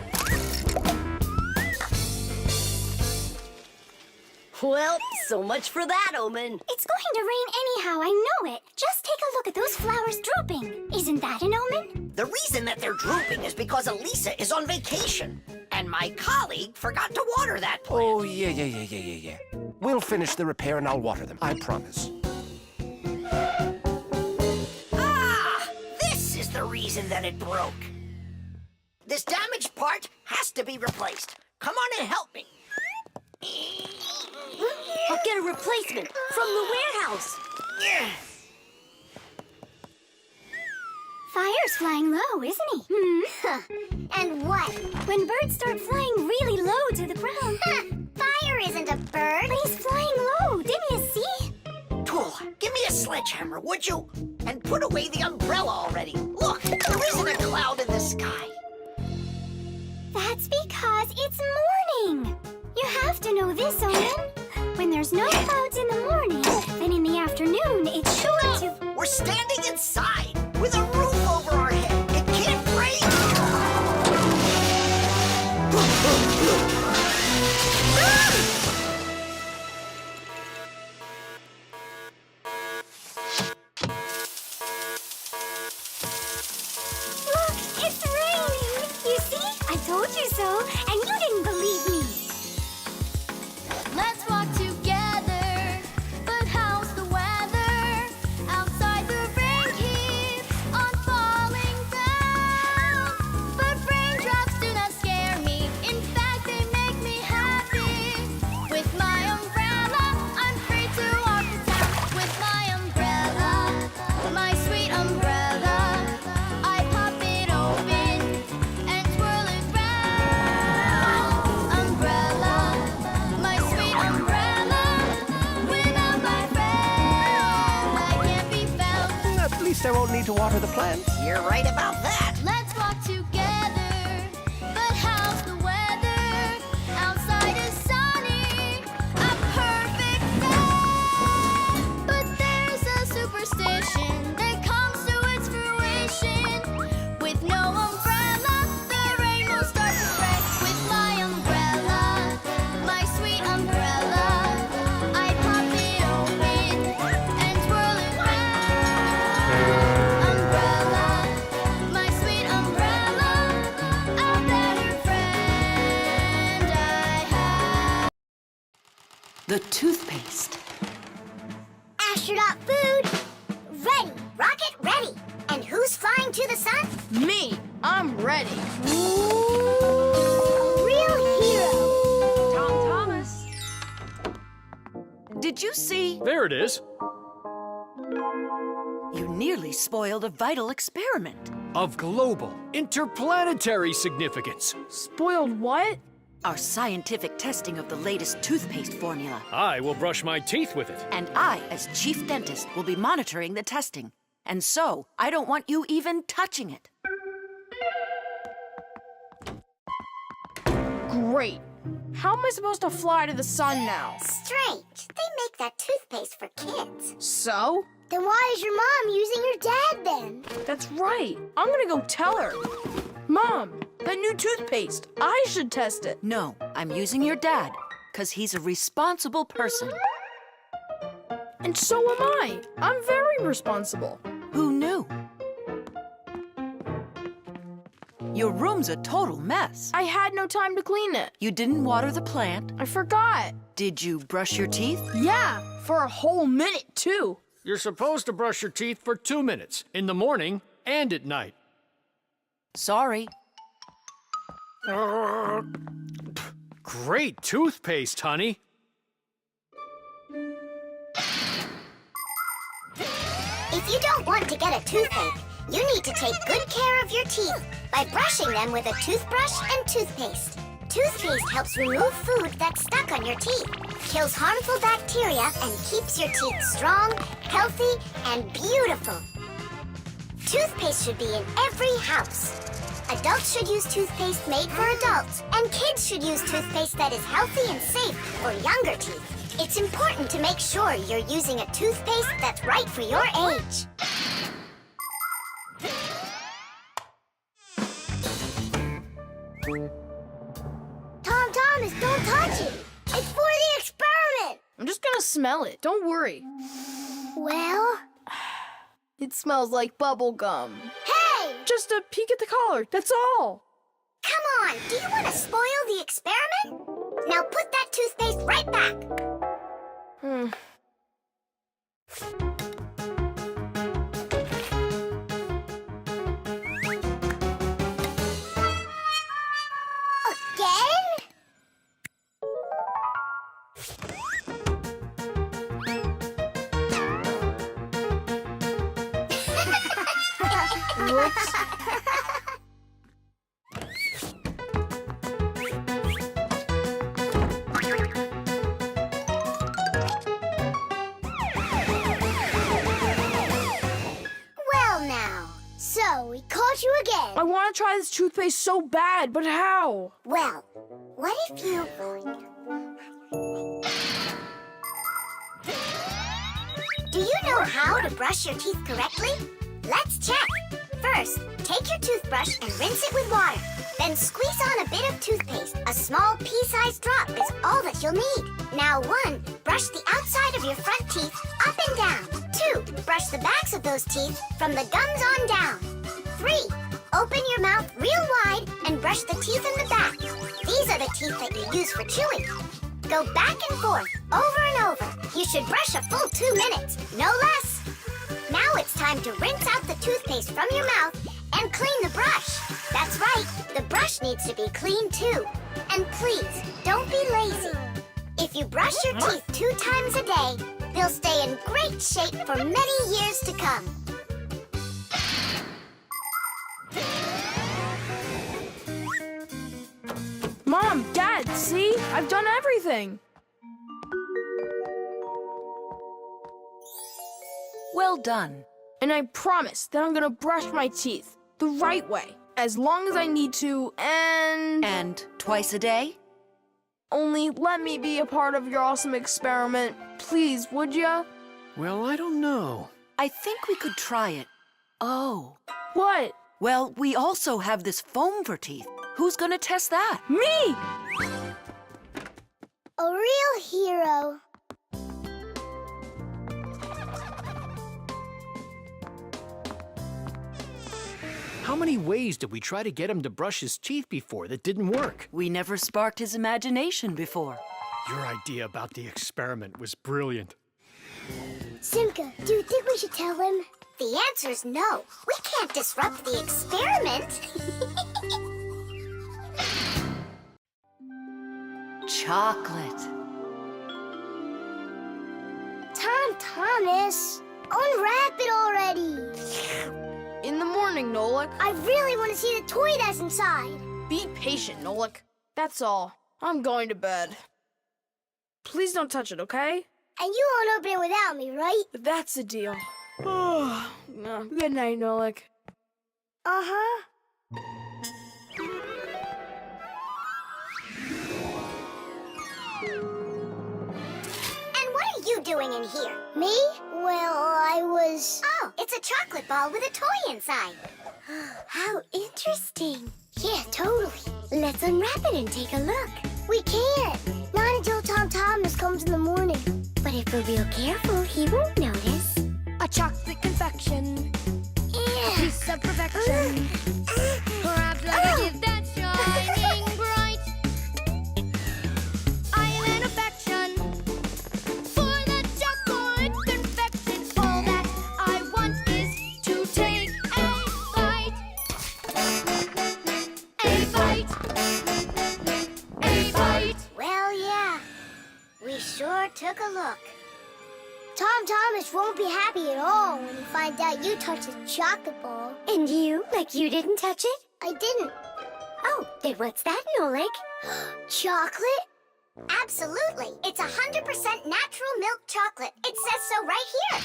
Speaker 9: Well, so much for that omen.
Speaker 1: It's going to rain anyhow, I know it. Just take a look at those flowers drooping. Isn't that an omen?
Speaker 3: The reason that they're drooping is because Elisa is on vacation. And my colleague forgot to water that plant.
Speaker 11: Oh, yeah. We'll finish the repair and I'll water them, I promise.
Speaker 3: Ah! This is the reason that it broke. This damaged part has to be replaced. Come on and help me.
Speaker 9: I'll get a replacement from the warehouse.
Speaker 1: Fire's flying low, isn't he?
Speaker 10: And what?
Speaker 1: When birds start flying really low to the ground.
Speaker 10: Fire isn't a bird.
Speaker 1: But he's flying low, didn't you see?
Speaker 3: Toola, give me a sledgehammer, would you? And put away the umbrella already. Look, there isn't a cloud in the sky.
Speaker 1: That's because it's morning. You have to know this, Owen. When there's no clouds in the morning, then in the afternoon, it's sure to...
Speaker 3: We're standing inside with a roof over our head. It can't rain.
Speaker 1: Look, it's raining. You see? I told you so, and you didn't believe me.
Speaker 13: Let's walk together, but how's the weather? Outside the rain keeps on falling down. But raindrops do not scare me, in fact they make me happy. With my umbrella, I'm free to walk the town. With my umbrella, my sweet umbrella, I pop it open and twirl it round. Umbrella, my sweet umbrella, without my friend, I can't be found.
Speaker 11: At least I won't need to water the plants.
Speaker 3: You're right about that.
Speaker 13: Let's walk together, but how's the weather? Outside is sunny, a perfect day. But
Speaker 5: The toothpaste.
Speaker 10: Astronaut food, ready. Rocket ready. And who's flying to the sun?
Speaker 7: Me. I'm ready.
Speaker 10: A real hero.
Speaker 5: Tom Thomas. Did you see?
Speaker 8: There it is.
Speaker 5: You nearly spoiled a vital experiment.
Speaker 8: Of global, interplanetary significance.
Speaker 7: Spoiled what?
Speaker 5: Our scientific testing of the latest toothpaste formula.
Speaker 8: I will brush my teeth with it.
Speaker 5: And I, as chief dentist, will be monitoring the testing. And so, I don't want you even touching it.
Speaker 7: Great. How am I supposed to fly to the sun now?
Speaker 10: Strange. They make that toothpaste for kids.
Speaker 7: So?
Speaker 10: Then why is your mom using your dad then?
Speaker 7: That's right. I'm gonna go tell her. Mom, that new toothpaste. I should test it.
Speaker 5: No, I'm using your dad, because he's a responsible person.
Speaker 7: And so am I. I'm very responsible.
Speaker 5: Who knew? Your room's a total mess.
Speaker 7: I had no time to clean it.
Speaker 5: You didn't water the plant.
Speaker 7: I forgot.
Speaker 5: Did you brush your teeth?
Speaker 7: Yeah, for a whole minute, too.
Speaker 8: You're supposed to brush your teeth for 2 minutes, in the morning and at night.
Speaker 5: Sorry.
Speaker 8: Great toothpaste, honey.
Speaker 10: If you don't want to get a toothache, you need to take good care of your teeth by brushing them with a toothbrush and toothpaste. Toothpaste helps remove food that's stuck on your teeth, kills harmful bacteria, and keeps your teeth strong, healthy, and beautiful. Toothpaste should be in every house. Adults should use toothpaste made for adults, and kids should use toothpaste that is healthy and safe for younger teeth. It's important to make sure you're using a toothpaste that's right for your age. Tom Thomas, don't touch it! It's for the experiment!
Speaker 7: I'm just gonna smell it. Don't worry.
Speaker 10: Well?
Speaker 7: It smells like bubble gum.
Speaker 10: Hey!
Speaker 7: Just a peek at the collar, that's all.
Speaker 10: Come on, do you want to spoil the experiment? Now put that toothpaste right back. Again?
Speaker 7: Whoops.
Speaker 10: Well now, so we caught you again.
Speaker 7: I want to try this toothpaste so bad, but how?
Speaker 10: Well, what if you... Do you know how to brush your teeth correctly? Let's check. First, take your toothbrush and rinse it with water. Then squeeze on a bit of toothpaste. A small pea-sized drop is all that you'll need. Now 1, brush the outside of your front teeth up and down. 2, brush the backs of those teeth from the gums on down. 3, open your mouth real wide and brush the teeth in the back. These are the teeth that you use for chewing. Go back and forth, over and over. You should brush a full 2 minutes, no less. Now it's time to rinse out the toothpaste from your mouth and clean the brush. That's right, the brush needs to be clean too. And please, don't be lazy. If you brush your teeth 2 times a day, they'll stay in great shape for many years to come.
Speaker 7: Mom, Dad, see? I've done everything.
Speaker 5: Well done.
Speaker 7: And I promise that I'm gonna brush my teeth the right way, as long as I need to, and...
Speaker 5: And twice a day?
Speaker 7: Only let me be a part of your awesome experiment. Please, would ya?
Speaker 8: Well, I don't know.
Speaker 5: I think we could try it. Oh.
Speaker 7: What?
Speaker 5: Well, we also have this foam for teeth. Who's gonna test that?
Speaker 7: Me!
Speaker 10: A real hero.
Speaker 8: How many ways did we try to get him to brush his teeth before that didn't work?
Speaker 5: We never sparked his imagination before.
Speaker 8: Your idea about the experiment was brilliant.
Speaker 10: Simka, do you think we should tell him? The answer's no. We can't disrupt the experiment.
Speaker 5: Chocolate.
Speaker 10: Thomas, unwrap it already.
Speaker 7: In the morning, Nolik.
Speaker 10: I really want to see the toy that's inside.
Speaker 7: Be patient, Nolik. That's all. I'm going to bed. Please don't touch it, okay?
Speaker 10: And you won't open it without me, right?
Speaker 7: That's the deal. Good night, Nolik.
Speaker 10: Uh-huh. And what are you doing in here? Me? Well, I was... Oh, it's a chocolate ball with a toy inside. How interesting. Yeah, totally. Let's unwrap it and take a look. We can't. Not until Tom Thomas comes in the morning. But if we're real careful, he won't notice.
Speaker 15: A chocolate confection,
Speaker 10: Yeah.
Speaker 15: a piece of perfection. Wrapped like a gift that's shining bright. I am an affection for the chocolate confection. All that I want is to take a bite. A bite. A bite.
Speaker 10: Well, yeah. We sure took a look. Tom Thomas won't be happy at all when he finds out you touched a chocolate ball.
Speaker 1: And you, like you didn't touch it?
Speaker 10: I didn't.
Speaker 1: Oh, then what's that, Nolik?
Speaker 10: Chocolate? Absolutely. It's 100% natural milk chocolate. It says so right here.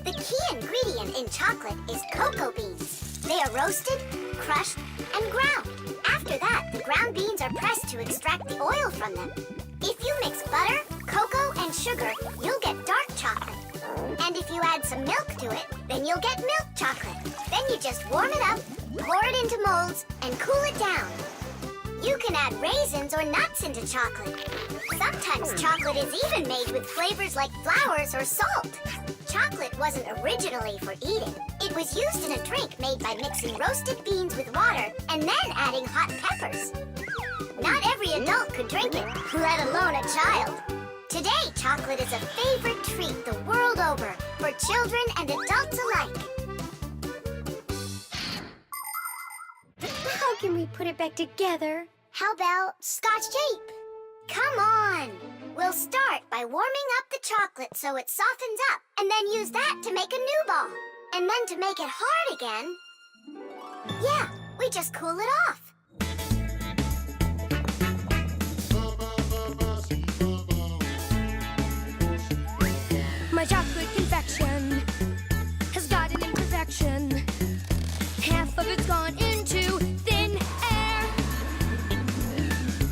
Speaker 10: The key ingredient in chocolate is cocoa beans. They are roasted, crushed, and ground. After that, the ground beans are pressed to extract the oil from them. If you mix butter, cocoa, and sugar, you'll get dark chocolate. And if you add some milk to it, then you'll get milk chocolate. Then you just warm it up, pour it into molds, and cool it down. You can add raisins or nuts into chocolate. Sometimes chocolate is even made with flavors like flowers or salt. Chocolate wasn't originally for eating. It was used in a drink made by mixing roasted beans with water and then adding hot peppers. Not every adult could drink it, let alone a child. Today, chocolate is a favorite treat the world over for children and adults alike.
Speaker 1: How can we put it back together?
Speaker 10: How about Scotch tape? Come on! We'll start by warming up the chocolate so it softens up, and then use that to make a new ball. And then to make it hard again... Yeah, we just cool it off.
Speaker 15: My chocolate confection has got an imperfection. Half of it's gone into thin air.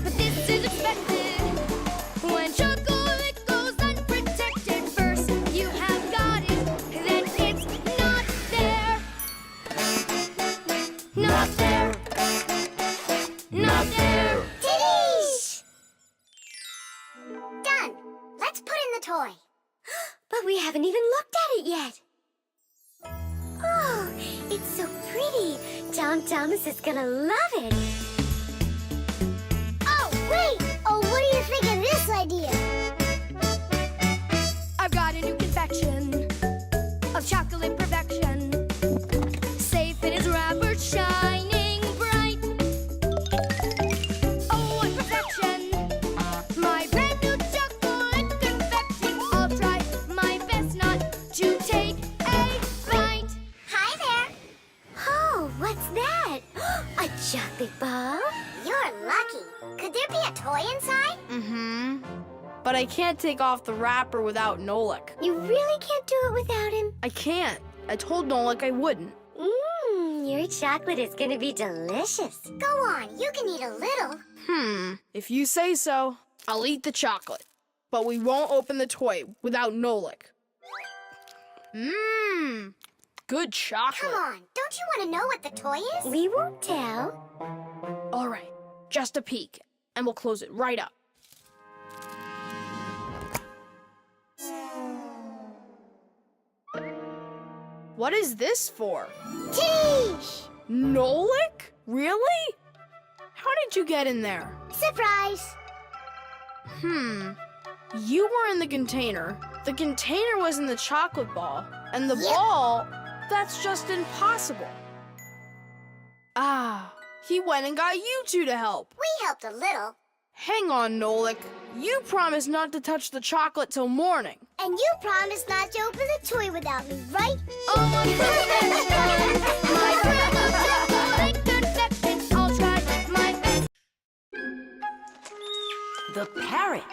Speaker 15: But this is expected when chocolate goes unprotected. First you have got it, then it's not there. Not there. Not there.
Speaker 10: Titties! Done. Let's put in the toy.
Speaker 1: But we haven't even looked at it yet. Oh, it's so pretty. Tom Thomas is gonna love it.
Speaker 10: Oh, wait! Oh, what do you think of this idea?
Speaker 15: I've got a new confection of chocolate perfection. Safe in its wrapper, shining bright. Oh, what perfection! My brand new chocolate confection. I'll try my best not to take a bite.
Speaker 10: Hi there.
Speaker 1: Oh, what's that? A chocolate ball?
Speaker 10: You're lucky. Could there be a toy inside?
Speaker 7: Mm-hmm. But I can't take off the wrapper without Nolik.
Speaker 1: You really can't do it without him?
Speaker 7: I can't. I told Nolik I wouldn't.
Speaker 1: Your chocolate is gonna be delicious.
Speaker 10: Go on, you can eat a little.
Speaker 7: If you say so, I'll eat the chocolate. But we won't open the toy without Nolik. Good chocolate.
Speaker 10: Come on, don't you want to know what the toy is?
Speaker 1: We won't tell.
Speaker 7: All right, just a peek, and we'll close it right up. What is this for?
Speaker 10: Titties!
Speaker 7: Nolik? Really? How did you get in there?
Speaker 10: Surprise!
Speaker 7: You were in the container. The container was in the chocolate ball. And the
Speaker 10: Yep.
Speaker 7: ball, that's just impossible. He went and got you two to help.
Speaker 10: We helped a little.
Speaker 7: Hang on, Nolik. You promised not to touch the chocolate till morning.
Speaker 10: And you promised not to open the toy without me, right?
Speaker 15: My I'll try my best.
Speaker 5: The parrot.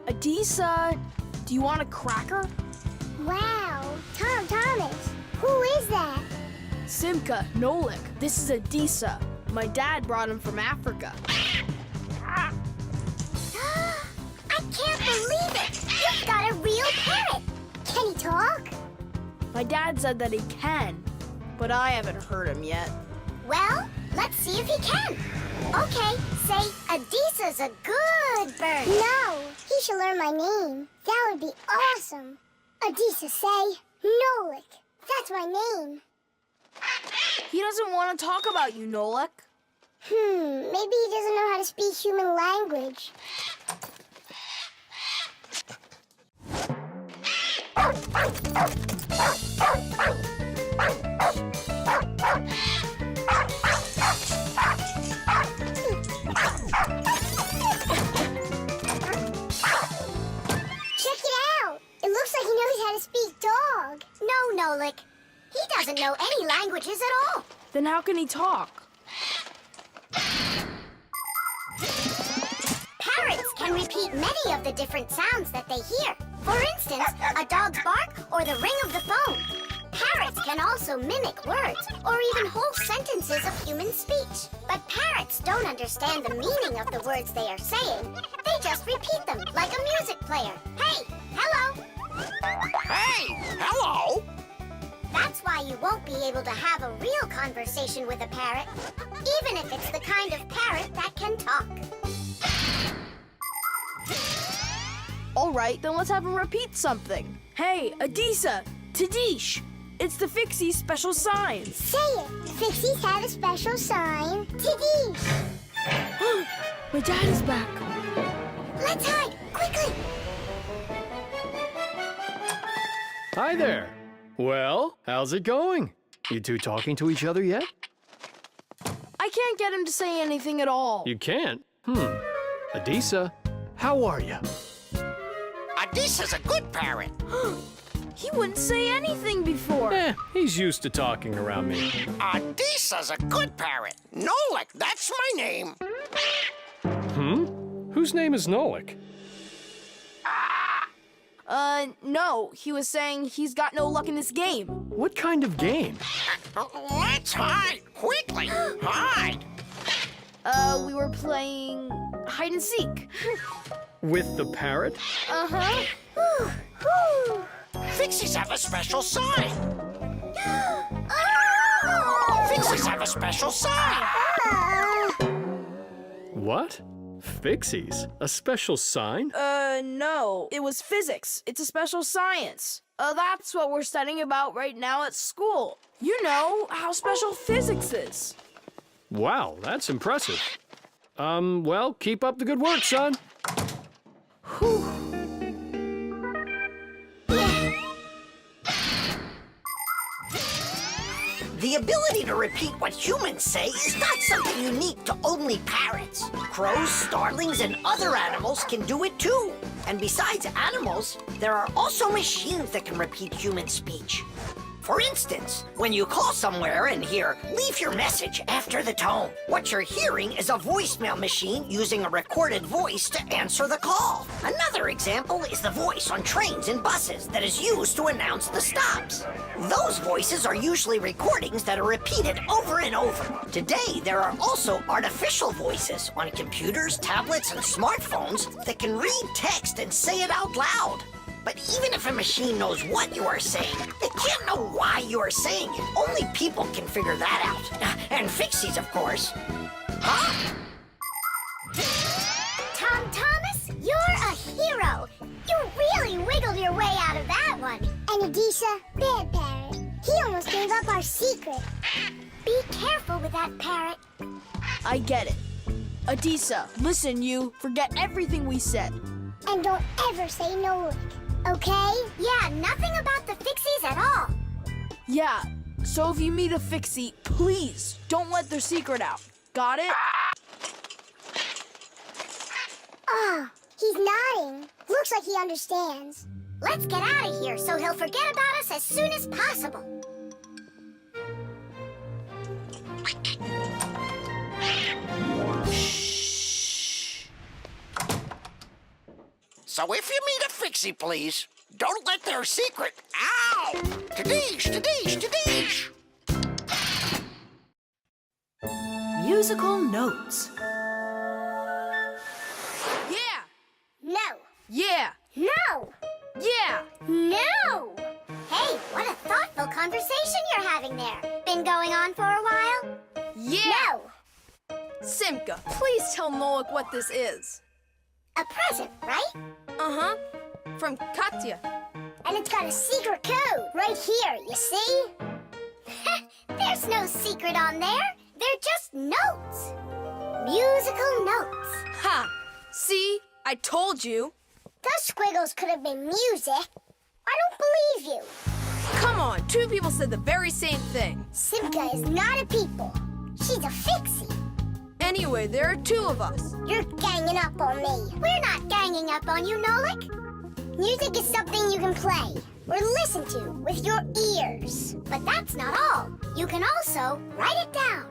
Speaker 7: Adisa, do you want a cracker?
Speaker 10: Wow. Thomas, who is that?
Speaker 7: Simka, Nolik, this is Adisa. My dad brought him from Africa.
Speaker 10: I can't believe it! You've got a real parrot! Can he talk?
Speaker 7: My dad said that he can, but I haven't heard him yet.
Speaker 10: Well, let's see if he can. Okay, say, Adisa's a good bird. No, he should learn my name. That would be awesome. Adisa, say, Nolik. That's my name.
Speaker 7: He doesn't want to talk about you, Nolik.
Speaker 10: Maybe he doesn't know how to speak human language. Check it out. It looks like he knows how to speak dog. No, Nolik. He doesn't know any languages at all.
Speaker 7: Then how can he talk?
Speaker 10: Parrots can repeat many of the different sounds that they hear. For instance, a dog's bark or the ring of the phone. Parrots can also mimic words or even whole sentences of human speech. But parrots don't understand the meaning of the words they are saying. They just repeat them like a music player. Hey, hello.
Speaker 3: Hey, hello.
Speaker 10: That's why you won't be able to have a real conversation with a parrot, even if it's the kind of parrot that can talk.
Speaker 7: All right, then let's have him repeat something. Hey, Adisa, Tadish, it's the Fixies special sign.
Speaker 10: Say it. Fixies have a special sign. Tiggies.
Speaker 7: My dad is back.
Speaker 10: Let's hide, quickly.
Speaker 8: Hi there. Well, how's it going? You two talking to each other yet?
Speaker 7: I can't get him to say anything at all.
Speaker 8: You can't? Adisa, how are you?
Speaker 3: Adisa's a good parrot.
Speaker 7: He wouldn't say anything before.
Speaker 8: He's used to talking around me.
Speaker 3: Adisa's a good parrot. Nolik, that's my name.
Speaker 8: Whose name is Nolik?
Speaker 7: No, he was saying he's got no luck in this game.
Speaker 8: What kind of game?
Speaker 3: Let's hide, quickly, hide.
Speaker 7: We were playing hide and seek.
Speaker 8: With the parrot?
Speaker 7: Uh-huh.
Speaker 3: Fixies have a special sign. Fixies have a special sign.
Speaker 8: What? Fixies? A special sign?
Speaker 7: No. It was physics. It's a special science. That's what we're studying about right now at school. You know how special physics is.
Speaker 8: Wow, that's impressive. Well, keep up the good work, son.
Speaker 3: The ability to repeat what humans say is not something unique to only parrots. Crows, starlings, and other animals can do it too. And besides animals, there are also machines that can repeat human speech. For instance, when you call somewhere and hear, "Leave your message after the tone," what you're hearing is a voicemail machine using a recorded voice to answer the call. Another example is the voice on trains and buses that is used to announce the stops. Those voices are usually recordings that are repeated over and over. Today, there are also artificial voices on computers, tablets, and smartphones that can read text and say it out loud. But even if a machine knows what you are saying, it can't know why you are saying it. Only people can figure that out. And Fixies, of course. Huh?
Speaker 10: Thomas, you're a hero. You really wiggled your way out of that one. And Adisa, bad parrot. He almost gave up our secret. Be careful with that parrot.
Speaker 7: I get it. Adisa, listen, you. Forget everything we said.
Speaker 10: And don't ever say Nolik, okay? Yeah, nothing about the Fixies at all.
Speaker 7: Yeah, so if you meet a Fixie, please don't let their secret out. Got it?
Speaker 10: Oh, he's nodding. Looks like he understands.
Speaker 2: Let's get out of here so he'll forget about us as soon as possible.
Speaker 3: So if you meet a Fixie, please, don't let their secret... Ow! Tadish!
Speaker 5: Musical notes.
Speaker 7: Yeah!
Speaker 10: No.
Speaker 7: Yeah!
Speaker 10: No.
Speaker 7: Yeah!
Speaker 10: No.
Speaker 2: Hey, what a thoughtful conversation you're having there. Been going on for a while?
Speaker 7: Yeah!
Speaker 10: No.
Speaker 7: Simka, please tell Nolik what this is.
Speaker 2: A present, right?
Speaker 7: Uh-huh. From Katya.
Speaker 10: And it's got a secret code right here, you see?
Speaker 2: There's no secret on there. They're just notes. Musical notes.
Speaker 7: Ha! See? I told you.
Speaker 10: Those squiggles could have been music. I don't believe you.
Speaker 7: Come on, two people said the very same thing.
Speaker 10: Simka is not a people. She's a Fixie.
Speaker 7: Anyway, there are two of us.
Speaker 10: You're ganging up on me.
Speaker 2: We're not ganging up on you, Nolik.
Speaker 10: Music is something you can play or listen to with your ears.
Speaker 2: But that's not all. You can also write it down.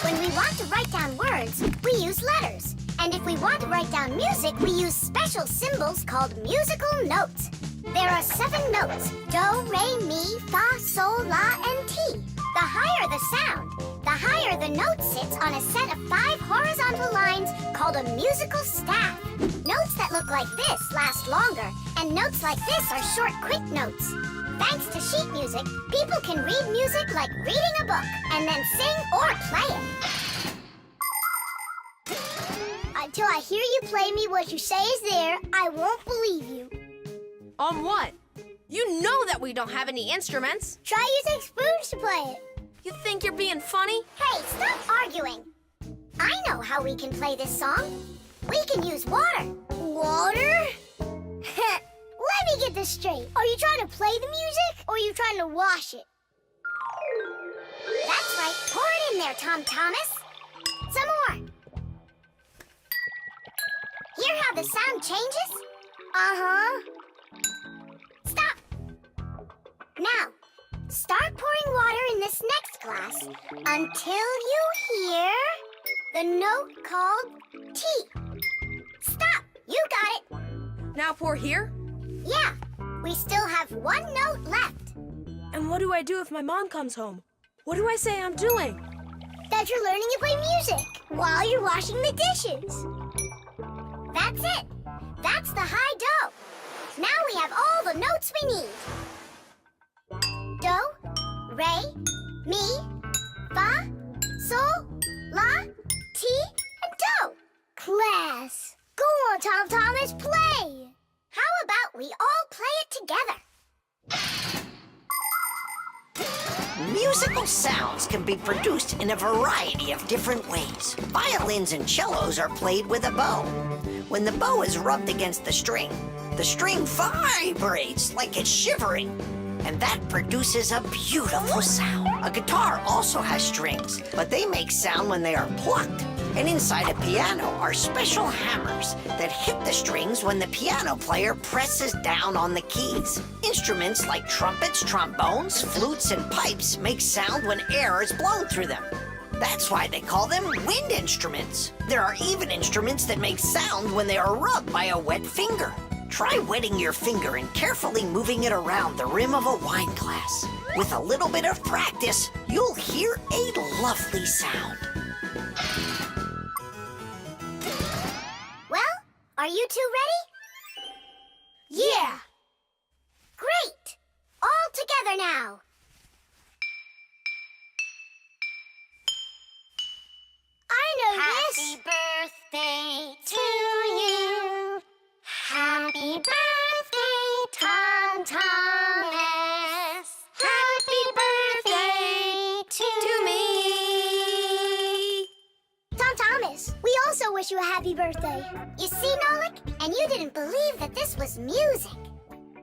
Speaker 2: When we want to write down words, we use letters. And if we want to write down music, we use special symbols called musical notes. There are 7 notes: do, re, mi, fa, sol, la, and ti. The higher the sound, the higher the note sits on a set of 5 horizontal lines called a musical staff. Notes that look like this last longer, and notes like this are short, quick notes. Thanks to sheet music, people can read music like reading a book, and then sing or play it.
Speaker 10: Until I hear you play me what you say is there, I won't believe you.
Speaker 7: On what? You know that we don't have any instruments.
Speaker 10: Try using spoons to play it.
Speaker 7: You think you're being funny?
Speaker 2: Hey, stop arguing. I know how we can play this song. We can use water.
Speaker 10: Water? Let me get this straight. Are you trying to play the music, or are you trying to wash it?
Speaker 2: That's right. Pour it in there, Tom Thomas. Some more. Hear how the sound changes?
Speaker 10: Uh-huh.
Speaker 2: Stop. Now, start pouring water in this next glass until you hear the note called T. Stop. You got it.
Speaker 7: Now pour here?
Speaker 2: Yeah. We still have 1 note left.
Speaker 7: And what do I do if my mom comes home? What do I say I'm doing?
Speaker 10: That you're learning to play music while you're washing the dishes.
Speaker 2: That's it. That's the high do. Now we have all the notes we need. Do, re, mi, fa, sol, la, ti, and do.
Speaker 10: Class, go on, Tom Thomas, play.
Speaker 2: How about we all play it together?
Speaker 3: Musical sounds can be produced in a variety of different ways. Violins and cellos are played with a bow. When the bow is rubbed against the string vibrates like it's shivering, and that produces a beautiful sound. A guitar also has strings, but they make sound when they are plucked. And inside a piano are special hammers that hit the strings when the piano player presses down on the keys. Instruments like trumpets, trombones, flutes, and pipes make sound when air is blown through them. That's why they call them wind instruments. There are even instruments that make sound when they are rubbed by a wet finger. Try wetting your finger and carefully moving it around the rim of a wine glass. With a little bit of practice, you'll hear a lovely sound.
Speaker 2: Well, are you two ready?
Speaker 10: Yeah.
Speaker 2: Great! All together now.
Speaker 10: I know this.
Speaker 2: Happy birthday to you. Happy birthday, Tom Thomas. Happy birthday to me.
Speaker 10: also wish you a happy birthday. You see, Nolik? And you didn't believe that this was music.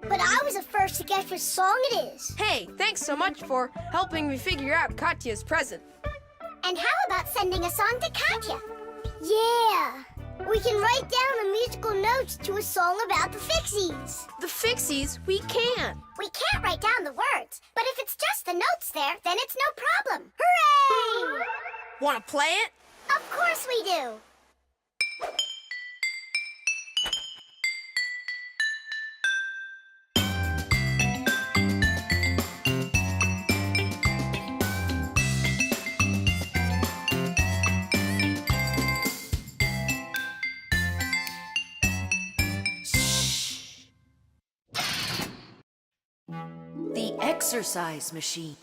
Speaker 10: But I was the first to guess which song it is.
Speaker 7: Hey, thanks so much for helping me figure out Katya's present.
Speaker 10: And how about sending a song to Katya? Yeah. We can write down the musical notes to a song about the Fixies.
Speaker 7: The Fixies? We can't.
Speaker 10: We can't write down the words, but if it's just the notes there, then it's no problem. Hooray!
Speaker 7: Want to play it?
Speaker 10: Of course we do.
Speaker 5: The exercise machine.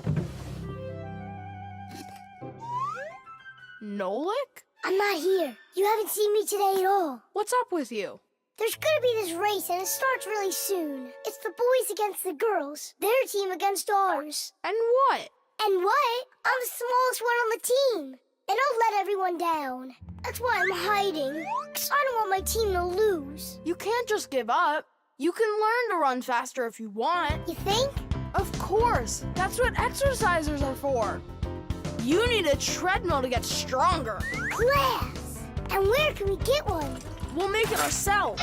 Speaker 7: Nolik?
Speaker 10: I'm not here. You haven't seen me today at all.
Speaker 7: What's up with you?
Speaker 10: There's gonna be this race and it starts really soon. It's the boys against the girls. Their team against ours.
Speaker 7: And what?
Speaker 10: And what? I'm the smallest one on the team. And I'll let everyone down. That's why I'm hiding. 'Cause I don't want my team to lose.
Speaker 7: You can't just give up. You can learn to run faster if you want.
Speaker 10: You think?
Speaker 7: Of course. That's what exercisers are for. You need a treadmill to get stronger.
Speaker 10: Class! And where can we get one?
Speaker 7: We'll make it ourselves.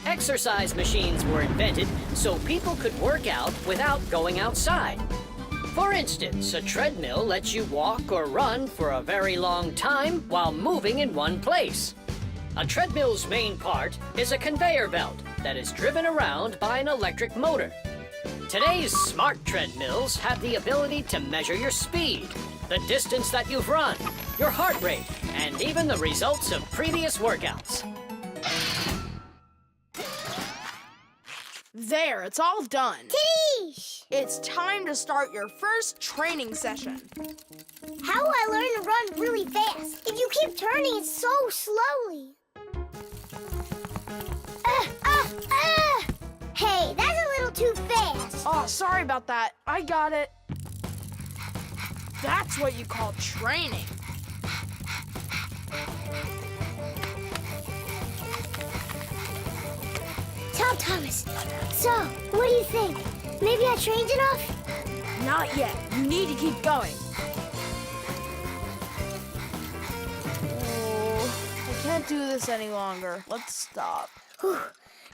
Speaker 6: Exercise machines were invented so people could work out without going outside. For instance, a treadmill lets you walk or run for a very long time while moving in one place. A treadmill's main part is a conveyor belt that is driven around by an electric motor. Today's smart treadmills have the ability to measure your speed, the distance that you've run, your heart rate, and even the results of previous workouts.
Speaker 7: There, it's all done.
Speaker 10: Tish!
Speaker 7: It's time to start your first training session.
Speaker 10: How will I learn to run really fast if you keep turning it so slowly? Hey, that's a little too fast.
Speaker 7: Oh, sorry about that. I got it. That's what you call training.
Speaker 10: Tell Thomas. So, what do you think? Maybe I trained enough?
Speaker 7: Not yet. You need to keep going. Oh, I can't do this any longer. Let's stop.
Speaker 10: Whew.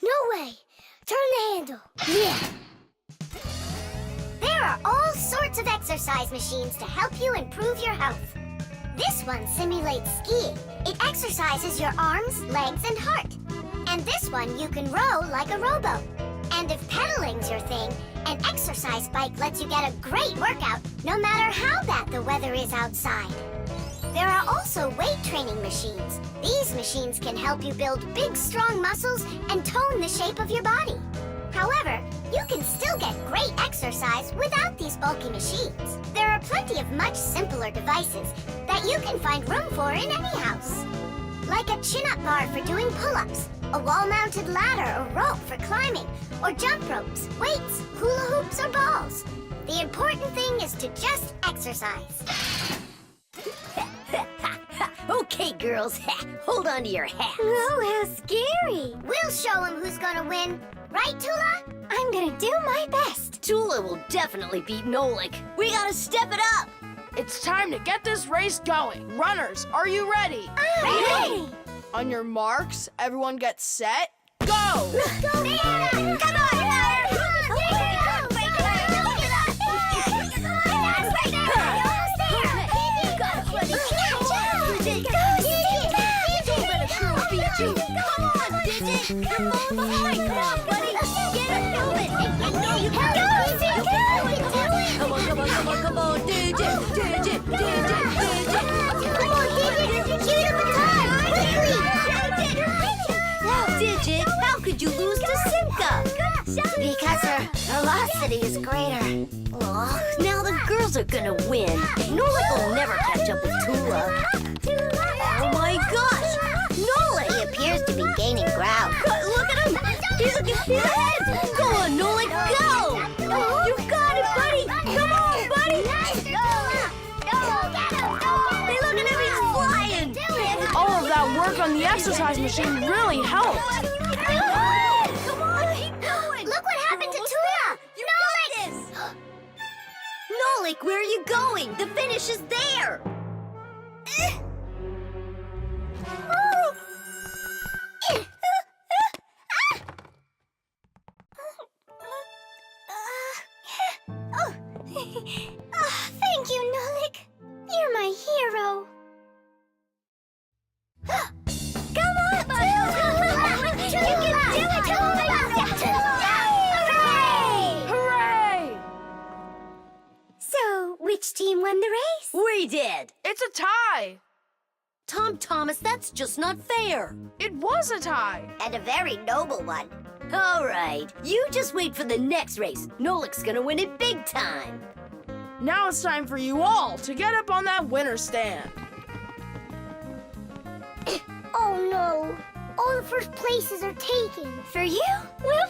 Speaker 10: No way. Turn the handle. Yeah. There are all sorts of exercise machines to help you improve your health. This one simulates skiing. It exercises your arms, legs, and heart. And this one you can row like a rowboat. And if pedaling's your thing, an exercise bike lets you get a great workout no matter how bad the weather is outside. There are also weight training machines. These machines can help you build big, strong muscles and tone the shape of your body. However, you can still get great exercise without these bulky machines. There are plenty of much simpler devices that you can find room for in any house. Like a chin-up bar for doing pull-ups, a wall-mounted ladder or rope for climbing, or jump ropes, weights, hula hoops, or balls. The important thing is to just exercise.
Speaker 9: Okay, girls, hold on to your hats.
Speaker 10: Oh, how scary. We'll show him who's gonna win. Right, Toola? I'm gonna do my best.
Speaker 9: Toola will definitely beat Nolik. We gotta step it up.
Speaker 7: It's time to get this race going. Runners, are you ready?
Speaker 10: Ready!
Speaker 7: On your marks, everyone get set, go!
Speaker 10: Let's go, Verda! Come on, Come on, buddy! Get it moving! You can do it!
Speaker 9: Come on, DJ!
Speaker 10: Come on, Digit! Shoot him a time! Quickly!
Speaker 9: Digit, how could you lose to Simka?
Speaker 10: Because her velocity is greater.
Speaker 9: Oh, now the girls are gonna win. Nolik will never catch up with Toola. Oh my gosh! Nolik!
Speaker 10: He appears to be gaining ground.
Speaker 9: Look at him! He's ahead! Go on, Nolik, go! You got it, buddy! Come on, buddy!
Speaker 10: Go!
Speaker 9: Hey, look at him, he's flying!
Speaker 7: exercise machine really helped.
Speaker 9: Come on, keep going.
Speaker 10: Look what happened to Toola!
Speaker 9: You got this. Nolik, where are you going? The finish is there.
Speaker 1: Thank you, Nolik. You're my hero. Come on, Toola! You can do it, Toola! Hooray!
Speaker 7: Hooray!
Speaker 1: So, which team won the race?
Speaker 9: We did.
Speaker 7: It's a tie.
Speaker 9: Tom Thomas, that's just not fair.
Speaker 7: It was a tie.
Speaker 10: And a very noble one.
Speaker 9: All right, you just wait for the next race. Nolik's gonna win it big time.
Speaker 7: Now it's time for you all to get up on that winner stand.
Speaker 10: Oh no! All the first places are taken.
Speaker 1: For you, we'll